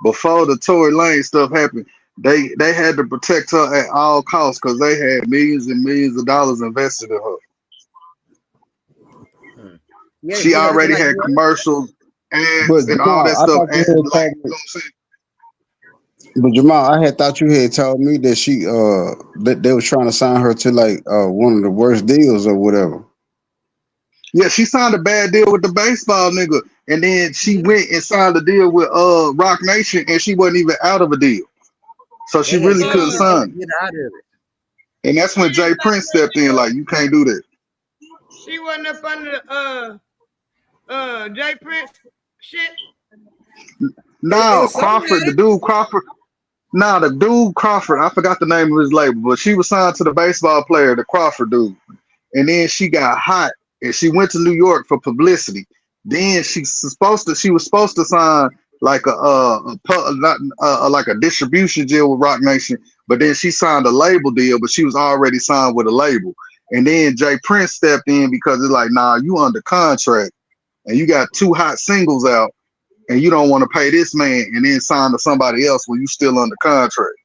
before the Tory Lanez stuff happened, they had to protect her at all costs because they had millions and millions of dollars invested in her. She already had commercials, ads, and all that stuff. But Jamal, I had thought you had told me that she that they was trying to sign her to like one of the worst deals or whatever. Yeah, she signed a bad deal with the baseball nigga, and then she went and signed a deal with Rock Nation, and she wasn't even out of a deal, so she really couldn't sign. Get out of it. And that's when Jay Prince stepped in, like, you can't do that. She wasn't up under the Jay Prince shit. It Now was something Crawford, the like dude Crawford. Nah, the dude Crawford, I forgot the name of his label, but she was signed to the baseball player, the Crawford dude. And then she got hot and she went to New York for publicity. Then she was supposed to sign like like a distribution deal with Rock Nation, but then she signed a label deal, but she was already signed with a label. And then Jay Prince stepped in because it's like, nah, you under contract and you got 2 hot singles out and you don't want to pay this man and then sign to somebody else when you still under contract.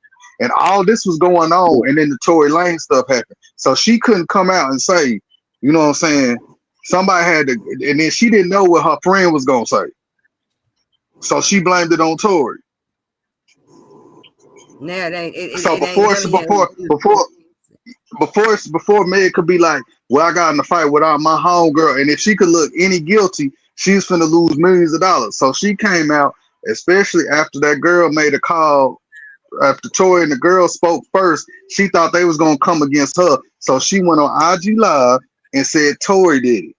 And all this was going on, and then the Tory Lane stuff happened. So she couldn't come out and say, you know what I'm saying? Somebody had to, and then she didn't know what her friend was gonna say. So she blamed it on Tory. now So it ain't never had before Meg could be like, well, I got in a fight with my homegirl, and if she could look any guilty, she's finna lose millions of dollars. So she came out, especially after that girl made a call. After Tory and the girl spoke first, she thought they was gonna come against her. So she went on IG Live and said Tory did it.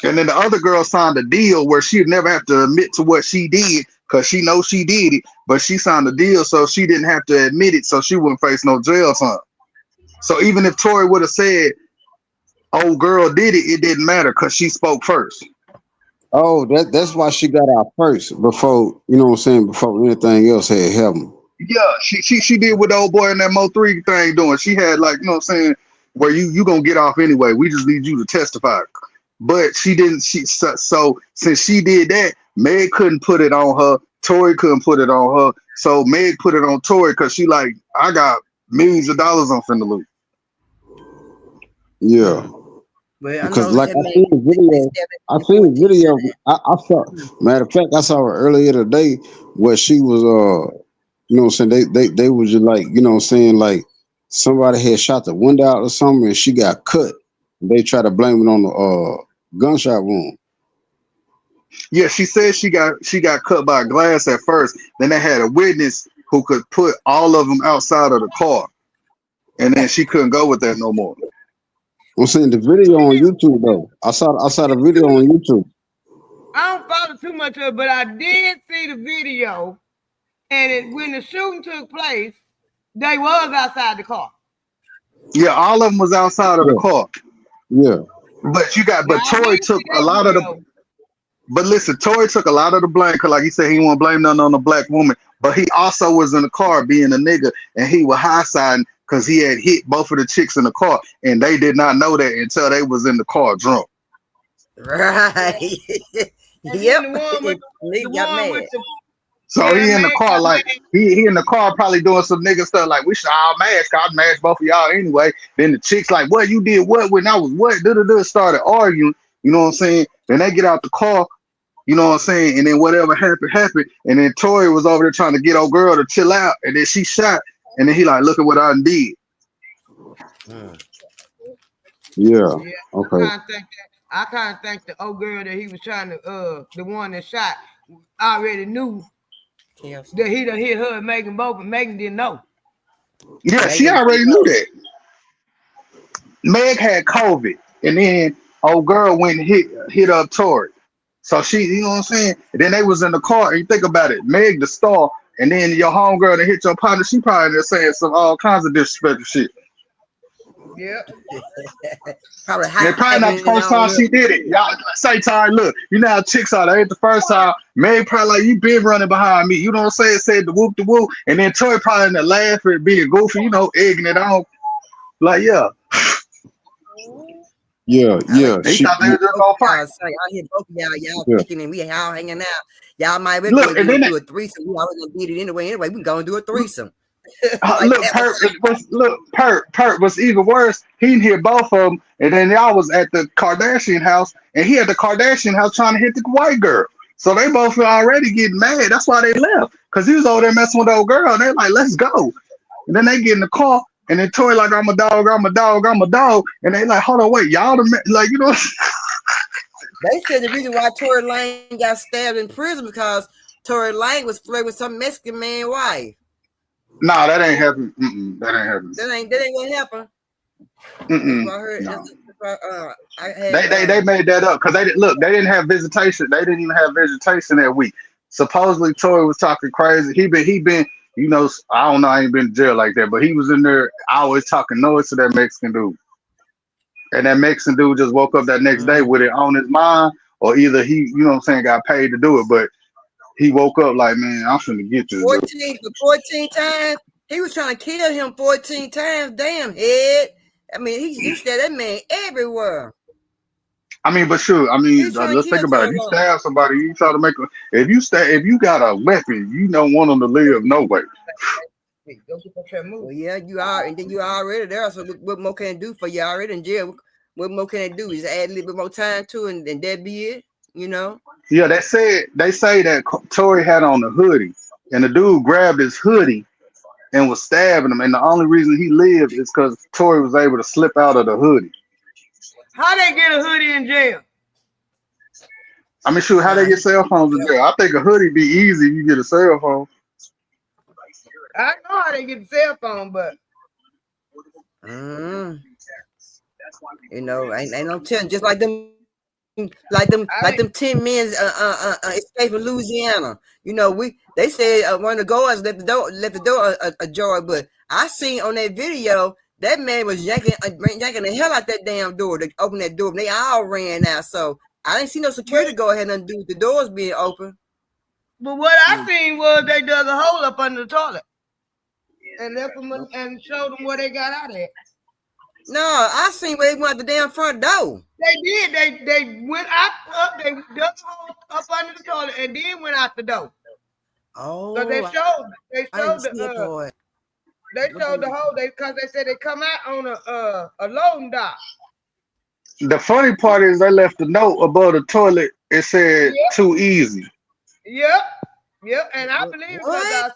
And then the other girl signed a deal where she'd never have to admit to what she did because she knows she did it, but she signed a deal so she didn't have to admit it, so she wouldn't face no jail time. So even if Tory would have said, "Old girl did it," it didn't matter because she spoke first. Oh, that's why she got out first before, before anything else had happened. Yeah, she did what the old boy in that Mo3 thing doing. She had, like, where you gonna get off anyway. We just need you to testify. But she didn't. So since she did that, Meg couldn't put it on her. Tory couldn't put it on her. So Meg put it on Tory because she like, I got millions of dollars I'm finna lose. Yeah. But I Because know like it made I seen the video. I saw. Matter of fact, I saw her earlier today where she was. They was just like, like somebody had shot the window out or something, and she got cut. They try to blame it on the gunshot wound. Yeah, she said she got cut by a glass at first. Then they had a witness who could put all of them outside of the car, and then she couldn't go with that no more. I'm saying the video on YouTube though. I saw the video on YouTube. I don't follow too much of it, but I did see the video. And when the shooting took place, they was outside the car. Yeah, all of them was outside of the car. Yeah. But Tory took a lot of the. But listen, Tory took a lot of the blame because, like he said, he won't blame nothing on the black woman. But he also was in the car being a nigga, and he was high siding because he had hit both of the chicks in the car, and they did not know that until they was in the car drunk. Right. Yep. Lee got mad. So he in the car like he in the car probably doing some nigga stuff like, we should all mask. I'd mask both of y'all anyway. Then the chicks like, what you did what when I was what? Started arguing. You know what I'm saying? Then they get out the car. You know what I'm saying? And then whatever happened. And then Tory was over there trying to get old girl to chill out. And then she shot. And then he like, look at what I did. Yeah. Okay. I kind of think the old girl that he was trying to, the one that shot, already knew that he done hit her and Megan both, but Megan didn't know. Yeah, she already knew that. Meg had COVID. And then old girl went and hit up Tory. So she, you know what I'm saying? And then they was in the car. And you think about it, Meg the star, and then your homegirl that hit your partner, she probably just saying some all kinds of disrespectful shit. Yep. Probably not the first time she did it. Y'all say, Ty, look, you know how chicks are. They ain't the first time. Meg probably like, you been running behind me. You know what I'm saying? Said the whoop. And then Tory probably in the laugh at being goofy, egging it on. Like, yeah. Yeah. They thought they were just gonna fight. I hear both of y'all Yeah. picking and we all hanging out. Y'all might be Look, going and to then do a threesome. We always gonna beat it anyway. Anyway, we can go and do a threesome. Perp was even worse. He didn't hit both of them, and then y'all was at the Kardashian house, and he at the Kardashian house trying to hit the white girl. So they both were already getting mad. That's why they left, because he was over there messing with the old girl. And they're like, let's go. And then they get in the car, and then Tory like, I'm a dog. And they like, hold on, wait, y'all like, you know. They said the reason why Tory Lane got stabbed in prison because Tory Lane was flirting with some Mexican man's wife. Nah, that ain't happening. That ain't happening. That ain't gonna happen. That's Mm-mm. what I heard. No. That's what I had. They made that up because they didn't look. They didn't have visitation. They didn't even have visitation that week. Supposedly, Tory was talking crazy. He been. You know, I don't know. I ain't been to jail like that, but he was in there always talking noise to that Mexican dude, and that Mexican dude just woke up that next day with it on his mind, or either he, you know what I'm saying, got paid to do it, but he woke up like, man, I'm finna get this dude. 14 times. He was trying to kill him 14 times. Damn head. I mean, he stabbed that man everywhere. I mean, but sure. I mean, He's trying to let's kill think about it. If you Tory. stab somebody, you try to make a. If you got a weapon, you don't want them to live no way. Well, yeah, you are, and then you are already there. So what more can it do for you? Already in jail. What more can it do? Is add a little bit more time to it, and that be it. You know. Yeah, they say that Tory had on a hoodie, and the dude grabbed his hoodie and was stabbing him, and the only reason he lived is because Tory was able to slip out of the hoodie. How they get a hoodie in jail? I mean, shoot, how they get cell phones in jail? I think a hoodie be easy if you get a cell phone. I know how they get the cell phone, but you know, ain't no telling. Just like them 10 men escaped from Louisiana. You know, they said one of the guards left the door ajar, but I seen on that video that man was yanking the hell out that damn door to open that door. And they all ran out, so I didn't see no security guard had nothing to do with the doors being open. But what I seen was they dug a hole up under the toilet and left them and showed them where they got out at. No, I seen where they went out the damn front door. They did. They went up. They dug a hole up under the toilet and then went out the door. Oh, because they showed the hole. Because they said they come out on a loading dock. The funny part is they left a note above the toilet. It said "too easy." Yep. And I believe it because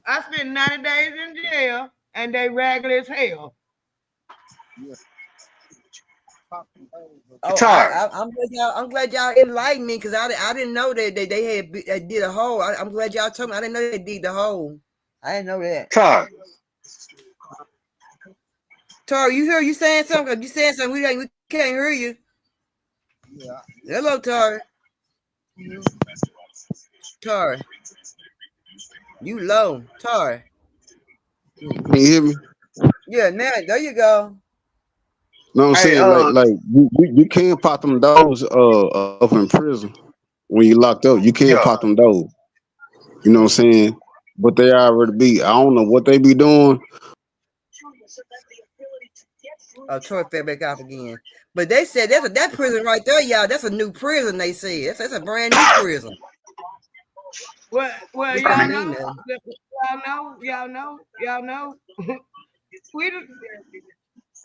I spent 90 days in jail and they ragged as hell. Oh, I'm glad y'all enlightened me because I didn't know that they had did a hole. I'm glad y'all told me. I didn't know they did the hole. I didn't know that. Tory, you saying something? You saying something? We can't hear you. Yeah. Hello, Tory. Tory, you low, Tory. Can you hear me? Yeah, now there you go. No, I'm saying like you can pop them doors up in prison when you locked up. You can pop them doors. You know what I'm saying? But they already be. I don't know what they be doing. Oh, Tory fell back off again. But they said that prison right there, y'all. That's a new prison. They said that's a brand new prison. Well, y'all know. We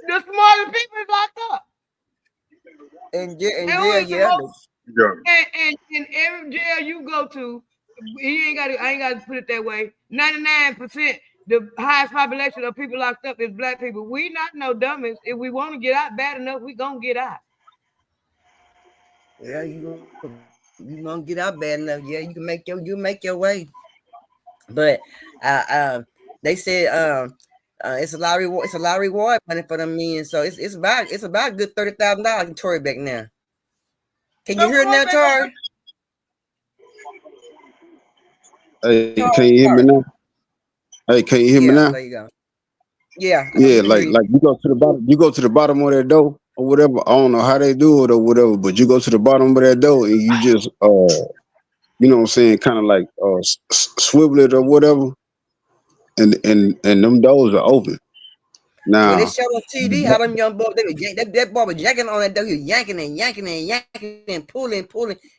the smartest people is locked up. In jail, yeah. And in every jail you go to, I ain't got to put it that way. 99%, the highest population of people locked up is black people. We not no dummies. If we want to get out bad enough, we gonna get out. Yeah, you gonna get out bad enough. Yeah, you make your way. But they said it's a lot of reward money for them men. So it's about a good $30,000 in Tory back now. Can you hear now, Tory? Hey, can you hear me now? Hey, can you hear me now? There you go. Yeah, like you go to the bottom of that door or whatever. I don't know how they do it or whatever, but you go to the bottom of that door and you just you know what I'm saying, kind of like swivel it or whatever, and them doors are open. Now, when they showed on TV how them young boys, that boy was yanking on that door, he was yanking and pulling.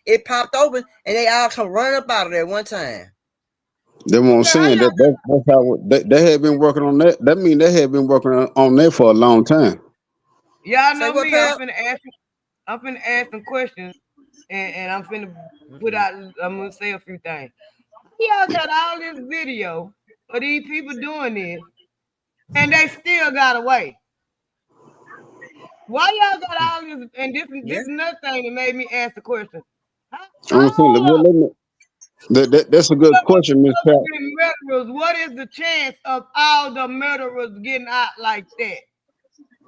It popped open and they all come running up out of there one time. That's what I'm saying. That's how they had been working on that. That means they had been working on that for a long time. Y'all know me. I'm finna ask some questions, and I'm finna put out. I'm gonna say a few things. Y'all got all this video of these people doing this, and they still got away. Why y'all got all this? And this is another thing that made me ask the question. That's a good question, Miss Pat. Murderers, what is the chance of all the murderers getting out like that?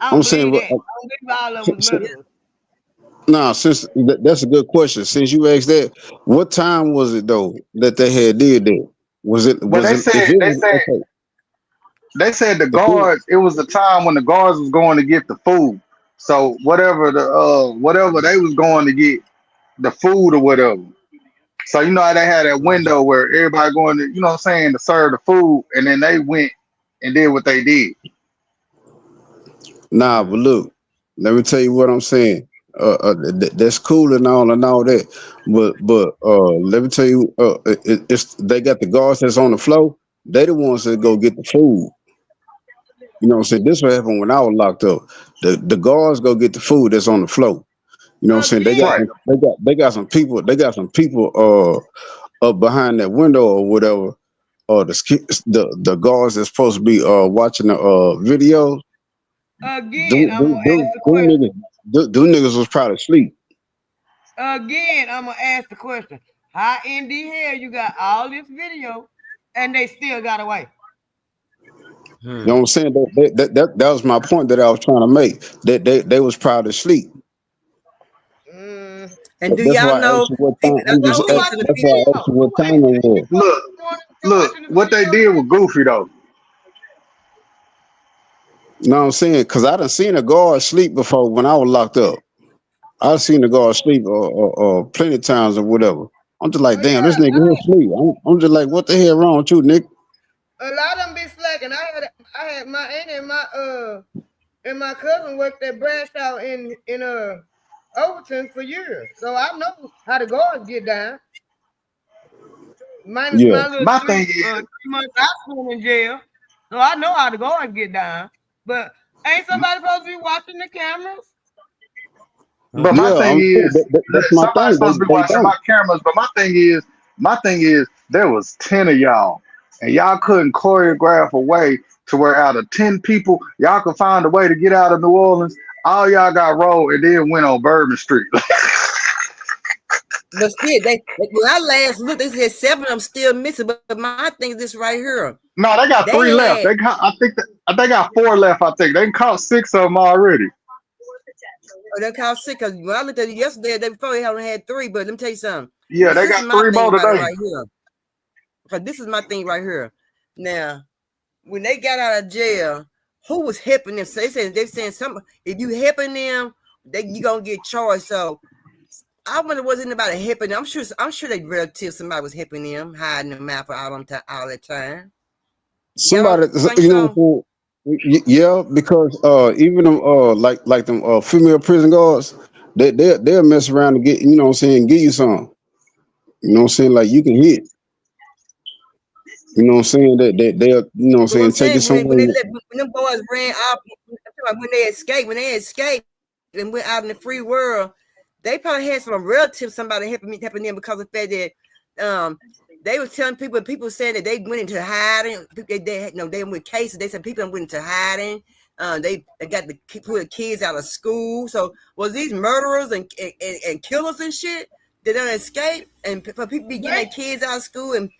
I I'm don't saying, believe that. I don't believe all of them was murderers. nah, since that's a good question. Since you asked that, what time was it though that they had did that? But Was they it if said it they was said okay? they said the The food. guards. It was the time when the guards was going to get the food. So whatever they was going to get the food or whatever. So you know how they had that window where everybody going to, you know what I'm saying, to serve the food, and then they went and did what they did. Nah, but look, let me tell you what I'm saying. That's cool and all that, but let me tell you, it's they got the guards that's on the floor. They the ones that go get the food. You know what I'm saying? This what happened when I was locked up. The guards go get the food that's on the floor. You know what I'm saying? Again, They got some people up behind that window or whatever. The guards that's supposed to be watching the video. again, I'm gonna ask the Them question. them niggas was probably asleep. Again, I'm gonna ask the question. How in the hell you got all this video and they still got away? You know what I'm saying? That was my point that I was trying to make. That they was probably asleep. And do That's y'all why I asked know you what people? time. I So who think watched to the the That's why I people. video? asked you what Who time is it it? was. Look, The one look, watching the what they video? did was goofy though. You know what I'm saying? Because I done seen a guard sleep before when I was locked up. I've seen the guard sleep plenty of times or whatever. I'm just like, Oh damn, yeah, this nigga here sleep. I'm just like, what the hell wrong with you, Nick? a lot of them be slacking. I had my aunt and my cousin worked at Brass out in Overton for years, so I know how the guards get down. Minus Yeah. my little My three thing is, 3 months I spent in jail, so I know how the guards get down. But ain't somebody supposed to be watching the cameras? but my Yeah, thing is, that's my somebody's thing. supposed to be They watching don't. my cameras. But my thing is, there was 10 of y'all, and y'all couldn't choreograph a way to where out of 10 people, y'all could find a way to get out of New Orleans. All y'all got rolled and then went on Bourbon Street. But still, when I last looked, they said 7 of them still missing. But my thing is this right here. No, they got They 3 left. had They got 4 left. I think they caught 6 of them already. they called sick because when I looked at it yesterday, they before they only had 3. But let me tell you something. Yeah, This they is got my 3 thing more about it today. right here. Because this is my thing right here. Now, when they got out of jail, who was helping them? So they saying some if you helping them, you gonna get charged. So I wonder was anybody helping them. I'm sure they relatives somebody was helping them, hiding them out for all that time. Y'all Somebody, don't think you know so? what I'm saying? Yeah, because even them like them female prison guards, they'll mess around and get, you know what I'm saying, give you some. You know what I'm saying? Like you can hit. You know what I'm saying? They'll, you know what I'm But what I'm saying, take you saying when somewhere. when them boys ran off, when they escaped and went out in the free world, they probably had some relatives, somebody helping them because of the fact that they was telling people saying that they went into hiding. They went cases. They said people went into hiding. They got the pull the kids out of school. So was these murderers and killers and shit that don't escape and for people be getting their kids out of school and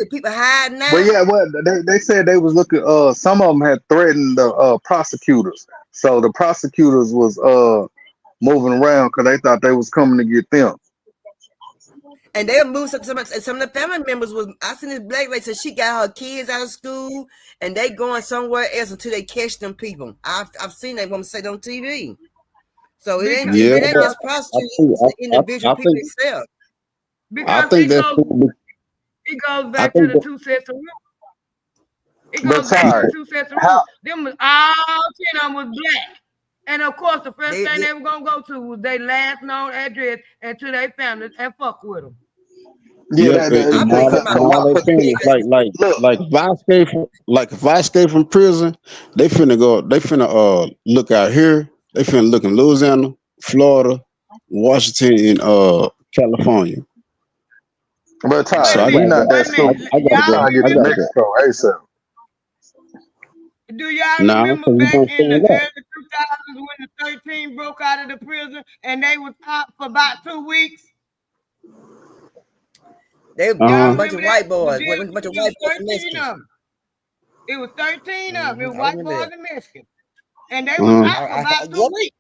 people hiding But out? yeah, well, they said they was looking. Some of them had threatened the prosecutors, so the prosecutors was moving around because they thought they was coming to get them. And they'll move some of the family members was I seen this black lady said she got her kids out of school and they going somewhere else until they catch them people. I've seen that woman say it on TV. So it ain't Yeah, it ain't but just I prosecutors, think it's the individual I people think themselves. I Because think that's cool. it goes I back to think the that two sets of rules. It But goes back to the sorry, two sets of how? rules. Them was all 10 of them was black. And of course, the first They, thing they they were gonna go to was their last known address and to their families and fuck with them. Yeah, yep, I and believe all somebody and was all they putting saying is pig. look, like if I escape from prison, they finna look out here, they finna look in Louisiana, Florida, Washington, and California. but Wait So a Ty, I we minute. gotta not go. that Wait a minute. stupid. I gotta We Y'all go. trying to get I to gotta remember? go. Mexico ASAP. Do y'all Nah, remember so you back gonna in the stand up. early 2000s when the 13 broke out of the prison and they was out for about 2 weeks? They Y'all a bunch remember of that? white boys. It A bunch of was white boys and 13 Mexicans. of them. It was 13 of them. It was I white remember boys that. and Mexicans. And they was out for about 2 Yep. weeks.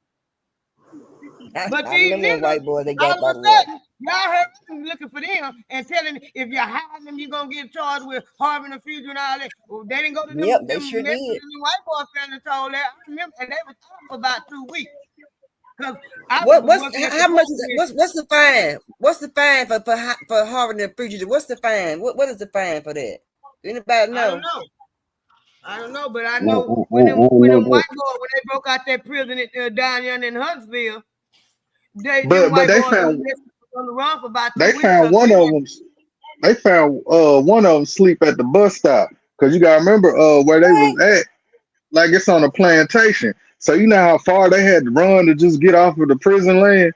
But I these remember them niggas, white boys. They all got of a bottled up. sudden, y'all heard them looking for them and telling if you're hiding them, you're gonna get charged with harboring a fugitive and all that. Well, they didn't go to Yep, them they Mexicans sure did. and the white boy family told that. I remember, and they was out for about 2 weeks. Because I was working at the How much post is office. what's the fine? What's the fine for harboring a fugitive? What's the fine? What is the fine for that? Anybody know? I don't know, but I know when them white boys, when they broke out that prison down yonder in Huntsville, them But white they boys found were on the run for about 2 they weeks. found one of them. They found one of them sleep at the bus stop because you gotta remember where they was at. Like it's on a plantation, so you know how far they had to run to just get off of the prison land.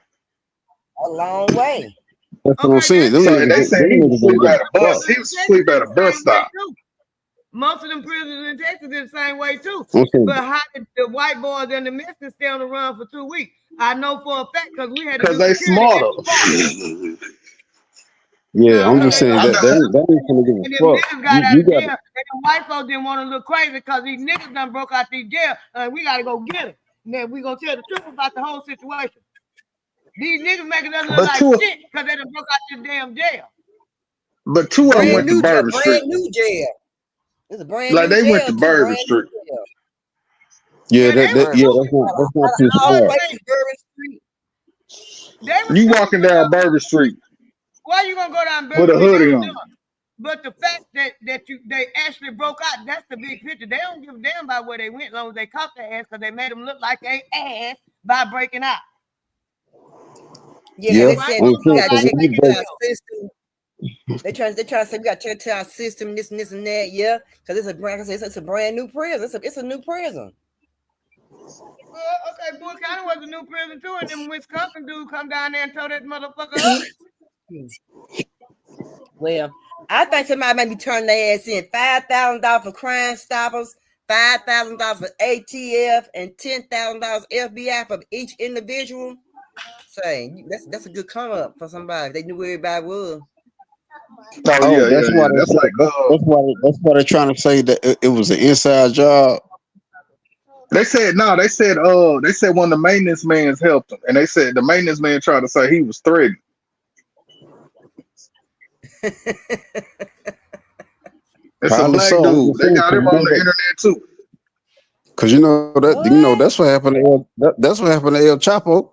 A long way. That's what I'm saying. Them So they niggas, said them he was niggas asleep gonna get at a bus. He was asleep at a bus stop. Most of them prisons in Texas is the same way too. I'm saying, But how did the white boys and the Mexicans stay on the run for 2 weeks? I know for a fact because we had to Because do they security at smarter. the park. yeah, I'm just Because saying that they ain't gonna give and a them fuck. niggas got out You of got jail, and the white folks didn't want to look crazy because these niggas done broke out these jail, and we got to go get them. And then we gonna tell the truth about the whole situation. These niggas making us look But like shit because they done broke out this damn jail. two of them Brand went to new jail. Bourbon Street. Brand new jail. It's a brand Like new they went jail to too. Bourbon Brand new Street. jail. yeah, They was that's not too All the smart. way to Bourbon Street. They was You stupid walking for down something. Bourbon Street Why you gonna go down with Bourbon a Street? They hoodie was on. dumb. But the fact that they actually broke out, that's the big picture. They don't give a damn about where they went, as long as they caught their ass because they made them look like they ass by breaking out. Yeah, Yeah, they I'm said saying, we got to 'cause check when you into break, our system. They trying to say we got to check into our system, this and that. Yeah, because it's a brand. It's a brand new prison. It's a new prison. Well, okay, Bull County was a new prison too, and them Wisconsin dude come down there and tore that motherfucker up. Well, I think somebody might be turning their ass in $5,000 for Crime Stoppers, $5,000 for ATF, and $10,000 FBI for each individual. Say that's a good come up for somebody. They knew where everybody was. Oh oh, yeah. That's like that's why they're trying to say that it was an inside job. they said no. They said one of the maintenance mans helped him, and they said the maintenance man tried to say he was threatened. It's a Probably black so. I'm dude. just They saying got him on the internet too. because that's what happened to that's what happened to El Chapo.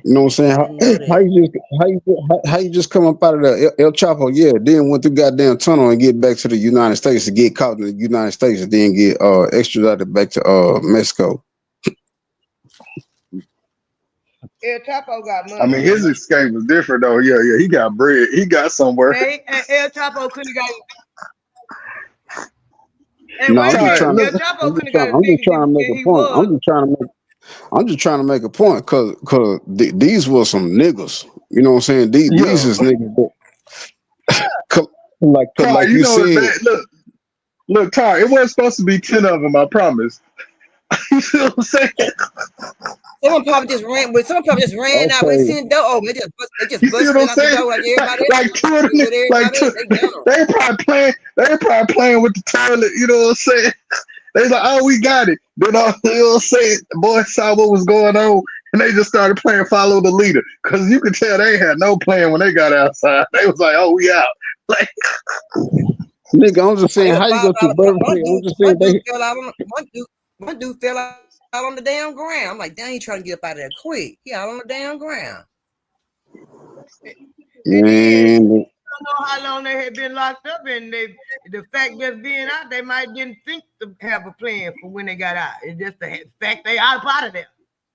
You know what I'm saying? How you just come up out of the El Chapo? Yeah, then went through goddamn tunnel and get back to the United States to get caught in the United States and then get extradited back to Mexico. El Chapo got I money, mean, his man. escape was different though. Yeah. He got bread. He got somewhere. Man, El Chapo couldn't have got. And No, wait a minute, El I'm Chapo just couldn't have got trying. as I'm big just as trying to make a he point. was. I'm just trying to make a point because these were some niggas. You know what I'm saying? These Yeah. is niggas that, Ty, like you you know it's said. bad. Look, Ty, it wasn't supposed to be 10 of them, I promise. You see what I'm saying? Someone probably just ran out when they Okay, seen the door open. They just You see what busted I'm it out the saying? door like everybody else. Like two of them, With like everybody two, else, they got them. they probably playing with the toilet, you know what I'm saying? They like, oh, we got it. Then you know what I'm saying? The boys saw what was going on and they just started playing follow the leader. Cause you could tell they had no plan when they got outside. They was like, oh, we out. Like nigga, I'm just They saying were how you fall go through out. Bourbon Street. I'm just saying they. One dude fell out on the damn ground. I'm like, dang, he trying to get up out of there quick. He out on the damn ground. And then Man, don't know how long they had been locked up, and the fact just being out, they might didn't think to have a plan for when they got out. It's just the fact they out of there.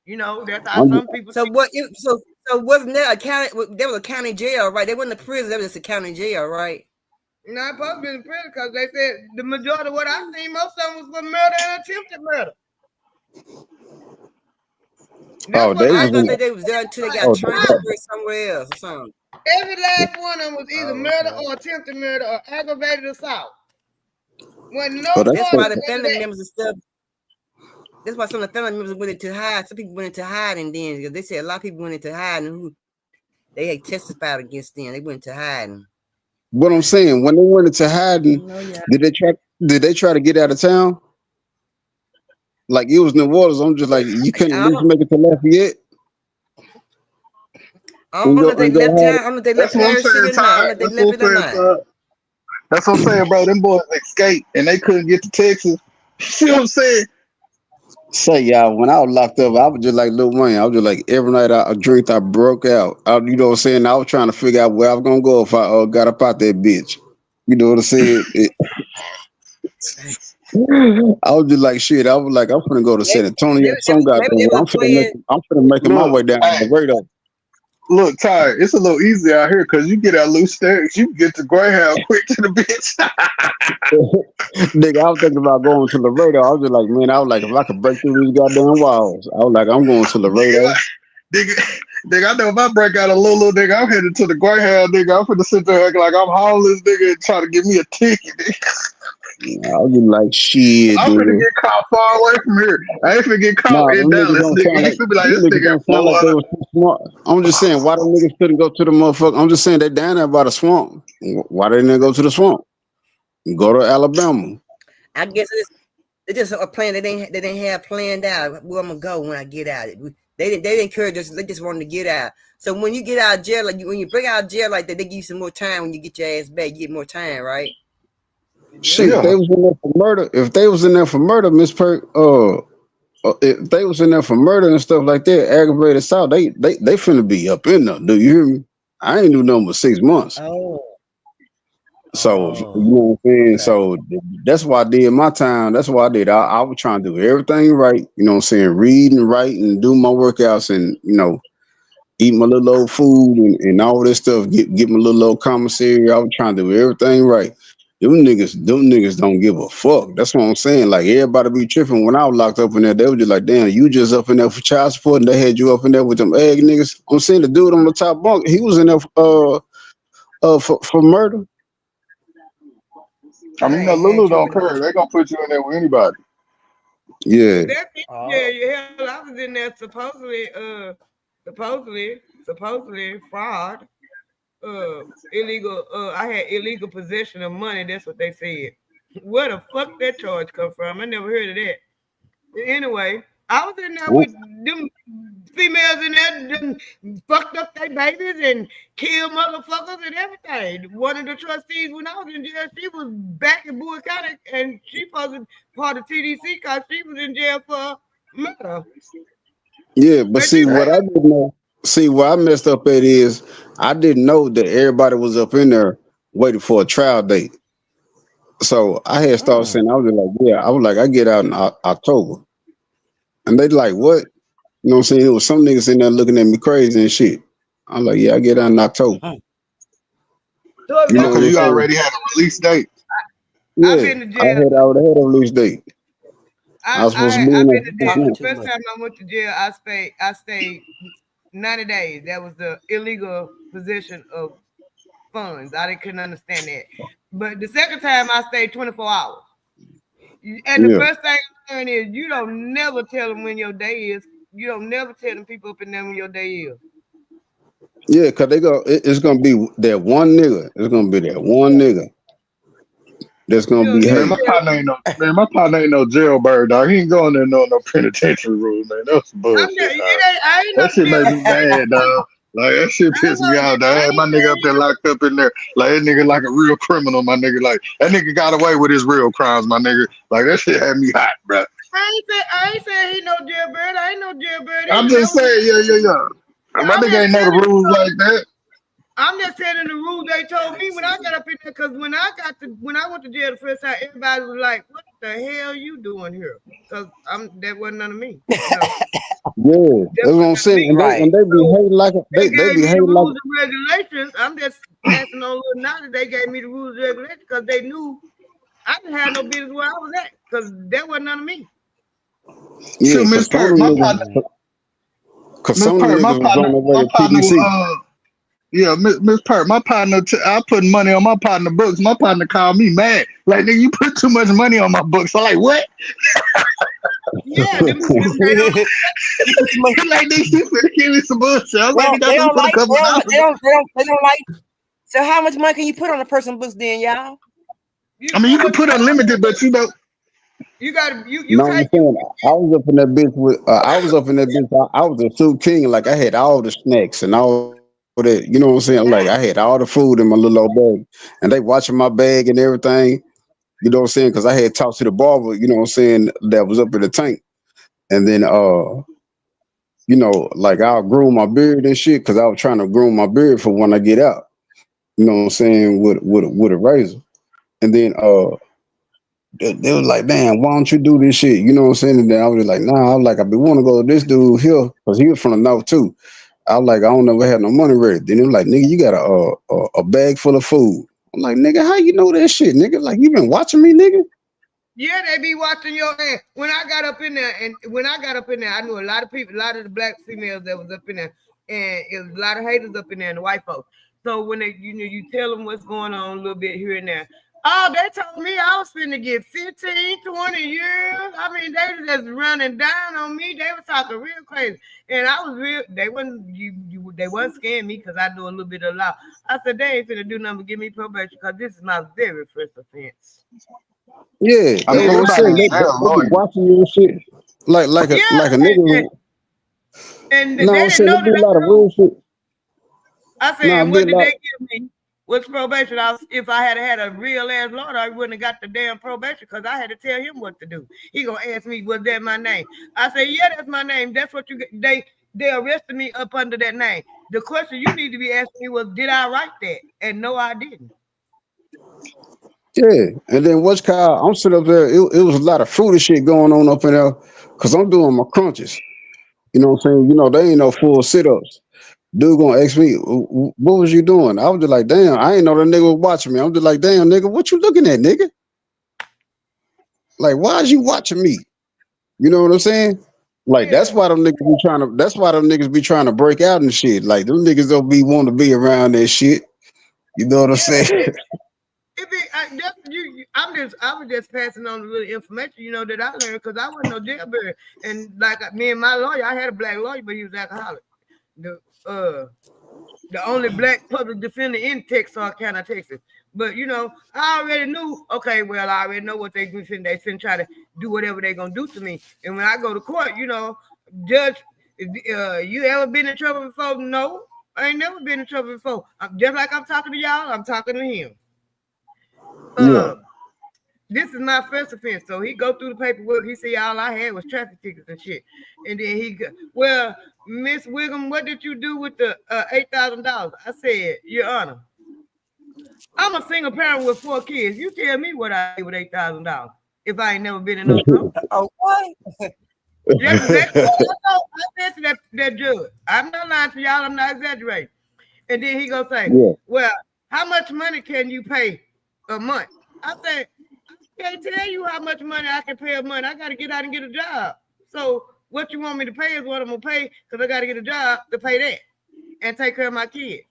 You know, that's how some people. So what? So wasn't there a county? There was a county jail, right? They wasn't a prison. There was just a county jail, right? Not supposed to be in prison because they said the majority of what I seen, most of them was for murder and attempted murder. That's what I I thought said. they was there until they got transferred somewhere else or something. Every last one of them was either murder or attempted murder or aggravated assault. When no That's why charges the under family that. members and stuff. That's why some of the family members went into hide. Some people went into hiding then because they said a lot of people went into hiding who they had testified against them. They went to hiding. What I'm saying, when they went into hiding, No, yeah. did they try to get out of town? Like it was New Orleans. I'm just like, you couldn't at I least don't, make it to Lafayette I don't know if they and go left hide. town. I don't know if they left That's what I'm Harris City saying, or not. I don't Ty. know if they That's left what it or I'm saying, not. Ty. That's what I'm saying, bro. Them boys escaped and they couldn't get to Texas. See what I'm saying? Say y'all, when I was locked up, I was just like Lil Wayne. I was just like every night I drink, I broke out. You know what I'm saying? I was trying to figure out where I was gonna go if I got up out that bitch. You know what I'm saying? I was just like shit. I was like, I'm finna go to Maybe, San Antonio. Some maybe goddamn they way. were playing. I'm finna making my Look, way down hey, the radar. look, Ty. It's a little easier out here because you get out loose stairs. You can get to Greyhound quick to the bitch. Nigga, I was thinking about going to Laredo. I was just like, man, I was like, if I could break through these goddamn walls, I was like, I'm going to nigga, Laredo. nigga, I know if I break out a Lulu, nigga, I'm headed to the Greyhound, nigga. I'm finna sit there acting like I'm homeless, nigga, and try to give me a ticket, nigga. I was just like, shit, I'm finna nigga. get caught far away from here. I ain't finna get caught Nah, in them niggas Dallas, don't nigga. sound You like finna be like, them this niggas nigga in don't sound like they Florida. was too smart. I'm just saying, why them niggas couldn't go to the motherfucker? I'm just saying they down there by the swamp. Why didn't they go to the swamp? Go to Alabama. I guess it's just a plan they didn't have planned out where I'm gonna go when I get out. They didn't encourage us. They just wanted to get out. So when you get out of jail, like when you bring out of jail like that, they give you some more time. When you get your ass back, you get more time, right? Shit, if Yeah. they was in there for murder, Miss Perk, if they was in there for murder and stuff like that, aggravated assault, they finna be up in there. Do you hear me? I ain't do nothing but 6 months. Oh, So you oh, know what I'm saying. okay. So that's why I did my time. That's why I did. I was trying to do everything right. You know what I'm saying. Read and write and do my workouts and eat my little old food and all this stuff. Get my little old commissary. I was trying to do everything right. Them niggas don't give a fuck. That's what I'm saying. Like everybody be tripping. When I was locked up in there, they were just like, damn, you just up in there for child support, and they had you up in there with them egg niggas. I'm saying the dude on the top bunk, he was in there for murder. I mean, They that had Lulu you up don't in there care. with They gonna put you in there with anybody. Yeah. That oh, yeah, hell, I was in there supposedly fraud, illegal. I had illegal possession of money. That's what they said. Where the fuck that charge come from? I never heard of that. Anyway, I was in there with them females in there, them fucked up their babies and killed motherfuckers and everything. One of the trustees, when I was in jail, she was back in Bowie County and she wasn't part of TDC because she was in jail for murder. Yeah, but But she see was what I Damn. didn't know. See where I messed up at is I didn't know that everybody was up in there waiting for a trial date. So I had started oh. saying I was just like, yeah, I was like, I get out in October, and they like, what? You know what I'm saying? It was some niggas in there looking at me crazy and shit. I'm like, yeah, I get out in October. so if You Oh, know that what because I'm was you me, saying? already had a release date. I've Yeah, been to jail. I would have had a release date. I was supposed to be in I've there been for to six jail. Talking The months. too first much. time I went to jail, I stayed 90 days. That was the illegal possession of funds. I couldn't understand that. But the second time I stayed 24 hours. And the Yeah, first thing I learned is you don't never tell them when your day is. You don't never tell them people up in there when your day is. yeah, cause it's gonna be that one nigga. It's gonna be that one nigga that's gonna You be, don't never Man, hey, tell them. my partner ain't no jailbird, dog. He ain't going there no penitentiary rules, man. That's some I'm bullshit, just, dog. it ain't, I ain't That no shit jail. made me mad, dog. Like that shit I ain't pissed me off, dog. I had saying my nigga up there locked up in there. Like that nigga like a real criminal, my nigga. Like that nigga got away with his real crimes, my nigga. Like that shit had me hot, bro. I ain't saying he no jailbird. I ain't no jailbird I'm either. just That was saying, yeah. My I'm nigga just ain't know the telling rules you. like that. I'm just telling the rules they told me when I got up in there. Because when I went to jail the first time, everybody was like, "What the hell you doing here?" Because that wasn't none of me. yeah, That that's what I'm wasn't saying. me. And Right. they be So hating like they they gave be me the hating like rules and regulations. I'm just passing on a little knowledge. They gave me the rules and regulations because they knew I didn't have no business where I was at because that wasn't none of me. yeah, Shoot, Miss cause some of Perk, them my niggas, partner, Mm. cause Miss some of them Perk, niggas was on their way my to partner, TDC. yeah, Miss Perk, my partner, I put money on my partner books. My partner called me mad. Like, nigga, you put too much money on my books. I'm like, what? Yeah, them they don't You put some money. Like they should give me some bullshit. I'm They like, don't. nigga, They I'm gonna don't put a like. couple They of don't. dollars. They don't. They don't. They don't like. So how much money can you put on a person's books then, y'all? you I mean, you put can what you put want. unlimited, but you know, You got to you No, I'm can't saying I was up in that bitch with. I was up in that bitch. I was a soup king. Like I had all the snacks and all that. You know what I'm saying? Like I had all the food in my little old bag, and they watching my bag and everything. You know what I'm saying? Because I had talked to the barber. You know what I'm saying? That was up in the tank, and then like I'll groom my beard and shit because I was trying to groom my beard for when I get out. You know what I'm saying? With a razor, and then they was like, damn, why don't you do this shit? You know what I'm saying? And then I was like, nah, I was like, I be want to go to this dude here because he was from the north too. I was like, I don't never have no money ready. Then he was like, nigga, you got a bag full of food. I'm like, nigga, how you know that shit, nigga? Like you been watching me, nigga? Yeah, they be watching your ass. When I got up in there, I knew a lot of people, a lot of the black females that was up in there, and it was a lot of haters up in there and the white folks. So when they, you tell them what's going on a little bit here and there. Oh, they told me I was finna get 15, 20 years. I mean, they was just running down on me. They were talking real crazy. And I was real, they wasn't scaring me because I do a little bit of law. I said, they ain't finna do nothing but give me probation because this is my very first offense. Yeah, I that's mean, what I'm everybody saying. need their They be lawyer. watching you and shit. Like a Yeah, like a and, nigga. and, and they No, I'm didn't saying know they that do a I lot of knew. real shit. I said, No, and it be what a did lot. they give me? Was probation. If I had a real ass lawyer, I wouldn't have got the damn probation because I had to tell him what to do. He gonna ask me, was that my name? I said, yeah, that's my name. That's what you get. They arrested me up under that name. The question you need to be asking me was, did I write that? And no, I didn't. Yeah, and then what's called? I'm sitting up there. It was a lot of fruity shit going on up in there because I'm doing my crunches. You know what I'm saying? You know they ain't no full sit ups. Dude gonna ask me, what was you doing? I was just like, damn, I ain't know that nigga was watching me. I'm just like, damn, nigga, what you looking at, nigga? Like, why is you watching me? You know what I'm saying? Like, that's Yeah. why them niggas be trying to. That's why them niggas be trying to break out and shit. Like, them niggas don't be want to be around that shit. You know what I'm Yeah. saying? It be, I was just passing on the little information, that I learned because I wasn't no jailbird. And like me and my lawyer, I had a black lawyer, but he was alcoholic. The uh the only black public defender in Texarkana, Texas. But I already knew. Okay, well, I already know what they finna. They finna try to do whatever they gonna do to me. And when I go to court, judge, you ever been in trouble before? No, I ain't never been in trouble before. Just like I'm talking to y'all, I'm talking to him. Yeah. Uh, this is my first offense. So he go through the paperwork. He see all I had was traffic tickets and shit. And then well, Miss Wiggum, what did you do with the $8,000? I said, Your Honor, I'm a single parent with 4 kids. You tell me what I did with $8,000 if I ain't never been in no trouble. Okay. That's exactly what I know. I said to that judge. I'm not lying to y'all. I'm not exaggerating. And then he gonna say, Yeah. well, how much money can you pay a month? I said, can't tell you how much money I can pay a month. I got to get out and get a job. So what you want me to pay is what I'm gonna pay because I got to get a job to pay that and take care of my kids.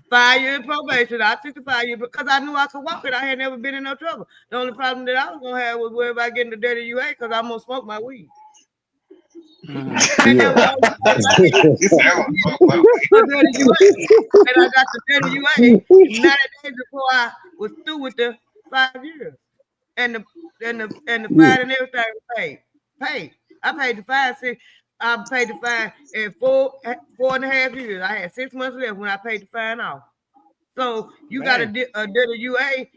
5 year probation. I took the 5 year because I knew I could walk it. I had never been in no trouble. The only problem that I was gonna have was worried about getting the dirty UA because I'm gonna smoke my weed. And that Yeah. was the only problem I had. You said I was talking about A dirty UA. And I got the dirty UA 90 days before I was through with the 5 years. And the Yeah. fine and everything was paid. Paid. I paid the fine. I paid the fine in 4.5 years. I had 6 months left when I paid the fine off. So you got a man. dirty UA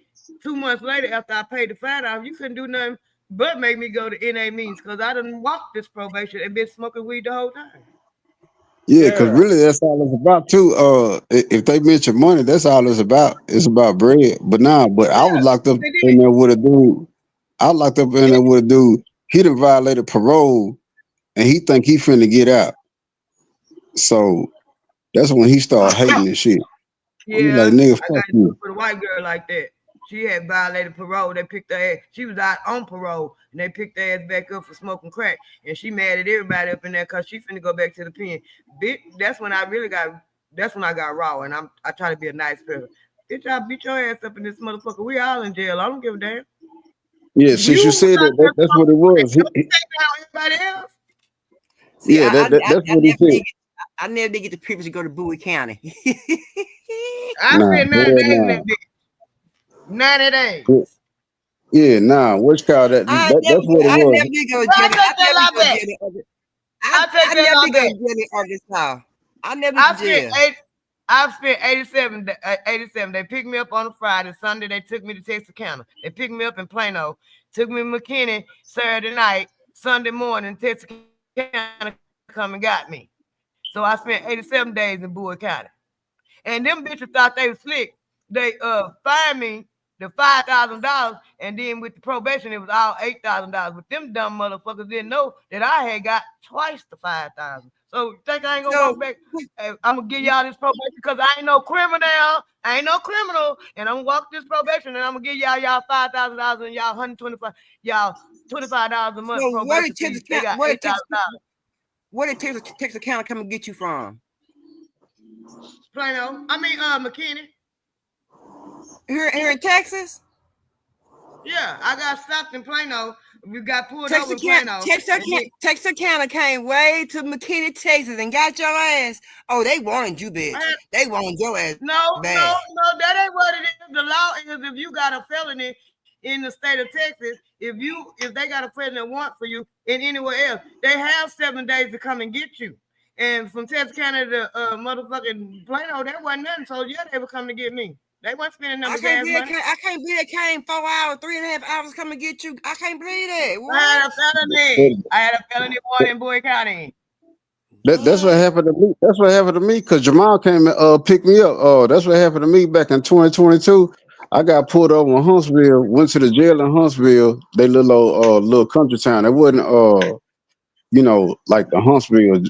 2 months later after I paid the fine off. You couldn't do nothing but make me go to NA means because I didn't walk this probation and been smoking weed the whole time. Yeah, because Yeah. really that's all it's about too. If they mention money, that's all it's about. It's about bread. But I was Yeah. locked up And in there with a dude. I was locked up in there with a dude. He done violated parole, and he think he finna get out. So that's when he started hating and shit. I'm like, Yeah, nigga, I fuck got into it you. with a white girl like that. She had violated parole. They picked her ass. She was out on parole, and they picked her ass back up for smoking crack. And she mad at everybody up in there because she finna go back to the pen. Bitch, that's when I really got. That's when I got raw, and I try to be a nice person. Bitch, I beat your ass up in this motherfucker. We all in jail. I don't give a damn. Yeah, since You you was said out that, there that's what it smoking crack. was. Don't you think how Anybody else? See, Yeah, that's I what he never said. did. I never did get the privilege to go to Bowie County. I Nah, spent 90 hell days in nah. that bitch. 90 days. Yeah, yeah, nah. What you call that? That's what it I was. never did go to Well, I jail. take I that never did lie go to back. jail. I take I that never lie did go to back. jail in Arkansas. I never I went to spent jail. I've spent 87. 87. They picked me up on a Friday. Sunday they took me to Texarkana. They picked me up in Plano. Took me to McKinney Saturday night. Sunday morning, Texarkana come and got me. So I spent 87 days in Bowie County. And them bitches thought they was slick. They fined me the $5,000, and then with the probation it was all $8,000. But them dumb motherfuckers didn't know that I had got twice the 5,000. So you think I ain't gonna So walk back? I'm gonna give y'all this probation because I ain't no criminal. I ain't no criminal, and I'm gonna walk this probation, and I'm gonna give y'all $5,000 and y'all $125 a month so probation fee. They got $8,000. where did Texarkana come and get you from? Plano. I mean McKinney. Here in Texas? Yeah, I got stopped in Plano. We got pulled over in Plano. Texarkana came way to McKinney, Texas, and got your ass. Oh, they wanted you, bitch. They wanted your ass. No, bad. that ain't what it is. The law is if you got a felony in the state of Texas, if they got a felony warrant for you in anywhere else, they have 7 days to come and get you. And from Texarkana to motherfucking Plano, that wasn't nothing. So yeah, they would come to get me. They weren't spending no gas money. I can't believe it came 4 hours, 3.5 hours come and get you. I can't believe that. What? I had a felony warrant in Bowie County. That's what happened to me. That's what happened to me because Jamal came and picked me up. That's what happened to me back in 2022. I got pulled over in Huntsville, went to the jail in Huntsville, they little country town. It wasn't like the Huntsville,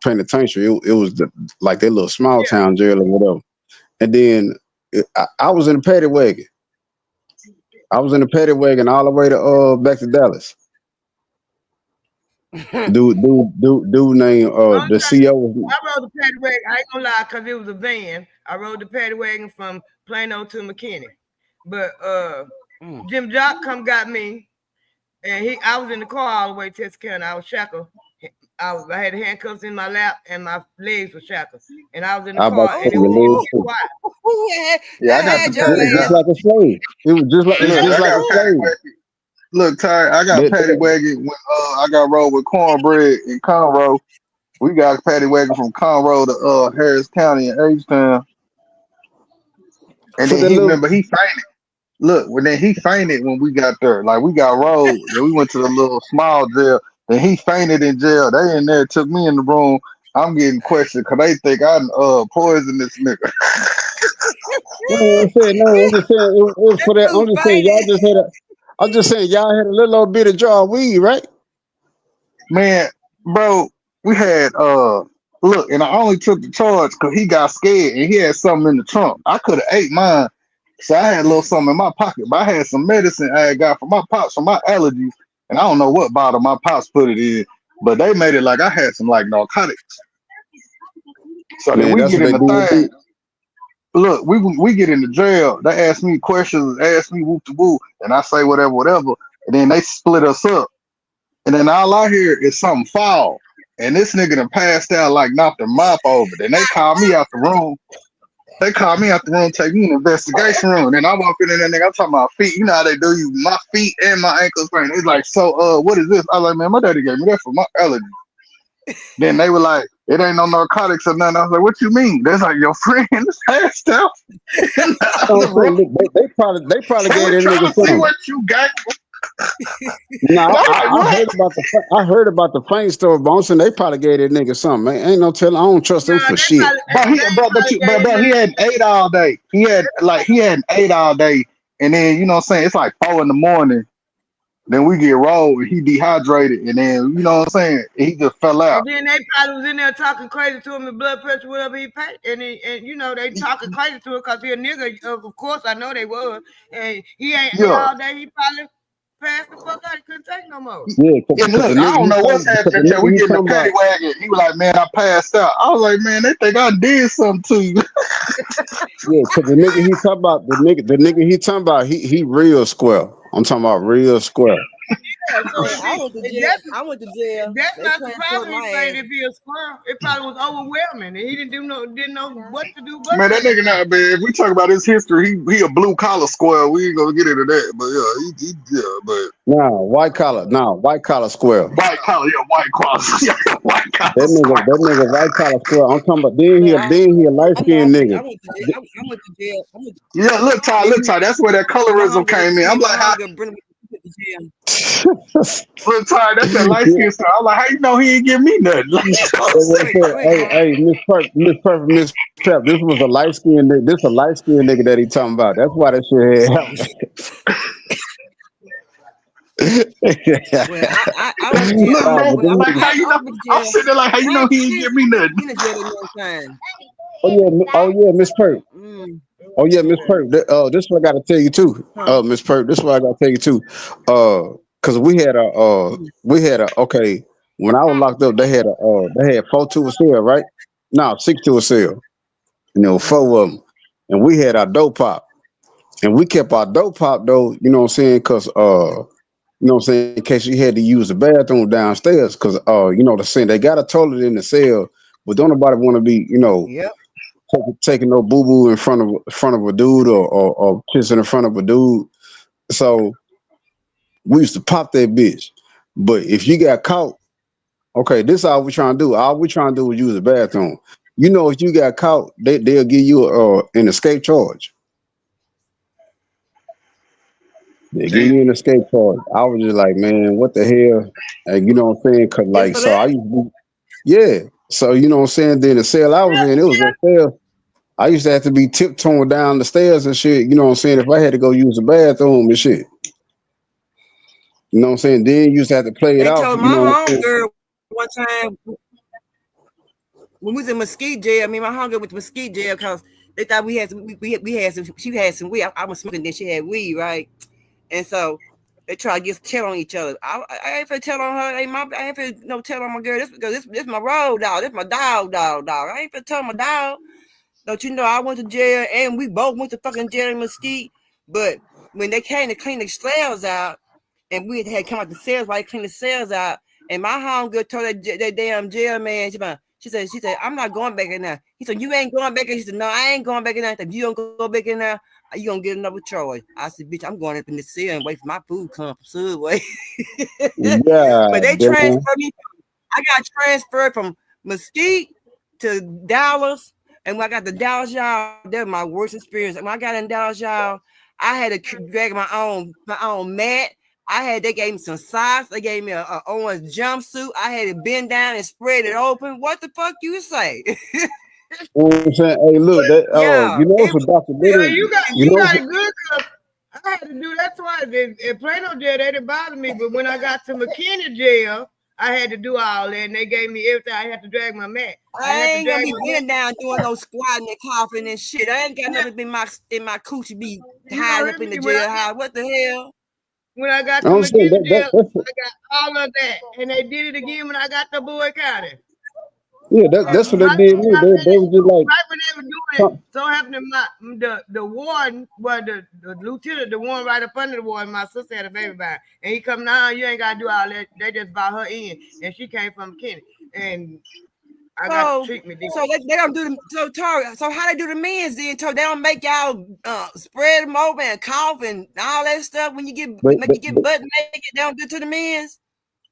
penitentiary. It was like that little small town jail or whatever. And then I was in the paddy wagon. I was in the paddy wagon all the way to back to Dallas. Dude named the CO. I rode the paddy wagon. I ain't gonna lie, cause it was a van. I rode the paddy wagon from Plano to McKinney. But Jim Jock come got me, and I was in the car all the way to Texarkana. I was shackled. I had handcuffs in my lap, and my legs were shackled. And I was in the car, and it was quiet. Yeah, I got the Just like a slave. It was just like a slave. Look, Ty, I got paddy wagon when I got rolled with cornbread in Conroe. We got paddy wagon from Conroe to Harris County in H-Town. And then he fainted. Look, he fainted when we got there. Like we got rolled, and we went to the little small jail. And he fainted in jail. They in there took me in the room. I'm getting questioned because they think I poisoned this nigga. No, I'm just saying it was for that. I'm just saying y'all had a little old bit of jar of weed, right? Man, bro, we had look, and I only took the charge because he got scared and he had something in the trunk. I could have ate mine. So I had a little something in my pocket, but I had some medicine I had got from my pops for my allergies, and I don't know what bottle my pops put it in, but they made it like I had some like narcotics. So then we get in the thing. Look, we get in the jail. They ask me questions, ask me whoop to whoop, and I say whatever, and then they split us up. And then all I hear is something fall, and this nigga done passed out, like knocked the mop over. Then they call me out the room. Take me in the investigation room. And I walk in there, nigga, I'm talking about feet. You know how they do you, my feet and my ankles pain. It's like, so what is this? I was like, man, my daddy gave me that for my allergies. Then they were like, it ain't no narcotics or nothing. I was like, what you mean? That's like your friend is passed out. They probably gave that nigga see something. what you got. No, I heard about the faint story, but I'm saying they probably gave that nigga something. Man, ain't no telling. I don't trust them for shit. But he had 8 all day. He had an 8 all day, and then you know what I'm saying, it's like 4 in the morning. Then we get rolled, and he dehydrated, and then you know what I'm saying, he just fell out. And then they probably was in there talking crazy to him, and blood pressure, whatever he paid. And you know, they talking crazy to him because he a nigga. Of course, I know they was. And he ain't ate all day. He probably passed the fuck out. He couldn't take no more. Yeah, And look, I don't know what's happening until we get in the paddy wagon. He was like, man, I passed out. I was like, man, they think I did something to you. Yeah, because the nigga he talking about, he real square. I'm talking about real square. Yeah, so Man, I went to jail. I went to jail. that's They not transported surprising my anything ass. if he a squirrel. It probably was overwhelming and he didn't know what to do but Man, that take nigga it. not bad. If we talk about his history, he a blue collar square. We ain't gonna get into that, but yeah, yeah, but White collar square. white collar, yeah, white collar, yeah, white collar square. That nigga white collar square. I'm talking about Man, then he a light I know. skinned nigga. I went to jail. I went to jail. I went Yeah, me, look, Ty. That's where that my colorism hunger came with in. me I'm and my like, how? hunger Brenda went to jail. Look, Ty, that's that light skin stuff. I'm like, how you know he ain't give me nothing? Like, you know what I'm saying? Go ahead, Mom. Hey, Miss Pep, this was a light skinned nigga. This a light skinned nigga that he talking about. That's why that shit had Well, happened. I went to jail. Look, bro, But them like niggas, how you I know? went to I'm jail. sitting there like, how you I know ain't he ain't give me nothing? been in jail that long time. Miss Pert. Mm, Oh yeah, Miss Pert. This is what I got to tell you too. huh? Miss Pert. This is what I got to tell you too. Cause we had a okay. When I was locked up, they had 4 to a cell, right? No, 6 to a cell. You know, 4 of them, and we had our dope pop, and we kept our dope pop though. You know what I'm saying? Cause you know what I'm saying, in case you had to use the bathroom downstairs, cause you know the saying they got a toilet in the cell, but don't nobody want to be, you know, Yep. taking no boo boo in front of a dude or kissing in front of a dude. So we used to pop that bitch. But if you got caught, okay, this all we trying to do. All we trying to do is use the bathroom. You know, if you got caught, they'll give you an escape charge. They give Damn. you an escape charge. I was just like, man, what the hell? And you know what I'm saying? Cause Just like, for so I that? used to, yeah. So you know what I'm saying? Then the cell I was in, it was a cell. I used to have to be tiptoeing down the stairs and shit. You know what I'm saying? If I had to go use the bathroom and shit. You know what I'm saying? Then you used to have to play it They off. told You my know what I'm saying? homegirl one time when we was in Mesquite jail. I mean, my homegirl went to Mesquite jail because they thought we had some. We had some. She had some weed. I was smoking. Then she had weed, right? And so they try to get tell on each other. I ain't finna tell on her. I ain't finna no tell on my girl. This because this my road dog. This my dog. I ain't finna tell my dog. Don't you know I went to jail and we both went to fucking jail in Mesquite. But when they came to clean the cells out, and we had come out the cells while they cleaned the cells out, and my homegirl told that damn jail man, she said, I'm not going back in there. He said, you ain't going back in. She said, no, I ain't going back in there. If you don't go back in there, you gonna get another charge. I said, bitch, I'm going up in the cell and wait for my food come from Subway. But Yeah, they damn. transferred me. I got transferred from Mesquite to Dallas. And when I got to Dallas, y'all, that was my worst experience. And when I got in Dallas, y'all, I had to drag my own mat. They gave me some socks. They gave me a orange jumpsuit. I had to bend down and spread it open. What the fuck you say? You know what I'm saying? Hey, look, Yeah, you know it's it a was. Yeah, documentary. You you know got it good because I had to do that twice. In Plano jail, they didn't bother me, but when I got to McKinney jail, I had to do all that, and they gave me everything. I had to drag my mat. I I had to ain't gonna drag be my mat. bending down doing no squatting and coughing and shit. I ain't got nothing in my coochie be You gonna hiding hear up in me the jailhouse. What the hell? when I got to I'm saying McKinney jail, that's I got all of that, and they did it again when I got to Boyd County. yeah, that's what they Right, did me. They was just like right when they were doing it, so happened to the warden, well, the lieutenant, the one right up under the warden, my sister had a baby by, and he come now, you ain't gotta do all that. They just bought her in, and she came from McKinney, and I got So, treatment there. they don't do the Tory. So how they do the men's then? So they don't make y'all spread them open and cough and all that stuff when you they, make they, you get butt naked. They don't do it to the men's.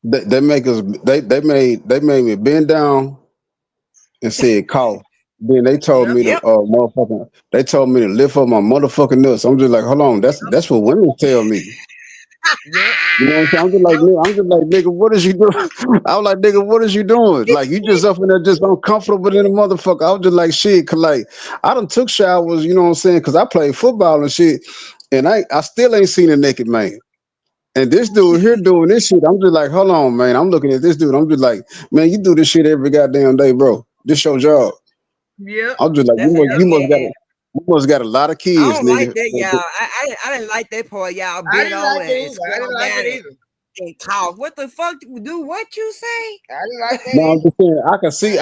they make us they made me bend down and said cough. Then they told me to Yep. motherfucking they told me to lift up my motherfucking nuts. I'm just like, hold on, that's what women tell me. Yep. You know what I'm saying? I'm just like, nigga, what is you doing? I was like, nigga, what is you doing? Like, you just up in there just uncomfortable in the motherfucker. I was just like, shit, cause like, I done took showers, you know what I'm saying? Cause I played football and shit, and I still ain't seen a naked man. And this dude here doing this shit, I'm just like, hold on, man. I'm looking at this dude. I'm just like, man, you do this shit every goddamn day, bro. This your job. Yep. I'm just like, That's it. Yeah. you must got a lot of I kids, don't like nigga. that, y'all. I didn't like that part, y'all. I Bend didn't over like it and either. I squat didn't like down it either. and cough. What the fuck do what you say? I didn't like that No, I'm either. just saying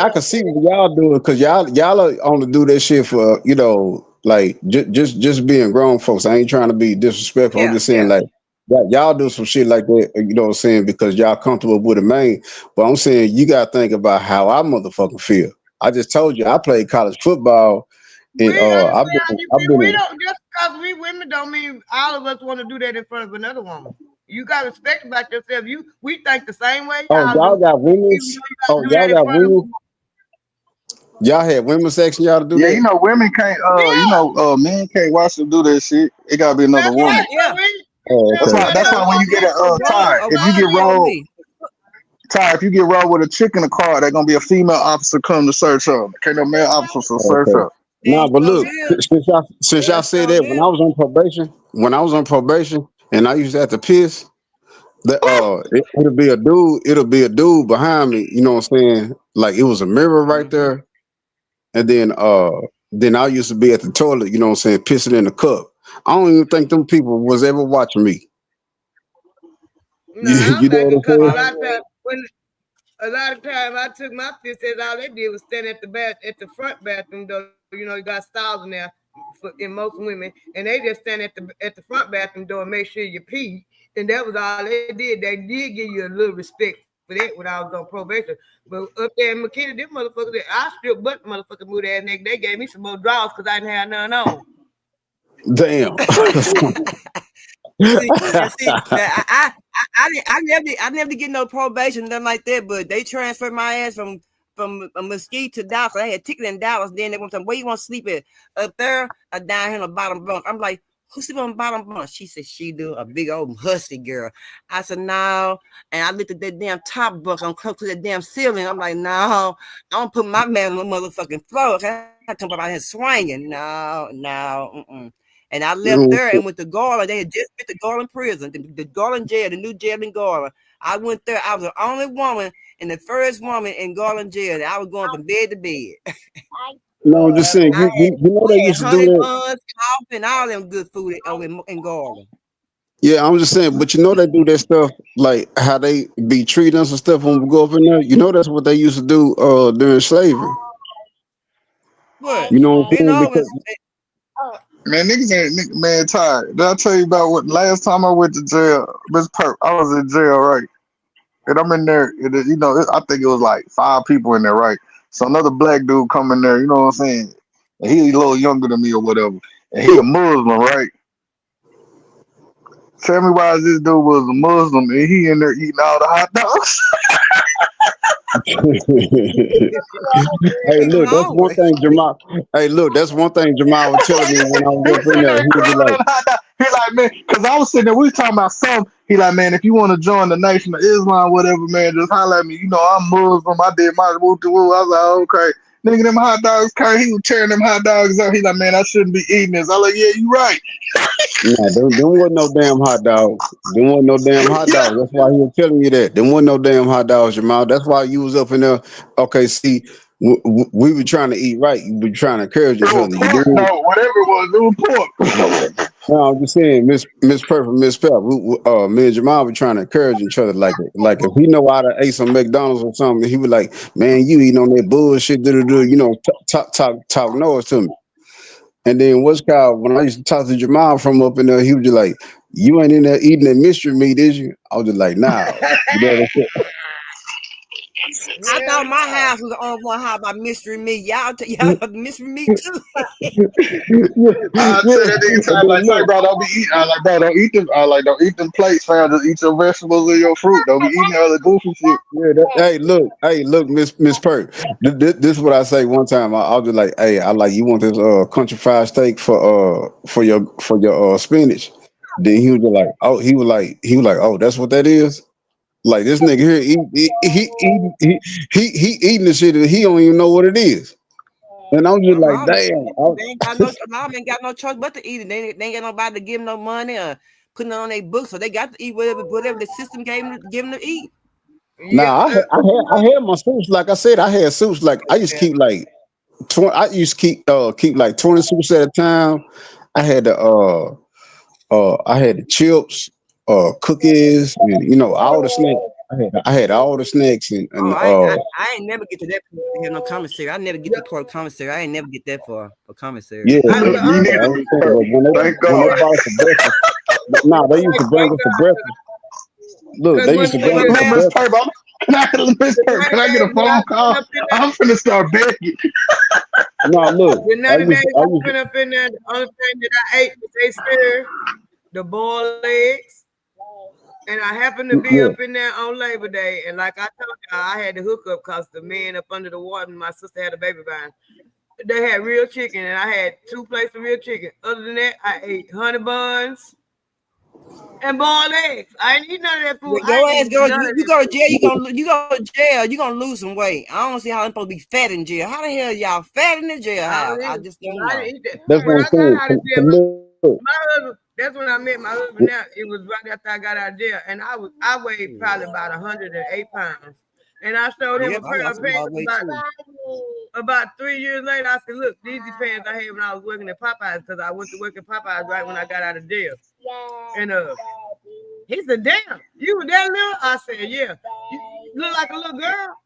I can see what y'all doing because y'all are only do that shit for like just being grown folks. I ain't trying to be disrespectful. I'm Yeah, just saying yeah. like y'all do some shit like that, you know what I'm saying, because y'all comfortable with a man. But I'm saying you gotta think about how I motherfucking feel. I just told you I played college football, We and understand I've been we in, don't just because we women don't mean all of us want to do that in front of another woman. You got respect about yourself. We think the same way oh y'all y'all do. got Even women's, though you oh gotta do y'all that in got front of women, y'all had women's section, y'all to do Yeah, that. women can't. yeah. Men can't watch them do that shit. It gotta be another That's woman. right. Yeah. Oh, That's okay. why. That's Another why when you woman get is a Ty, A if you role get custodian. model rolled, me. Ty, if you get rolled with a chick in the car, they're gonna be a female officer come to search her. Can't no male officer search Okay. her. Nah, Damn but sure look, live. since y'all Damn said sure that, live. when I was on probation, and I used to have to piss, it'll be a dude behind me. You know what I'm saying? Like it was a mirror right Mm-hmm. there, and then I used to be at the toilet. You know what I'm saying? Pissing in the cup. I don't even think them people was ever watching me. No, I You don't know think what I'm because saying? a lot of time I took my piss, all they did was stand at the front bathroom door. You know, you got stalls in there in most women, and they just stand at the front bathroom door and make sure you pee. And that was all they did. They did give you a little respect for that when I was on probation. But up there in McKinney, them motherfuckers, I stripped butt motherfuckers moved ass nigga. They gave me some more draws because I didn't have none on. Damn. And see, I never get no probation, nothing like that. But they transferred my ass from a Mesquite to Dallas. I had a ticket in Dallas. Then they went to where you want to sleep at? Up there or down here in the bottom bunk? I'm like, who sleep on the bottom bunk? She said she do, a big old husky girl. I said no, and I looked at that damn top bunk. I'm close to that damn ceiling. I'm like, no, I don't put my man on the motherfucking floor. I come up out here swinging. No, no. And I left there and went to Garland. They had just been to Garland prison, the Garland jail, the new jail in Garland. I went there. I was the only woman and the first woman in Garland jail. I was going from bed to bed. No, I'm just saying. You know they I had used to do honey that. buns, coffee, and all them good food over in Garland. Yeah, I'm just saying, but you know they do that stuff like how they be treating us and stuff when we go up in there. You know that's what they used to do during slavery. What? You know what I'm Been saying? over. Because Man, niggas ain't man Ty. Did I tell you about what last time I went to jail? Miss Perp, I was in jail, right? And I'm in there, I think it was like 5 people in there, right? So another black dude come in there, you know what I'm saying? And he a little younger than me or whatever. And he a Muslim, right? Tell me why this dude was a Muslim and he in there eating all the hot dogs. hey, He was look, that's one hungry. thing Jamal. Hey, look, that's one thing Jamal was telling me when I was He up in sitting there. there He would be crumbling like, the hot dog. He like, man, because I was sitting there, we was talking about something. He like, man, if you want to join the Nation of Islam, whatever, man, just holler at me. You know, I'm Muslim. I did my woo to woo. I was like, okay. Nigga, them hot dogs, came. He was tearing them hot dogs up. He like, man, I shouldn't be eating this. I like, yeah, you right. nah, them wasn't no damn hot dogs. Them wasn't no damn hot Yeah. dogs. That's why he was telling you that. Them wasn't no damn hot dogs, Jamal. That's why you was up in there. Okay, see, we were trying to eat right. We were trying to encourage It each was other. You pork, did. though. Whatever it was pork. No, I'm just saying, Miss Perfect, Miss Pep. Me and Jamal were trying to encourage each other. Like if he know how to ate some McDonald's or something, he was like, "Man, you eating on that bullshit, you know, talk noise to me." And then what's called when I used to talk to Jamal from up in there, he was just like, "You ain't in there eating that mystery meat, is you?" I was just like, "Nah." You know what I Hell thought my no. house was the only one how about mystery meat. Y'all got mystery meat too. I tell that nigga I'm saying? time like, say, bro, don't be eating. I like, bro, don't eat them. I like, don't eat them plates, fam. Just eat your vegetables and your fruit. Don't be eating all the goofy shit. Yeah, hey, look, Miss Perk. This is what I say one time. I'll be like, hey, I like you want this country fried steak for your spinach. Then he was like, oh, that's what that is. Like this nigga here, he eating the shit and he don't even know what it is. And I'm just like, Mom, damn. they ain't got no mom ain't got no choice but to eat it. They ain't got nobody to give them no money or putting it on their books, so they got to eat whatever the system give them to eat. Yeah, Nah, I had my suits. Like I said, I had suits. Like I used to keep like 20. I used to keep like 20 suits at a time. I had I had the chips, cookies, and you know all the snacks. I had all the snacks Oh, and I ain't never get to that point to have no commissary. I never get to part of commissary. I ain't never get that far for commissary. yeah, I, yeah, I, yeah. I Me neither, was Mr. saying, Perk. but Thank when they God. bought us for breakfast. Nah, they used to bring Thank us for God. breakfast. Look, Because they when used to bring Look, us for man, Miss breakfast. Perp, Miss the Perp, 90 can I get a days that I phone spent call? up in I'm there, finna start begging. No, look, the 90 days I spent up in there, the only thing that I ate was they served the boiled eggs. And I happened to be yeah. up in there on Labor Day. And like I told you, I had to hook up because the man up under the water, and my sister had a baby by him. They had real chicken, and I had 2 plates of real chicken. Other than that, I ate honey buns and boiled eggs. I ain't eat none of that food. When I your ain't ass eat go, none of you that go to food. jail, you go to jail, you gonna lose some weight. I don't see how I'm supposed to be fat in jail. How the hell y'all fat in the I jailhouse? don't I eat. just don't I know. didn't eat that. That's When what I'm I got saying. out of jail, Look, my husband. That's when I met my husband. Now it was right after I got out of jail, and I weighed probably about 108 pounds. And I showed him a Yep, I pair of lost some pants hard weight too. about 3 years later. I said, "Look, these are pants I had when I was working at Popeyes because I went to work at Popeyes right when I got out of jail." And he said, "Damn, you were that little?" I said, "Yeah, you look like a little girl."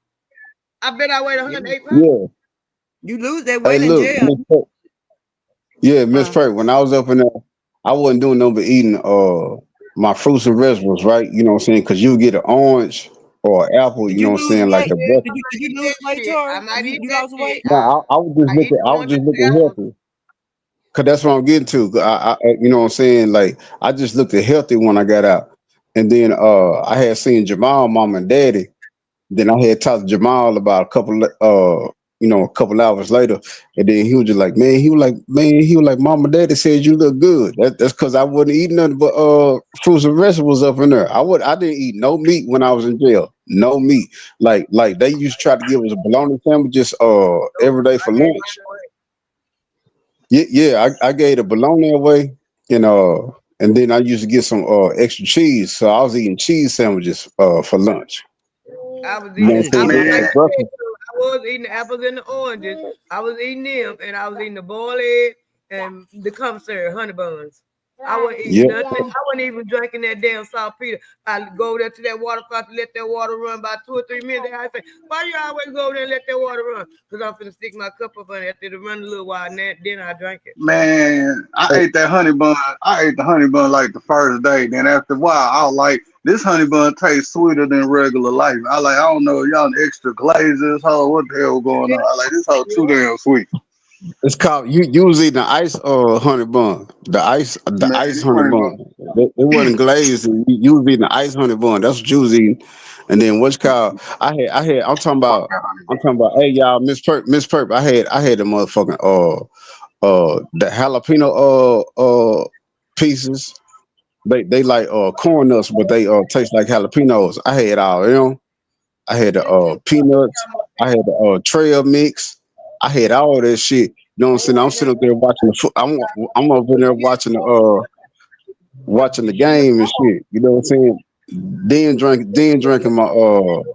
I bet I weighed 108 pounds. yeah. You lose that Hey, weight in look, jail. Miss Perk. Yeah, Miss Huh? Perk. When I was up in there, I wasn't doing nothing but eating my fruits and vegetables, right? You know what I'm saying? Because you get an orange or an apple. Did You know you what I'm lose saying? Like weight? the Yeah, breakfast. I Did might you eat lose that weight, shit. I Tory? might eat You that lost weight? shit. No, I was just I eat looking. the I was just oranges and looking apples. healthy. Cause that's what I'm getting to. You know what I'm saying? Like I just looked at healthy when I got out, and then I had seen Jamal, mom and daddy. Then I had talked to Jamal about a couple hours later, and then he was just like, he was like, mom and daddy said you look good. That's because I wasn't eating nothing but fruits and vegetables up in there. I didn't eat no meat when I was in jail. No meat. Like they used to try to give us bologna sandwiches every day for lunch. Yeah, yeah, I gave the bologna away, and and then I used to get some extra cheese, so I was eating cheese sandwiches for lunch. I was You know I what eating. need to I'm I saying? was change Then like for that. I said, breakfast, so I was eating the apples and the oranges. I was eating them, and I was eating the boiled egg and the commissary honey buns. I wasn't eating yeah, nothing. I wasn't even drinking that damn saltpeter. I go there to that water fountain, let that water run about 2 or 3 minutes. I say, why you always go over there and let that water run? Because I'm finna stick my cup up on it after it run a little while, and then I drink it. Man, I hey, ate that honey bun. I ate the honey bun like the first day. Then after a while, I was like, this honey bun tastes sweeter than regular life. I don't know, y'all extra glazes, hoe, what the hell going on? I like this hoe too damn sweet. it's called you was eating the ice honey bun, the Man, ice you honey ain't bun. gonna It wasn't glazed. And you was eating the ice honey bun. That's what you was eating. And then what's called fuck that honey I'm bun. talking about. Hey y'all, Miss Perp. I had the motherfucking the jalapeno pieces. They like corn nuts, but they taste like jalapenos. I had all them. I had the peanuts. I had the trail mix. I had all that shit. You know what I'm saying? I'm sitting up there watching I'm over there watching the game and shit. You know what I'm saying? Then drinking my water.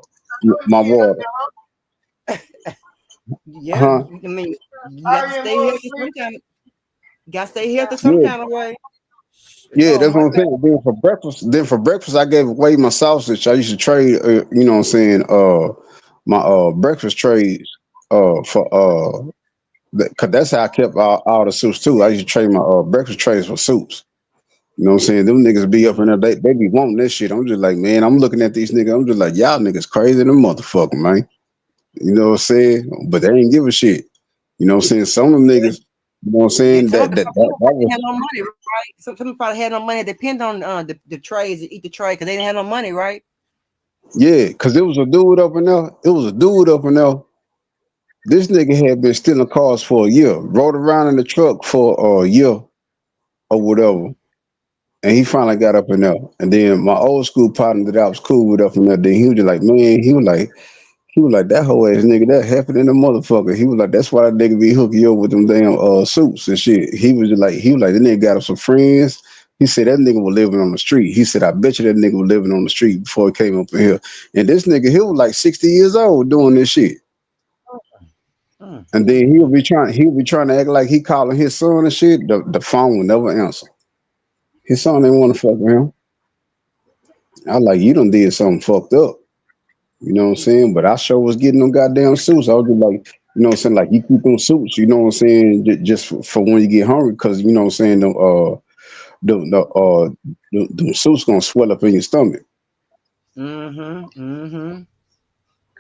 Yeah, Huh? I mean, you got to stay healthy some kind of. You got to stay healthy some Yeah. kind of way. Yeah, Oh that's my what I'm God. saying. Then for breakfast, I gave away my sausage. I used to trade, you know what I'm saying, my breakfast trades for cause that's how I kept all the soups too. I used to trade my breakfast trays for soups. You know what I'm saying? Them niggas be up in there, they be wanting that shit. I'm just like, man, I'm looking at these niggas. I'm just like, y'all niggas crazy than a motherfucker, man. You know what I'm saying? But they ain't give a shit. You know what I'm saying? Some of them niggas, you know what I'm Yeah, saying? some of That them probably was had no money, right? Some people probably had no money. Depend on the trays to eat the tray because they didn't have no money, right? yeah, cause it was a dude up in there. It was a dude up in there. This nigga had been stealing cars for a year, rode around in the truck for a year or whatever. And he finally got up in there. And then my old school partner that I was cool with up in there, then he was just like, man, he was like, that whole ass nigga, that happened in the motherfucker. He was like, that's why that nigga be hooking you up with them damn suits and shit. He was like, that nigga got him some friends. He said that nigga was living on the street. He said, I bet you that nigga was living on the street before he came up in here. And this nigga, he was like 60 years old doing this shit. And then he'll be trying to act like he calling his son and shit. The phone will never answer. His son didn't want to fuck with him. I like you done did something fucked up. You know what I'm saying? But I sure was getting them goddamn suits. I was just like, you know what I'm saying? Like you keep them suits, you know what I'm saying? Just for when you get hungry, cause you know what I'm saying? the suit's gonna swell up in your stomach. Mm-hmm. Mm-hmm.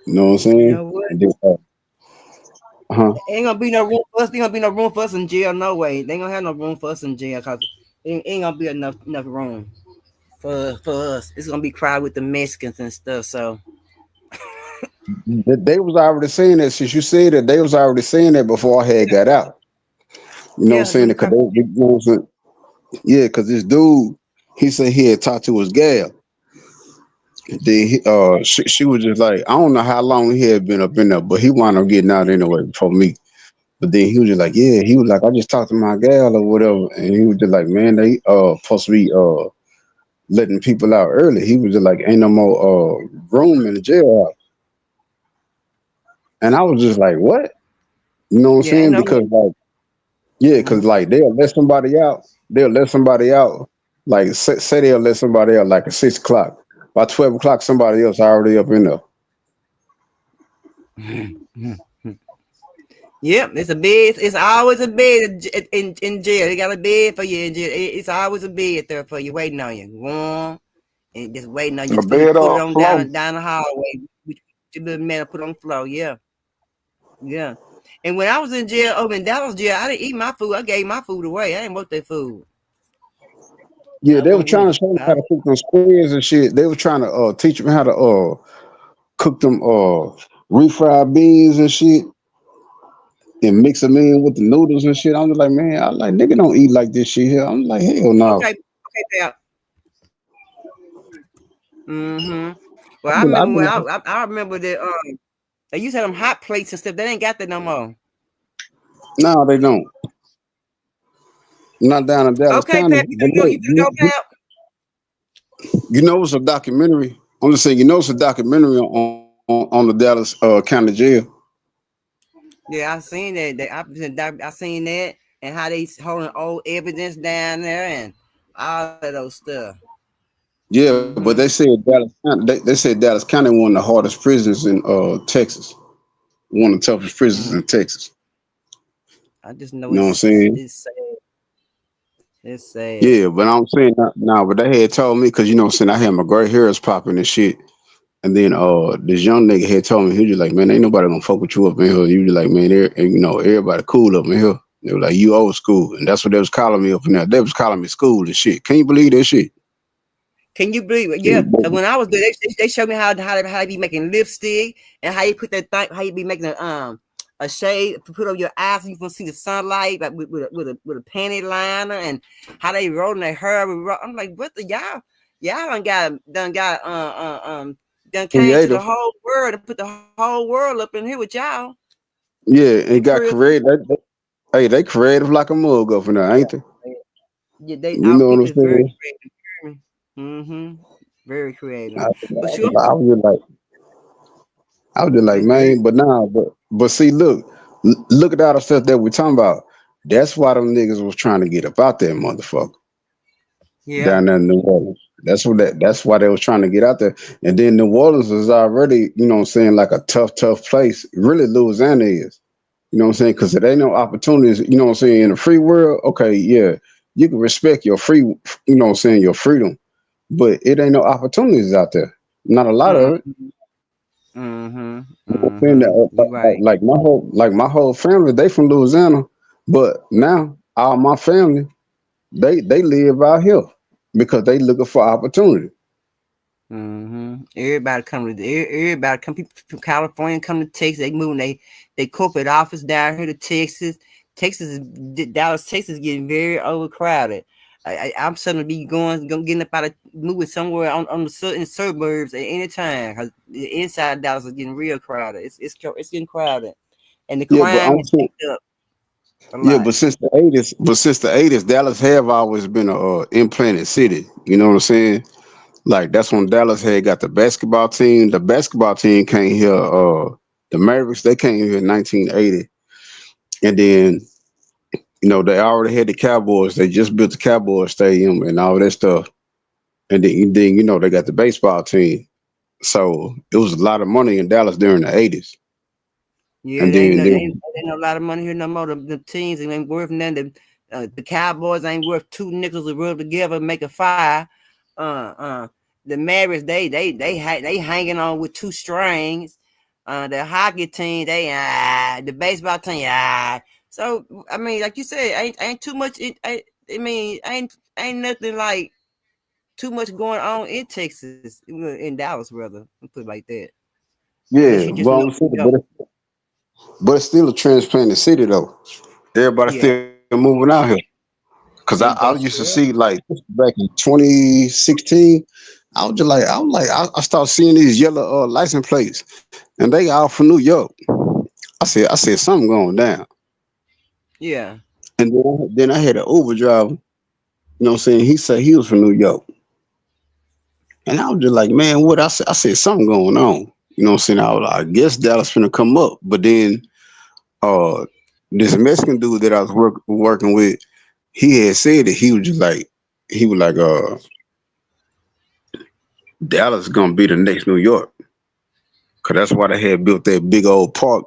You know what I'm You saying? know what? And then, huh? Ain't gonna be no room for us. Ain't gonna be no room for us in jail. No way. They ain't gonna have no room for us in jail because ain't gonna be enough room for us. It's gonna be crowded with the Mexicans and stuff. So They was already saying that since you said that they was already saying that before I had got out. You know what I'm yeah, it's saying? gonna be Because crowded. you know what I'm saying? Yeah, because this dude, he said he had talked to his gal. Then she was just like, I don't know how long he had been up in there, but he wound up getting out anyway before me. But then he was just like, yeah, he was like, I just talked to my gal or whatever, and he was just like, man, they supposed to be letting people out early. He was just like, ain't no more room in the jailhouse, and I was just like, what? You know what I'm Yeah, ain't saying? no. Because like, yeah, because Mm-hmm. like they'll let somebody out, they'll let somebody out, like say they'll let somebody out like at 6 o'clock. By 12 o'clock, somebody else already up in there. Yep, it's a bed. It's always a bed in jail. They got a bed for you in jail. It's always a bed there for you, waiting on you, warm and just waiting on you. A For you bed put it or a on floor. down the hallway. Your little man put on the floor. Yeah, yeah. And when I was in jail over in Dallas jail, I didn't eat my food. I gave my food away. I didn't want that food. Yeah, I they were wouldn't eat trying to it. show me how to cook them squares and shit. They were trying to teach me how to cook them refried beans and shit and mix them in with the noodles and shit. I'm just like, man, I like nigga don't eat like this shit here. I'm like, hell no. Okay, okay, pal. Mm-hmm. Well, I I be like, I remember be when like, I remember that they used to have them hot plates and stuff. They ain't got that no more. no, they don't. Not down in Dallas Okay, County. Pep, But look, you finna go, Pep? you know it's a documentary. I'm just saying, you know it's a documentary on the Dallas County Jail. Yeah, I seen that. I seen that and how they holding old evidence down there and all of those stuff. Yeah, Mm-hmm. but they said Dallas County, they said Dallas County one of the hardest prisons in Texas. One of the toughest prisons Mm. in Texas. I just know You know what I'm saying? it's sad. It's sad. Yeah, but I'm saying now, but they had told me because you know what I'm saying I had my gray hairs popping and shit. And then this young nigga had told me he was like, man, ain't nobody gonna fuck with you up in here. You was like, man, you know, everybody cool up in here. They were like, you old school, and that's what they was calling me up in there. They was calling me school and shit. Can you believe that shit? Can you believe it? Yeah, Yeah. Cause when I was there, they showed me how they be making lipstick and how you put that thing, how you be making a shade to put on your eyes so you can see the sunlight, like with a panty liner, and how they rolling their hair. I'm like, what the y'all done came to the creative. whole world and put the whole world up in here with y'all Yeah, in and got prison. creative. Hey, they creative like a mug up in there, ain't they? Yeah, they You our know what I'm people is very saying? creative. Mm-hmm. Very creative. I, But sure, I was just like, very. man, but see, look at all the stuff that we're talking about. That's why them niggas was trying to get up out that motherfucker Yeah. down there in New Orleans. That's why they was trying to get out there. And then New Orleans is already, you know what I'm saying, like a tough place. Really Louisiana is. You know what I'm saying? Because there ain't no opportunities, you know what I'm saying, in the free world, okay, yeah, you can respect your free, you know what I'm saying, your freedom. But it ain't no opportunities out there. Not a lot of it. Mm-hmm. Mm-hmm. You know what I'm saying? Mm-hmm. You right. Like my whole family, they from Louisiana, but now all my family, they live out here because they looking for opportunity. Mm-hmm. Everybody come. People from California come to Texas. They moving they corporate office down here to Texas. Dallas, Texas, getting very overcrowded. I'm suddenly be getting up out of moving somewhere on the certain suburbs at any time because the inside Dallas is getting real crowded. It's getting crowded, and the Yeah, but crime I'm is saying, picked up a yeah, lot. but since the '80s, Dallas have always been a implanted city. You know what I'm saying? Like that's when Dallas had got the basketball team. The basketball team came here. The Mavericks they came here in 1980, and then you know they already had the Cowboys. They just built the Cowboys Stadium and all that stuff. And then you know they got the baseball team. So it was a lot of money in Dallas during the '80s. Yeah, And there ain't then, no, then ain't, ain't no lot of money here no more. The teams ain't worth nothing. The Cowboys ain't worth two nickels to rub together and make a fire. Uh, uh, the Mavericks, they hanging on with two strings. The hockey team, the baseball team, So I mean, like you said, ain't too much. I mean, ain't nothing like too much going on in Texas, in Dallas, rather. Put it like that. Unless Yeah, you just well, know I'm New saying, York. but it's still a transplanted city though. Everybody Yeah, still moving out here. Cause I they used to sure. see like back in 2016, I started seeing these yellow license plates, and they all from New York. I said something going down, Yeah. and then I had an Uber driver. You know what I'm saying? He said he was from New York, and I was just like, man, what? I said something going on. You know what I'm saying? I was like, I guess Dallas finna come up, but then uh, this Mexican dude that I was working with, he had said that he was like, Dallas is gonna be the next New York. Cause that's why they had built that big old park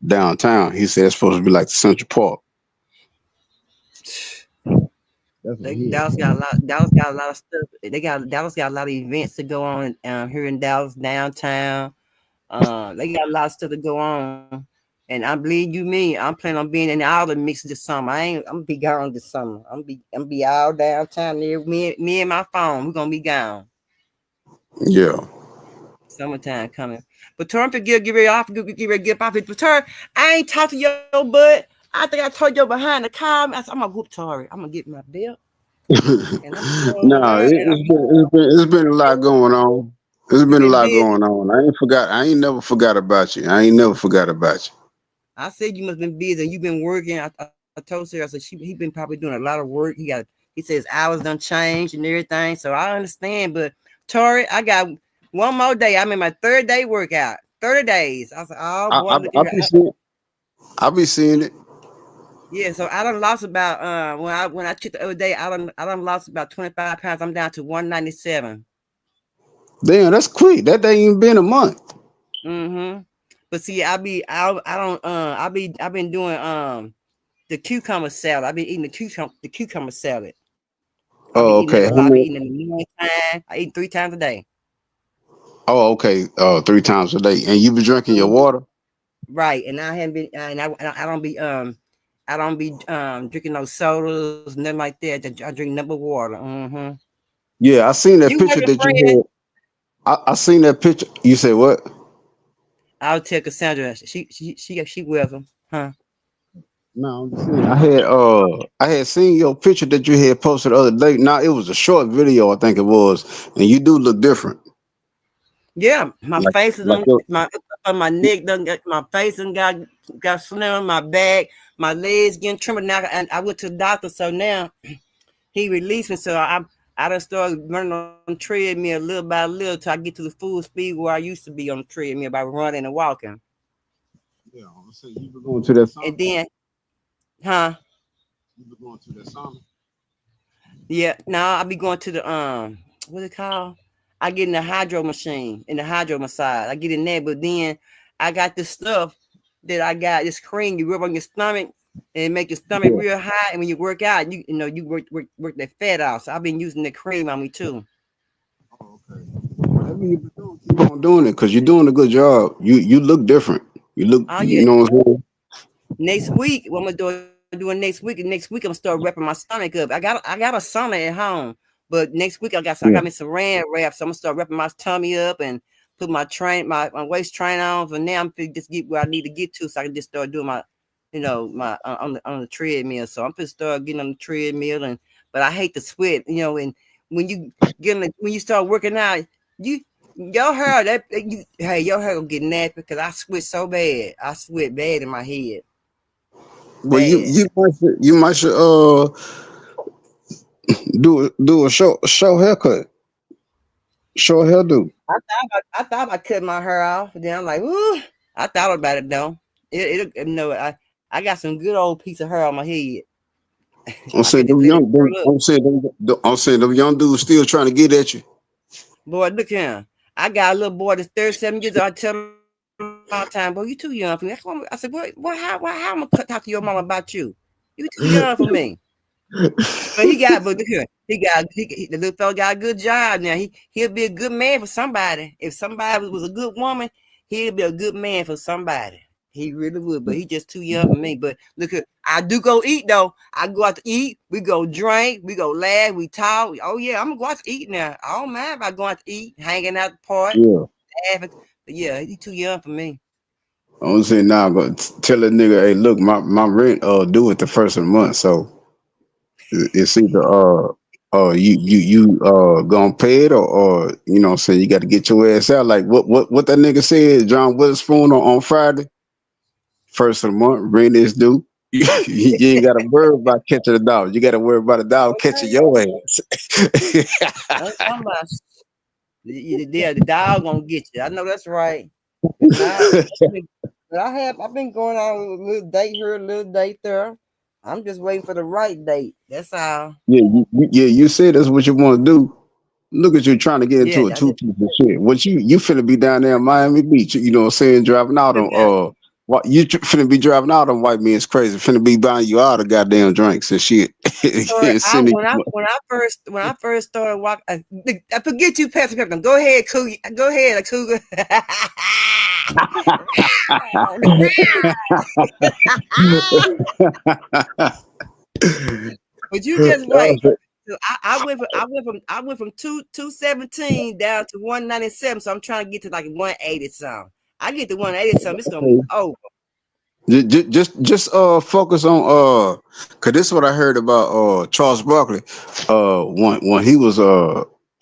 downtown. He said it's supposed to be like the Central Park. That's what he had Dallas got a said. lot. Dallas got a lot of stuff. Dallas got a lot of events to go on here in Dallas downtown. They got a lot of stuff to go on, and I believe you me. I'm planning on being in all the mix this summer. I'm gonna be gone this summer. I'm be all downtown there. Me and my phone. We're gonna be gone. Yeah. Summertime coming. But Tory, to get ready off, get ready to get off it. But Tory, I ain't talked to your bud. I think I told you behind the car. I said, I'm gonna whoop Tory. I'm gonna get my belt. And I'm going No, around and it's been a lot going on. It's you been a been lot busy. going on. I ain't never forgot about you. I ain't never forgot about you. I said you must been busy and you been working. I told her, I said he been probably doing a lot of work. He says hours done changed and everything. So I understand. But Tori, I got one more day. I'm in my third day workout. 30 days. I said, oh I boy, I, look I at be her. seeing I be seeing it. Yeah, so I done lost about when I checked the other day, I done lost about 25 pounds. I'm down to 197. Damn, that's quick. That ain't even been a month. Mm-hmm. But see, I don't I've been doing the cucumber salad. I've been eating the cucumber salad. I'll be Oh, eating that okay. a How lot. I'll be many? eating it in the morning time. I eat 3 times a day. Oh, okay. 3 times a day, and you be drinking your Mhm. water. Right, and I haven't been, I don't be drinking no sodas, nothing like that. I drink number water. Mm-hmm. Yeah, I seen that You picture working, that you friend? had. I seen that picture. You said what? I'll tell Cassandra. She welcome, huh? No, I'm just saying. I had seen your picture that you had posted the other day. Now it was a short video, I think it was, and you do look different. Yeah, my Like face is like on your my neck. Done got my face and got slim. My back, my legs getting trimmed now. And I went to the doctor, so now he released me. So I done started running on treadmill little by little till I get to the full speed where I used to be on the treadmill by running and walking. yeah. I'm saying you been going to that And sauna. then, huh? You been going to that sauna. Yeah, now I be going to the what it called? I get in the hydro machine, in the hydro massage. I get in there, but then I got this stuff that I got this cream you rub on your stomach and it make your stomach Yeah. real high. And when you work out, you work that fat out. So I've been using the cream on me too. Oh, okay. Whatever you been doing, keep on doing it because you're doing a good job. You look different. You look. Oh You yeah. know what I'm saying? Next week, what I'm gonna do next week. And next week I'm gonna start wrapping my stomach up. I got a sauna at home, but next week I got me Yeah. some Saran wrap. So I'm gonna start wrapping my tummy up and put my waist train on. So now I'm finna just get where I need to get to, so I can just start doing my, my on the treadmill. So I'm gonna start getting on the treadmill, but I hate to sweat, and when you when you start working out, you your hair your hair gonna get nappy because I sweat so bad. I sweat bad in my head. Well, you Bad. you might should do a show haircut, short hairdo. I thought about cutting my hair off, and then I'm like, ooh. I thought about it though. I got some good old piece of hair on my head. I'm I could saying just them let it young. curl up. I'm saying them young dudes still trying to get at you. Boy, look here. I got a little boy that's 37 years old. I tell him all the time, boy, you too young for me. I said, boy, how am I talk to your mama about you? You You too young for me. But look here, the little fella got a good job now. He'll be a good man for somebody. If somebody was a good woman, he'll be a good man for somebody. He really would, but he just too young for me. But look here, I do go eat though. I go out to eat. We go drink. We go laugh. We talk. Oh yeah, I'm gonna go out to eat now. I don't mind if I go out to eat, hanging out the park, Yeah. laughing. But yeah, he too young for me. I'm saying now, but tell a nigga, hey, look, my rent due at the first of the month, so it's either you gonna pay it or you know what I'm saying you got to get your ass out. Like what that nigga said, John Witherspoon on Friday, first of the month, rent is due. You ain't got to worry about catching a dog. You got to worry about a dog catching Okay, your ass. I'm talking about. Yeah, the dog gonna get you. I know that's right. Cause now, but I've been going on a little date here, a little date there. I'm just waiting for the right date. That's all. Yeah, you said that's what you want to do. Look at you trying to get Yeah, into a two piece of shit. What you finna be down there in Miami Beach? You know what I'm saying? Driving out look on now. what finna be driving out on white men's crazy. Finna be buying you all the goddamn drinks and shit. Or And I sending when I first started walking, I forget you, Pastor Pepper. Go ahead, Cougar. Go ahead, Cougar. But you just wait. So I went from 217 down to 197. So I'm trying to get to like 180 something. I get to 180 something, it's gonna be over. Just focus on cause this is what I heard about Charles Barkley when he was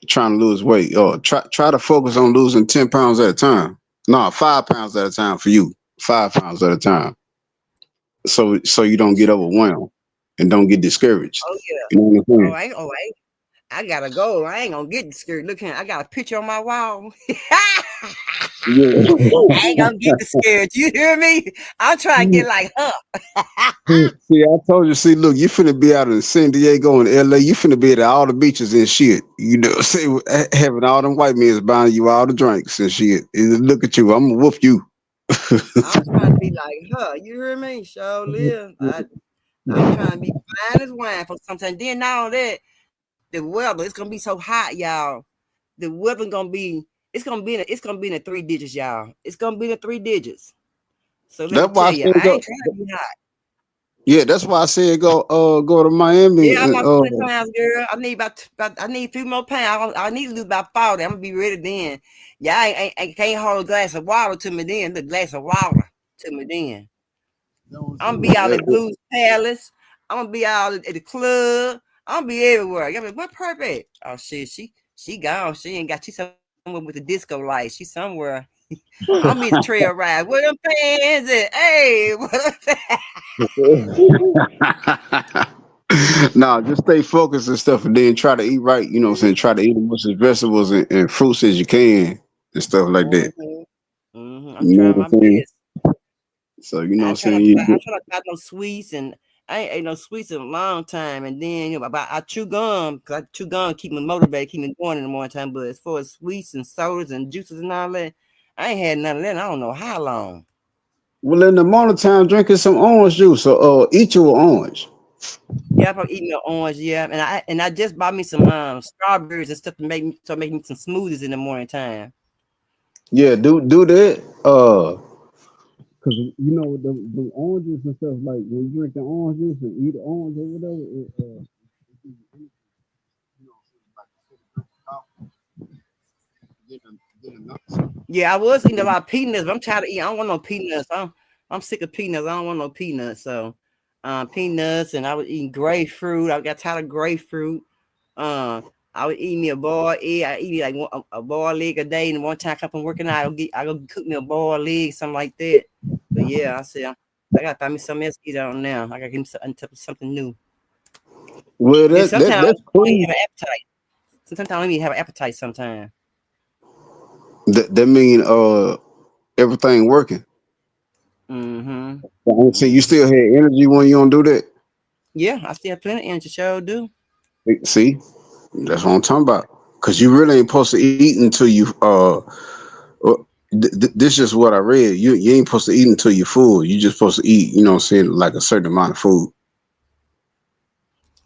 trying to lose weight. Try to focus on losing 10 pounds at a time. No, 5 pounds at a time for you. 5 pounds at a time. So you don't get overwhelmed and don't get discouraged. Oh You know what I'm yeah. saying? I gotta go. I ain't gonna get discouraged. Look here, I got a picture on my wall. I ain't gonna get discouraged. You hear me? I'm trying to Yeah. get like her. See, I told you. See, look, you finna be out in San Diego and LA. You finna be at all the beaches and shit. You know, say having all them white men buying you all the drinks and shit. And look at you. I'm gonna whoop you. I'm trying to be like her. You hear me? Show live. I'm trying to be fine as wine for sometimes. Then now that the weather, it's gonna be so hot, y'all. The weather gonna be it's gonna be in the 3 digits, y'all. It's gonna be in the 3 digits. So let me That's why tell I you, said I go. ain't trying to be hot. Yeah, that's why I said go to Miami Yeah, I'm and about 20 pounds, girl. I need about I need 3 more pounds. I need to lose about 40. I'm gonna be ready then. Yeah, I can't hold a glass of water to me then. The glass of water to me then. I'm gonna be out at Blues Palace. I'm gonna be out at the club. I'm gonna be everywhere. I mean, what purpose? Oh shit, she gone. She ain't got. She somewhere with the disco light. She somewhere. I'm be the trail ride. Where them fans at? Hey, what them Nah, just stay focused and stuff, and then try to eat right. You know what I'm saying? Try to eat as much as vegetables and fruits as you can and stuff like that. I'm You know trying what my I'm saying? best. So you know what I'm saying? I try not to buy no sweets, and I ain't ate no sweets in a long time. And then I chew gum because I chew gum keep me motivated, keep me going in the morning time. But as far as sweets and sodas and juices and all that, I ain't had none of that. I don't know how long. Well, in the morning time, drinking some orange juice or eat you an orange. Yeah, I probably eat me an orange. Yeah, and I just bought me some strawberries and stuff to make me some smoothies in the morning time. Yeah, do that. Cause you know the oranges and stuff like when you drink the orange juice and eat the orange or whatever. Yeah, I was eating a lot of peanuts, but I'm tired of eating. I don't want no peanuts. I'm sick of peanuts. I don't want no peanuts. So, peanuts, and I was eating grapefruit. I got tired of grapefruit. I would eat me a boiled egg. I eat like a boiled egg a day, and one time I come from working out, I go cook me a boiled egg, something like that. But yeah, I said I gotta find me something else to eat on now. I gotta get me something new. Well, Then that sometimes I that's don't even cool. have an appetite. Sometimes I don't even have an appetite. Sometimes. That mean everything working. Mm-hmm. I say you Mm-hmm. still had energy when you don't do that. Yeah, I still have plenty of energy. Sure do. See, that's what I'm talking about. Cause you really ain't supposed to eat until you this is what I read. You ain't supposed to eat until you're full. You just supposed to eat. You know what I'm saying? Like a certain amount of food.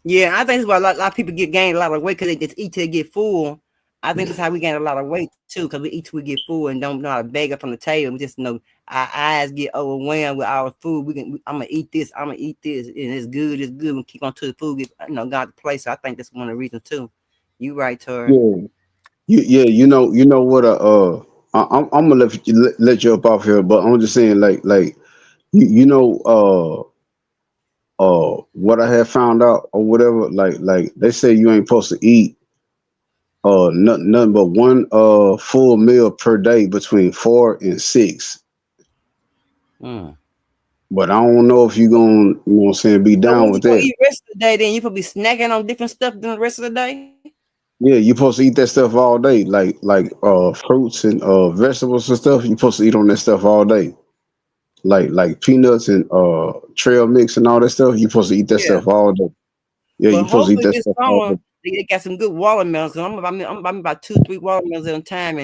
Yeah, I think that's why a lot of people gain a lot of weight because they just eat till they get full. I think that's how we gain a lot of weight too, because we eat till we get full and don't know how to beg up from the table. We just know our eyes get overwhelmed with our food. I'm gonna eat this. I'm gonna eat this, and it's good. It's good. We keep on to the food. Get got the place. So I think that's one of the reasons too. You right, Tory. Yeah, you know what? I'm gonna let you up off here, but I'm just saying, like you know, what I have found out or whatever, like they say you ain't supposed to eat nothing but one full meal per day between 4 and 6. Mm. But I don't know if you gonna, what I'm saying, be So down what you with gonna that. eat rest of the day? Then you probably snacking on different stuff during the rest of the day. Yeah, you supposed to eat that stuff all day, like fruits and vegetables and stuff. You supposed to eat on that stuff all day, like peanuts and trail mix and all that stuff. You supposed to eat that Yeah. stuff all day. Yeah, But you supposed to eat hopefully that this stuff all summer day. they got some good watermelons. Cause I'm about 2 3 watermelons at a time,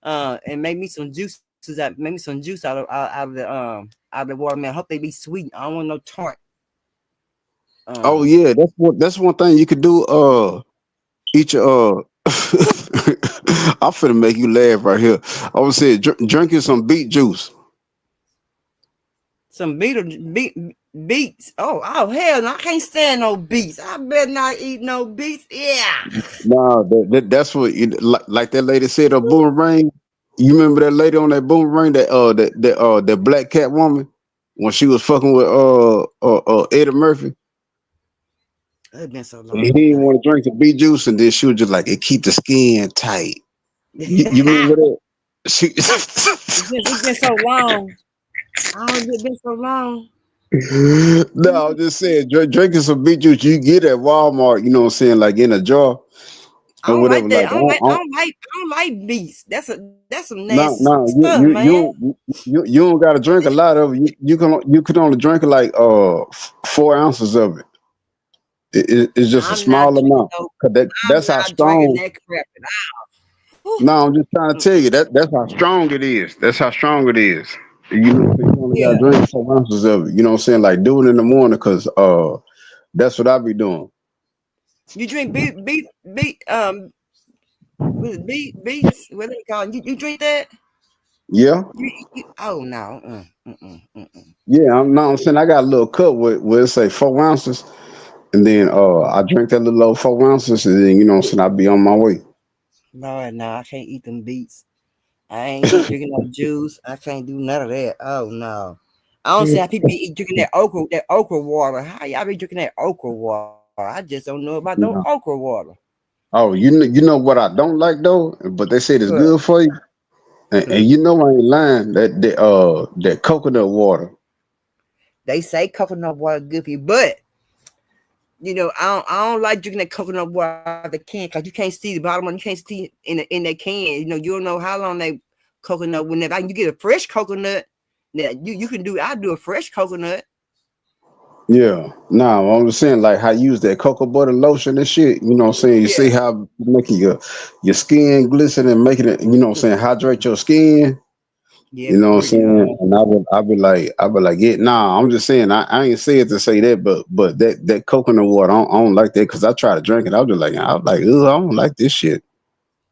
and make me some juices out, make me some juice out of the watermelon. Hope they be sweet. I don't want no tart. Oh Um, yeah, that's one thing you could do. Eat your I'm finna make you laugh right here. I was saying drinking some beet juice. some beets. Oh hell no! I can't stand no beets. I better not eat no beets. Yeah. Nah, that's what like that lady said on Boomerang. You remember that lady on that Boomerang, that black cat woman when she was fucking with Eddie Murphy. It's been so He long didn't ago. want to drink the beet juice, and then she was just like, "It keep the skin tight." You remember that? She It's been so long. Oh, it's been so long. No, I'm just saying, drinking some beet juice you get at Walmart, you know what I'm saying, like in a jar I or don't whatever. like that. Like, I don't like beets. That's some no, nasty no, stuff, man. you don't got to drink a lot of it. You can only drink like 4 ounces of it. It's just a I'm not small drinking amount. no. 'Cause I'm that's how not drinking strong. that crap at all. No, I'm just trying to tell you that's how strong it is. That's how strong it is. You only got to Yeah, drink 4 ounces of it. You know what I'm saying? Like do it in the morning, cause that's what I be doing. you drink what is beets? What they call it? You drink that? Yeah. Oh no. Yeah, I'm saying I got a little cup with say 4 ounces, and then I drink that little old 4 ounces, and then what I'm saying I be on my way. No, I can't eat them beets. I ain't drinking no juice. I can't do none of that. Oh no. I don't see how people be drinking that okra water. How y'all be drinking that okra water? I just don't know about no okra Yeah. water. Oh, you know what I don't like though, but they said it's What? good for you, and Mm. you know I ain't lying. That coconut water. They say coconut water good for you, but I don't like drinking that coconut water out the can because you can't see the bottom of it. You can't see in that can. You don't know how long that coconut. Whenever you get a fresh coconut, now you can do. I do a fresh coconut. Yeah, nah, I'm just saying like how you use that cocoa butter lotion and shit. You know what I'm saying? You Yeah. see how making your skin glisten and making it. You know what I'm saying? Hydrate your skin. Yeah, You know for what I'm real. saying? And I be like, yeah, nah, I'm just saying, I ain't say it to say that, but that coconut water, I don't like that because I try to drink it. I was like, ugh, I don't like this shit.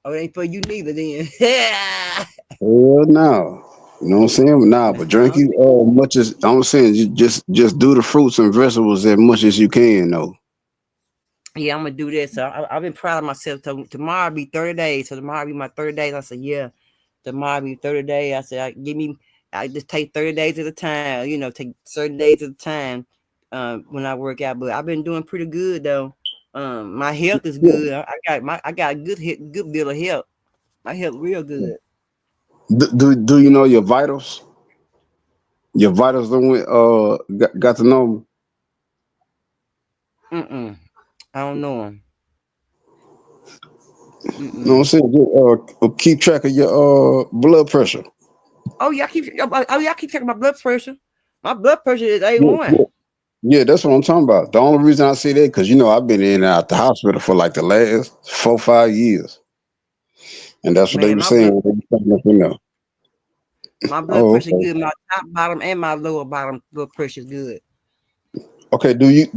Oh, it ain't for you neither then. Yeah. Hell no. You know what I'm saying? Nah, but drink No. you much as I'm saying, you just do the fruits and vegetables as much as you can though. Yeah, I'm gonna do that. So I've been proud of myself. So tomorrow be 30 days. So tomorrow be my 30 days. I said, yeah, tomorrow be 30 days. I said, I just take 30 days at a time. Take certain days at a time. When I work out, but I've been doing pretty good though. My health is Yeah. good. I got a good bill of health. My health real good. Do you know your vitals? Your vitals don't got to know 'em? Mm-mm. I don't know him. You know what I'm Mm-mm. saying? Just, keep track of your blood pressure. Oh, y'all keep checking my blood pressure. My blood pressure is Yeah, A1. yeah. Yeah, that's what I'm talking about. The only reason I say that because I've been in and out the hospital for like the last 4 5 years, and that's what they Man, were saying when they were coming up in there. my blood Oh, pressure okay. good. My top bottom and my lower bottom blood pressure is good. Okay, do you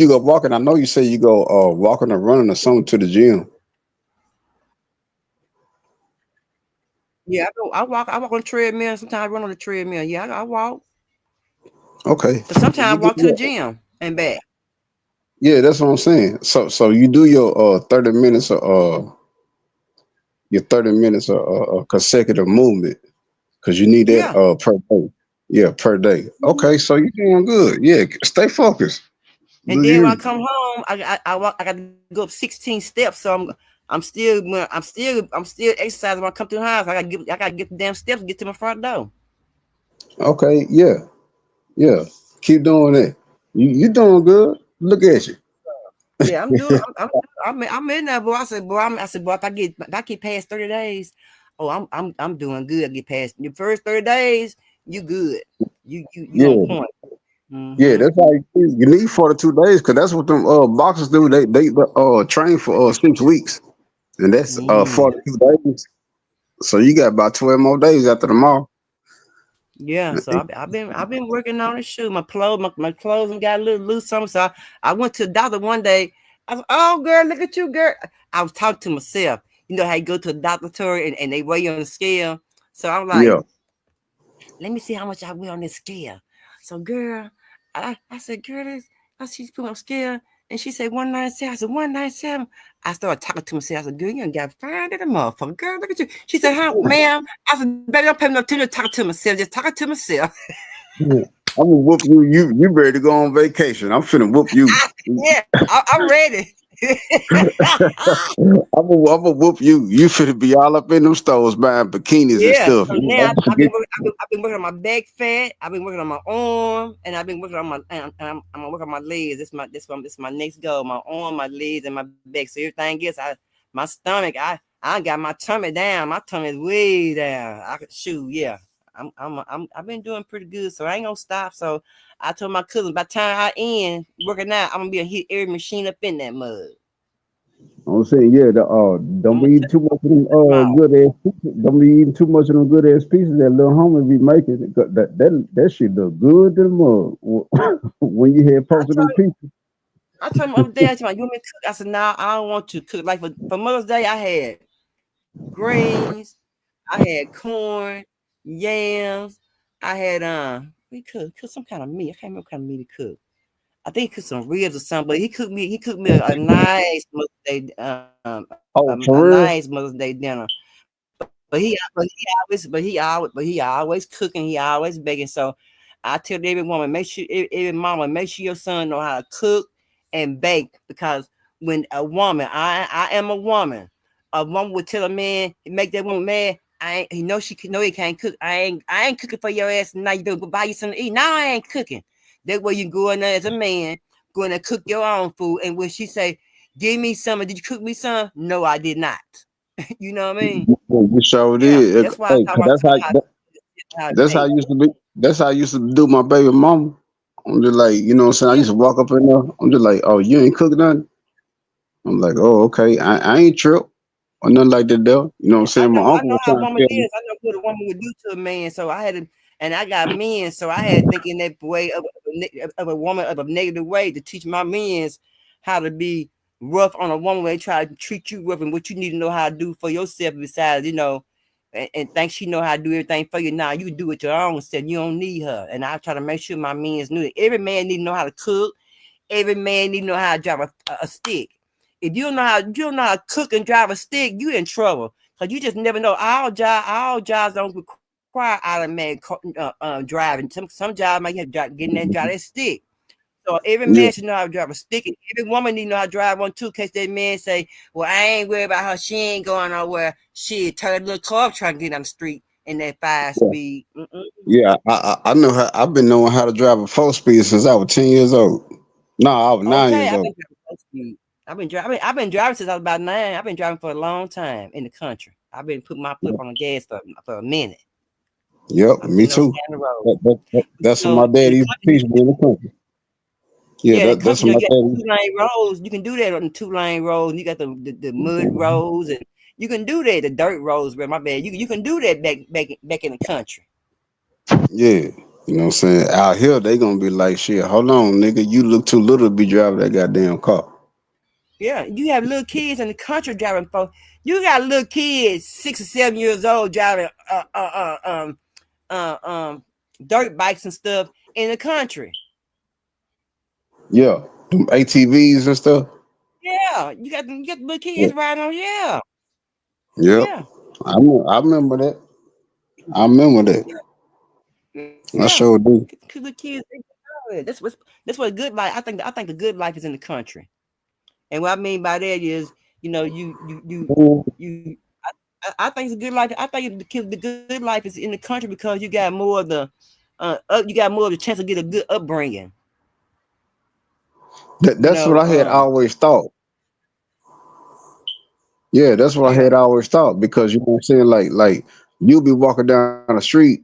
go walking? I know you say you go walking or running or something to the gym. Yeah, I walk on the treadmill. Sometimes I run on the treadmill. Yeah, I walk. Okay. But sometimes I You do walk to the gym and back. Yeah, that's what I'm saying. So you do your 30 minutes of consecutive movement because you need that Yeah. per day. Yeah, per day. Okay, so you're doing good. Yeah, stay focused. And Do then when I you? come home, I walk. I got to go up 16 steps. So I'm still exercising when I come to the house. I got to get the damn steps to get to my front door. Okay, yeah, yeah. Keep doing that. You doing good. Look at you. Yeah, I'm doing. I'm in there, boy. I said, boy, if I get past 30 days, oh, I'm doing good. I get past your first 30 days, you good. You on Yeah, point. yeah. Mm-hmm. That's how you need 42 days because that's what them boxers do. They train for 6 weeks, and that's Mm. 42 days. So you got about 12 more days after tomorrow. Yeah, so I've been working on it. Shoot, my clothes got a little loose. Something. So I went to the doctor one day. I was, oh girl, look at you, girl. I was talking to myself. You know how you go to a doctor, Tory, and they weigh you on the scale. So I'm like, Yeah. let me see how much I weigh on this scale. So girl, I said, girl, she's put on scale, and she said 197. I said 197. I started talking to myself. I said, girl, you ain't got fired at a motherfucker. Girl, look at you. She said, huh, ma'am? I said, baby, don't pay me no attention to talk to myself. Just talking to myself. Yeah. I'm gonna whoop you. You ready to go on vacation? I'm finna whoop you. Yeah, I'm ready. I'm gonna whoop you. You finna be all up in them stores buying bikinis and Yeah, stuff. so now I've been working on my back fat. I've been working on my arm, and I've been working on I'm gonna work on my legs. This my next goal. My arm, my legs, and my back. So everything else, my stomach, I got my tummy down. My tummy is way down. I could shoot. Yeah, I've been doing pretty good. So I ain't gonna stop. So I told my cousin by the time I end working out, I'm gonna be able to hit every machine up in that mud. I'm saying, yeah, don't I'm be gonna eating too much of them touch them out. good ass pieces. Don't be eating too much of them good ass pieces that little homie be making. That shit look good to the mug when you had posted them pieces. I told him the other day, I said, you want me to cook? I said, nah, I don't want to cook. Like for Mother's Day, I had greens, I had corn, yams, I had we cooked some kind of meat. I can't remember what kind of meat he cooked. I think he cooked some ribs or something, but he cooked me a nice Mother's Day Oh, a for real? nice Mother's Day dinner. But he always cooking. He always baking. So I tell every woman, make sure every mama, make sure your son know how to cook and bake because when a woman, I am a woman. A woman would tell a man, make that woman mad. He know she can know he can't cook. I ain't cooking for your ass tonight. You better buy you something to eat. Now I ain't cooking. That way you go in there as a man, go in there cook your own food. And when she say, give me some, did you cook me some? No, I did not. You know what I mean? You sure Yeah, did. that's why I Hey, thought 'cause I taught how to that's how I bake. used to be. That's how I used to do my baby mama. I'm just like, you know what I'm saying? I Yeah, used to walk up in there. I'm just like, oh, you ain't cooking nothing? I'm like, oh, okay. I ain't trip or nothing like that though. You know what I'm yeah, saying? My I uncle know was how a trying to woman tell me. is. I know what a woman would do to a man. So I had to, and I got men. So I had to think in that way of a woman of a negative way to teach my men how to be rough on a woman when they try to treat you rough and what you need to know how to do for yourself. Besides, and think she know how to do everything for you. Now you do it your own self. You don't need her. And I try to make sure my men knew that every man need to know how to cook. Every man need to know how to drive a stick. If you don't know how to cook and drive a stick, you in trouble. Cause you just never know. All jobs don't require automatic driving. Some jobs might have to get in there and drive that stick. So every Yeah, man should know how to drive a stick, and every woman need to know how to drive one too. In case that man say, "Well, I ain't worried about her. She ain't going nowhere. She turn that little car up trying to get on the street in that 5 speed." Mm-mm. yeah. I know how. I've been knowing how to drive a 4 speed since I was 10 years old. No, I was nine Okay, years I've old. been driving 4 speed. I've been driving since I was about 9. I've been driving for a long time in the country. I've been putting my foot on the gas for a minute. Yep, I've me been on too. down the road. But That's what my in dad the used to country, teach me in the country. Yeah, yeah, in the that's country, what my you got dad the used. 2 lane roads. You can do that on the 2 lane roads. You got the mud roads, and you can do that. The dirt roads, but my bad. You can do that back in the country. Yeah. You know what I'm saying? Out here, they gonna be like, shit, hold on, nigga, you look too little to be driving that goddamn car. Yeah, you have little kids in the country driving folks. You got little kids, 6 or 7 years old, driving uh, um, dirt bikes and stuff in the country. Yeah, them ATVs and stuff. Yeah, you got the little Yeah. kids riding on. Yeah, Yep, yeah, I remember that. I remember that. I yeah. sure do. Cause the kids, that's what a good life. I think the good life is in the country. And what I mean by that is, you. I think it's a good life. I think the good life is in the country because you got more of the, you got more of the chance to get a good upbringing. You That's know, what I had always thought. Yeah, that's what I yeah, had always thought because you know what I'm saying. Like you'll be walking down the street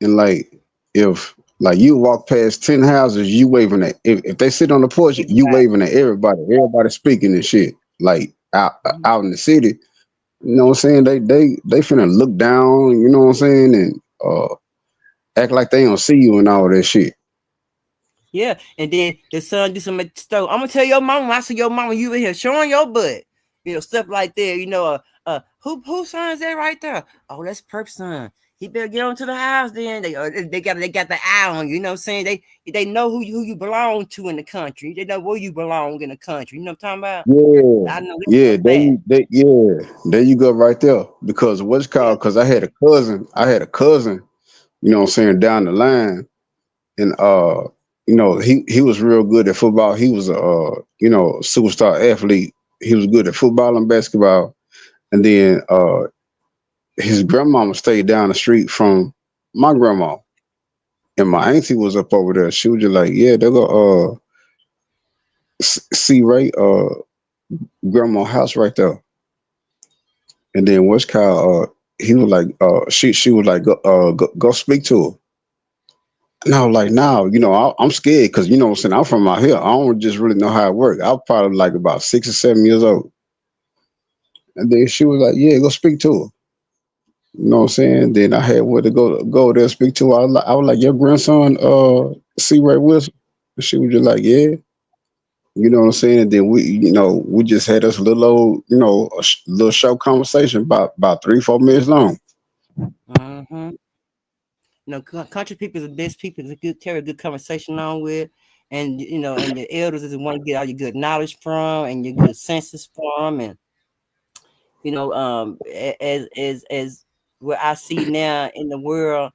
and like if like you walk past 10 houses, you waving at if they sit on the porch, you exactly. waving at everybody. Everybody speaking and shit. Like out in the city, you know what I'm saying? They finna look down, you know what I'm saying, and act like they don't see you and all that shit. Yeah, and then the son do some at the store. I'm gonna tell your mama. I see your mama. You in here showing your butt. Stuff like that. Who son is that right there? Oh, that's Perp's son. He better get on to the house. Then they got the eye on you. You know what I'm saying? They know who you belong to in the country. They know where you belong in the country. You know what I'm talking about? Yeah, I know this yeah, for a fact. there you go right there. Because what's Yeah. called? Because I had a cousin, you know what I'm saying, down the line, and he was real good at football. He was a superstar athlete. He was good at football and basketball, and then his grandmama stayed down the street from my grandma, and my auntie was up over there. She was just like, yeah, they go see Ray grandma house right there. And then what's called he was like she was like go speak to her. And I was like, no, I'm scared because you know what I'm saying, I'm from out here. I don't just really know how it works. I was probably like about 6 or 7 years old. And then she was like, yeah, go speak to her. You know what I'm saying? Then I had where to go there and speak to her. I was like, your grandson, C. Ray Wilson. And she was just like, yeah. You know what I'm saying? And then we just had this little old, little short conversation about 3, 4 minutes long. Mm-hmm. Country people is the best people to carry a good conversation on with, and your elders is the one you get all your good knowledge from and your good senses from, and as what I see now in the world,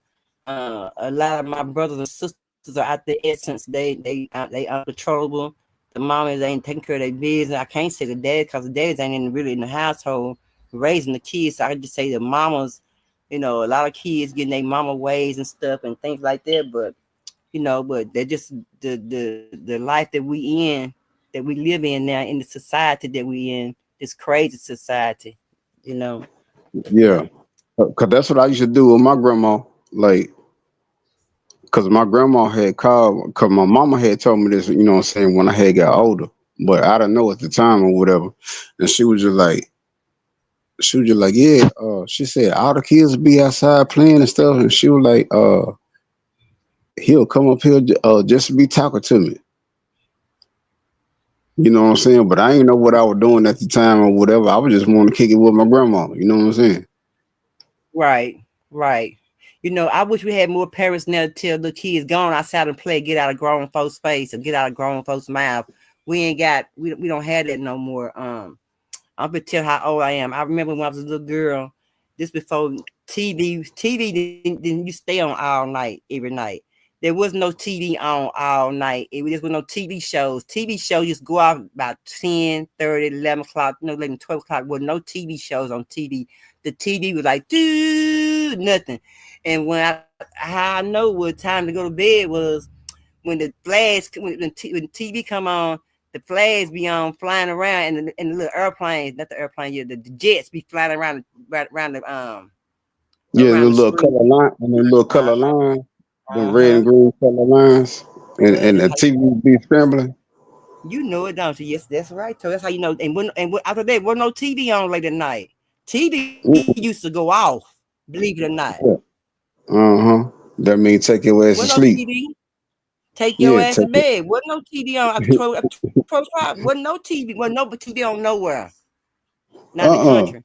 a lot of my brothers and sisters are out the essence. They uncontrollable. The mamas ain't taking care of their business. I can't say the dad because the dads ain't really in the household raising the kids. So I can just say the mamas. A lot of kids getting their mama ways and stuff and things like that. But they're just the life that that we live in now in the society that we in, this crazy society, you know. Yeah. Yeah. Cause that's what I used to do with my grandma. Like, cause my grandma had called, cause my mama had told me this, you know what I'm saying, when I had got older. But I didn't know at the time or whatever. And she was just like, yeah, she said all the kids be outside playing and stuff. And she was like, he'll come up here just to be talking to me. You know what I'm saying? But I ain't know what I was doing at the time or whatever. I was just wanting to kick it with my grandma. You know what I'm saying? Right, right. I wish we had more parents now to tell the kids go on outside and play, get out of grown folks' face or get out of grown folks' mouth. We don't have that no more. I'm gonna tell how old I am. I remember when I was a little girl, this before TV didn't you stay on all night, every night. There was no TV on all night. There was no TV shows. TV shows just go off about 10, 30, 11 o'clock, 11, 12 o'clock. With no TV shows on TV. The TV was like, dude, nothing. And how I know what time to go to bed was when the flash, when TV come on, the flags be on flying around, and the little airplanes, not the airplane, yeah, the jets be flying around right Yeah, the around the little screen. color line and the little Uh color line, the red huh. and green color lines, and That's the how TV be scrambling. you know it, don't you? Yes, that's right. So that's how you know. After that, wasn't no TV on late at night. TV used to go off. Believe it or not. Yeah. Uh-huh. That means take your ass to Wasn't no sleep. TV. Take your Yeah, ass to take it. bed. Wasn't no TV on. Wasn't no TV. Wasn't no TV on nowhere. Not in the Uh-uh. country.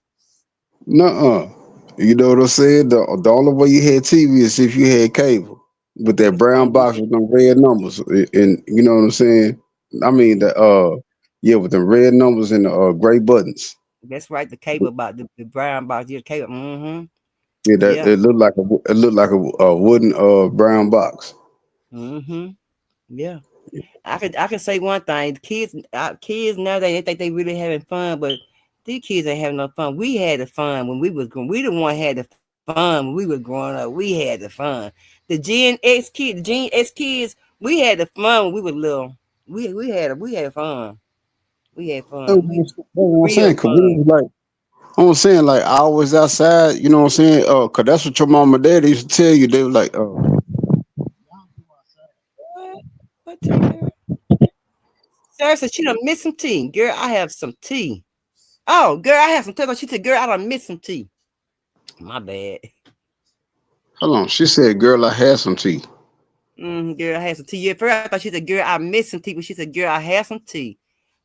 Nuh-uh. You know what I'm saying? The only way you had TV is if you had cable with that brown box with them red numbers, and you know what I'm saying. I mean yeah, with the red numbers and the gray buttons. That's right. The cable box, the brown box, yeah, cable. Mm-hmm. Yeah, that Yeah. it looked like a wooden brown box. Mm-hmm. Yeah. I can say one thing. Kids nowadays they think they really having fun, but these kids ain't having no fun. We had the fun when we was growing. We the one had the fun when we was growing up. We had the fun. The Gen X kids, we had the fun when we was little. We had fun. We had That's fun. We what I'm real saying. Cause we fun. was like, I'm saying like I was outside. You know what I'm saying? Cause that's what your mom and daddy used to tell you. They were like, What? What tea, girl? Sarah said she done miss some tea. Girl, I have some tea. Oh, girl, I have some tea. She said, girl, I done miss some tea. My bad. hold on. She said, "Girl, I had some tea." Girl, I had some tea. Yeah, first I thought she said, girl, I miss some tea. But she said, girl, I had some tea.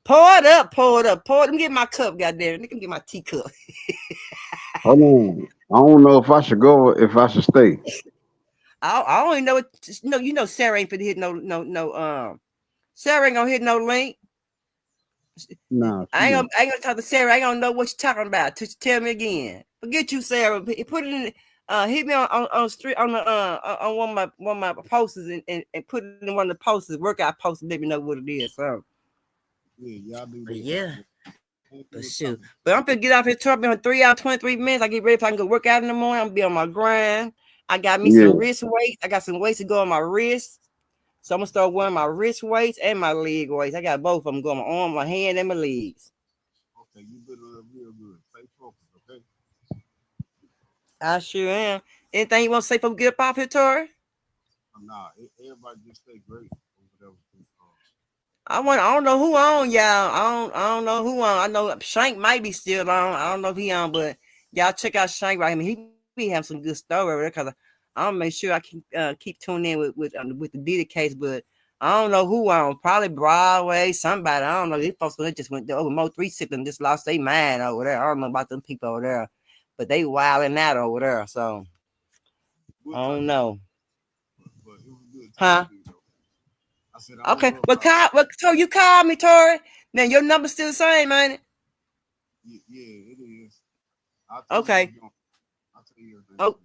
Pour it up, pour it up, pour it. Let me get my cup, goddamn. Let me get my teacup. Hold on. I don't know if I should go or if I should stay. I don't even know what. No, Sarah ain't finna hit Sarah ain't gonna hit no link. Nah, she I ain't gonna talk to Sarah. I ain't gonna know what you're talking about. Tell me again. Forget you, Sarah. Put it in. Hit me on street on the on one of my posters and put it in one of the posters, workout posters. Let me know what it is. So yeah, y'all do but that. yeah, but shoot. But I'm gonna get off here. Talking for 3 hours 23 minutes. I get ready if I can go work out in the morning. I'm gonna be on my grind. I got me Yeah. some wrist weights. I got some weights to go on my wrist. So I'm gonna start wearing my wrist weights and my leg weights. I got both of them going on my arm, my hand, and my legs. Okay, you better look real good. Stay focused, okay? I sure am. Anything you want to say before we get up off here, Tory? Nah, everybody just stay great or whatever. I don't know who on, y'all. I don't know who on. I know Shank might be still on. I don't know if he on, but y'all check out Shank right. I mean, he be having some good stuff over there because I'm gonna make sure I keep tuning in with the Diddy case. But I don't know who on. Probably Broadway, somebody. I don't know. These folks that just went over Mo 360 and just lost their mind over there. I don't know about them people over there, but they wilding out over there. So I don't know. Huh? I said I don't Okay. know So you called me, Tory. Now your number's still the same, ain't it? Yeah, it is. I'll tell you Okay. everything. I'll tell you everything. Oh,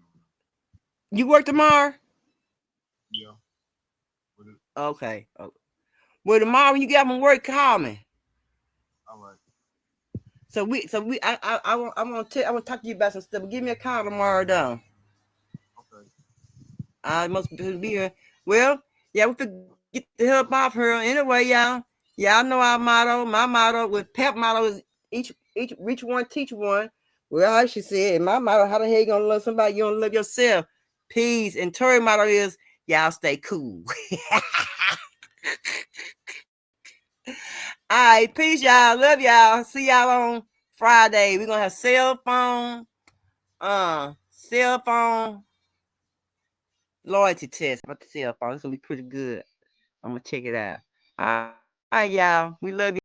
you work tomorrow? Yeah. Okay. Oh. Well, tomorrow when you get up from work, call me. All right. I want to talk to you about some stuff. But give me a call tomorrow, though. Okay. I must be here. Well, yeah, we could get the help off her anyway, y'all. Y'all know our motto. My motto with Pep motto is each reach one, teach one. Well, I should say, my motto, how the hell you gonna love somebody? You don't love yourself. Peace. And Tory motto is y'all stay cool. All right, peace, y'all. Love y'all. See y'all on Friday. We're gonna have cell phone loyalty test about the cell phone. It's gonna be pretty good. I'm gonna check it out. All right, y'all. We love you.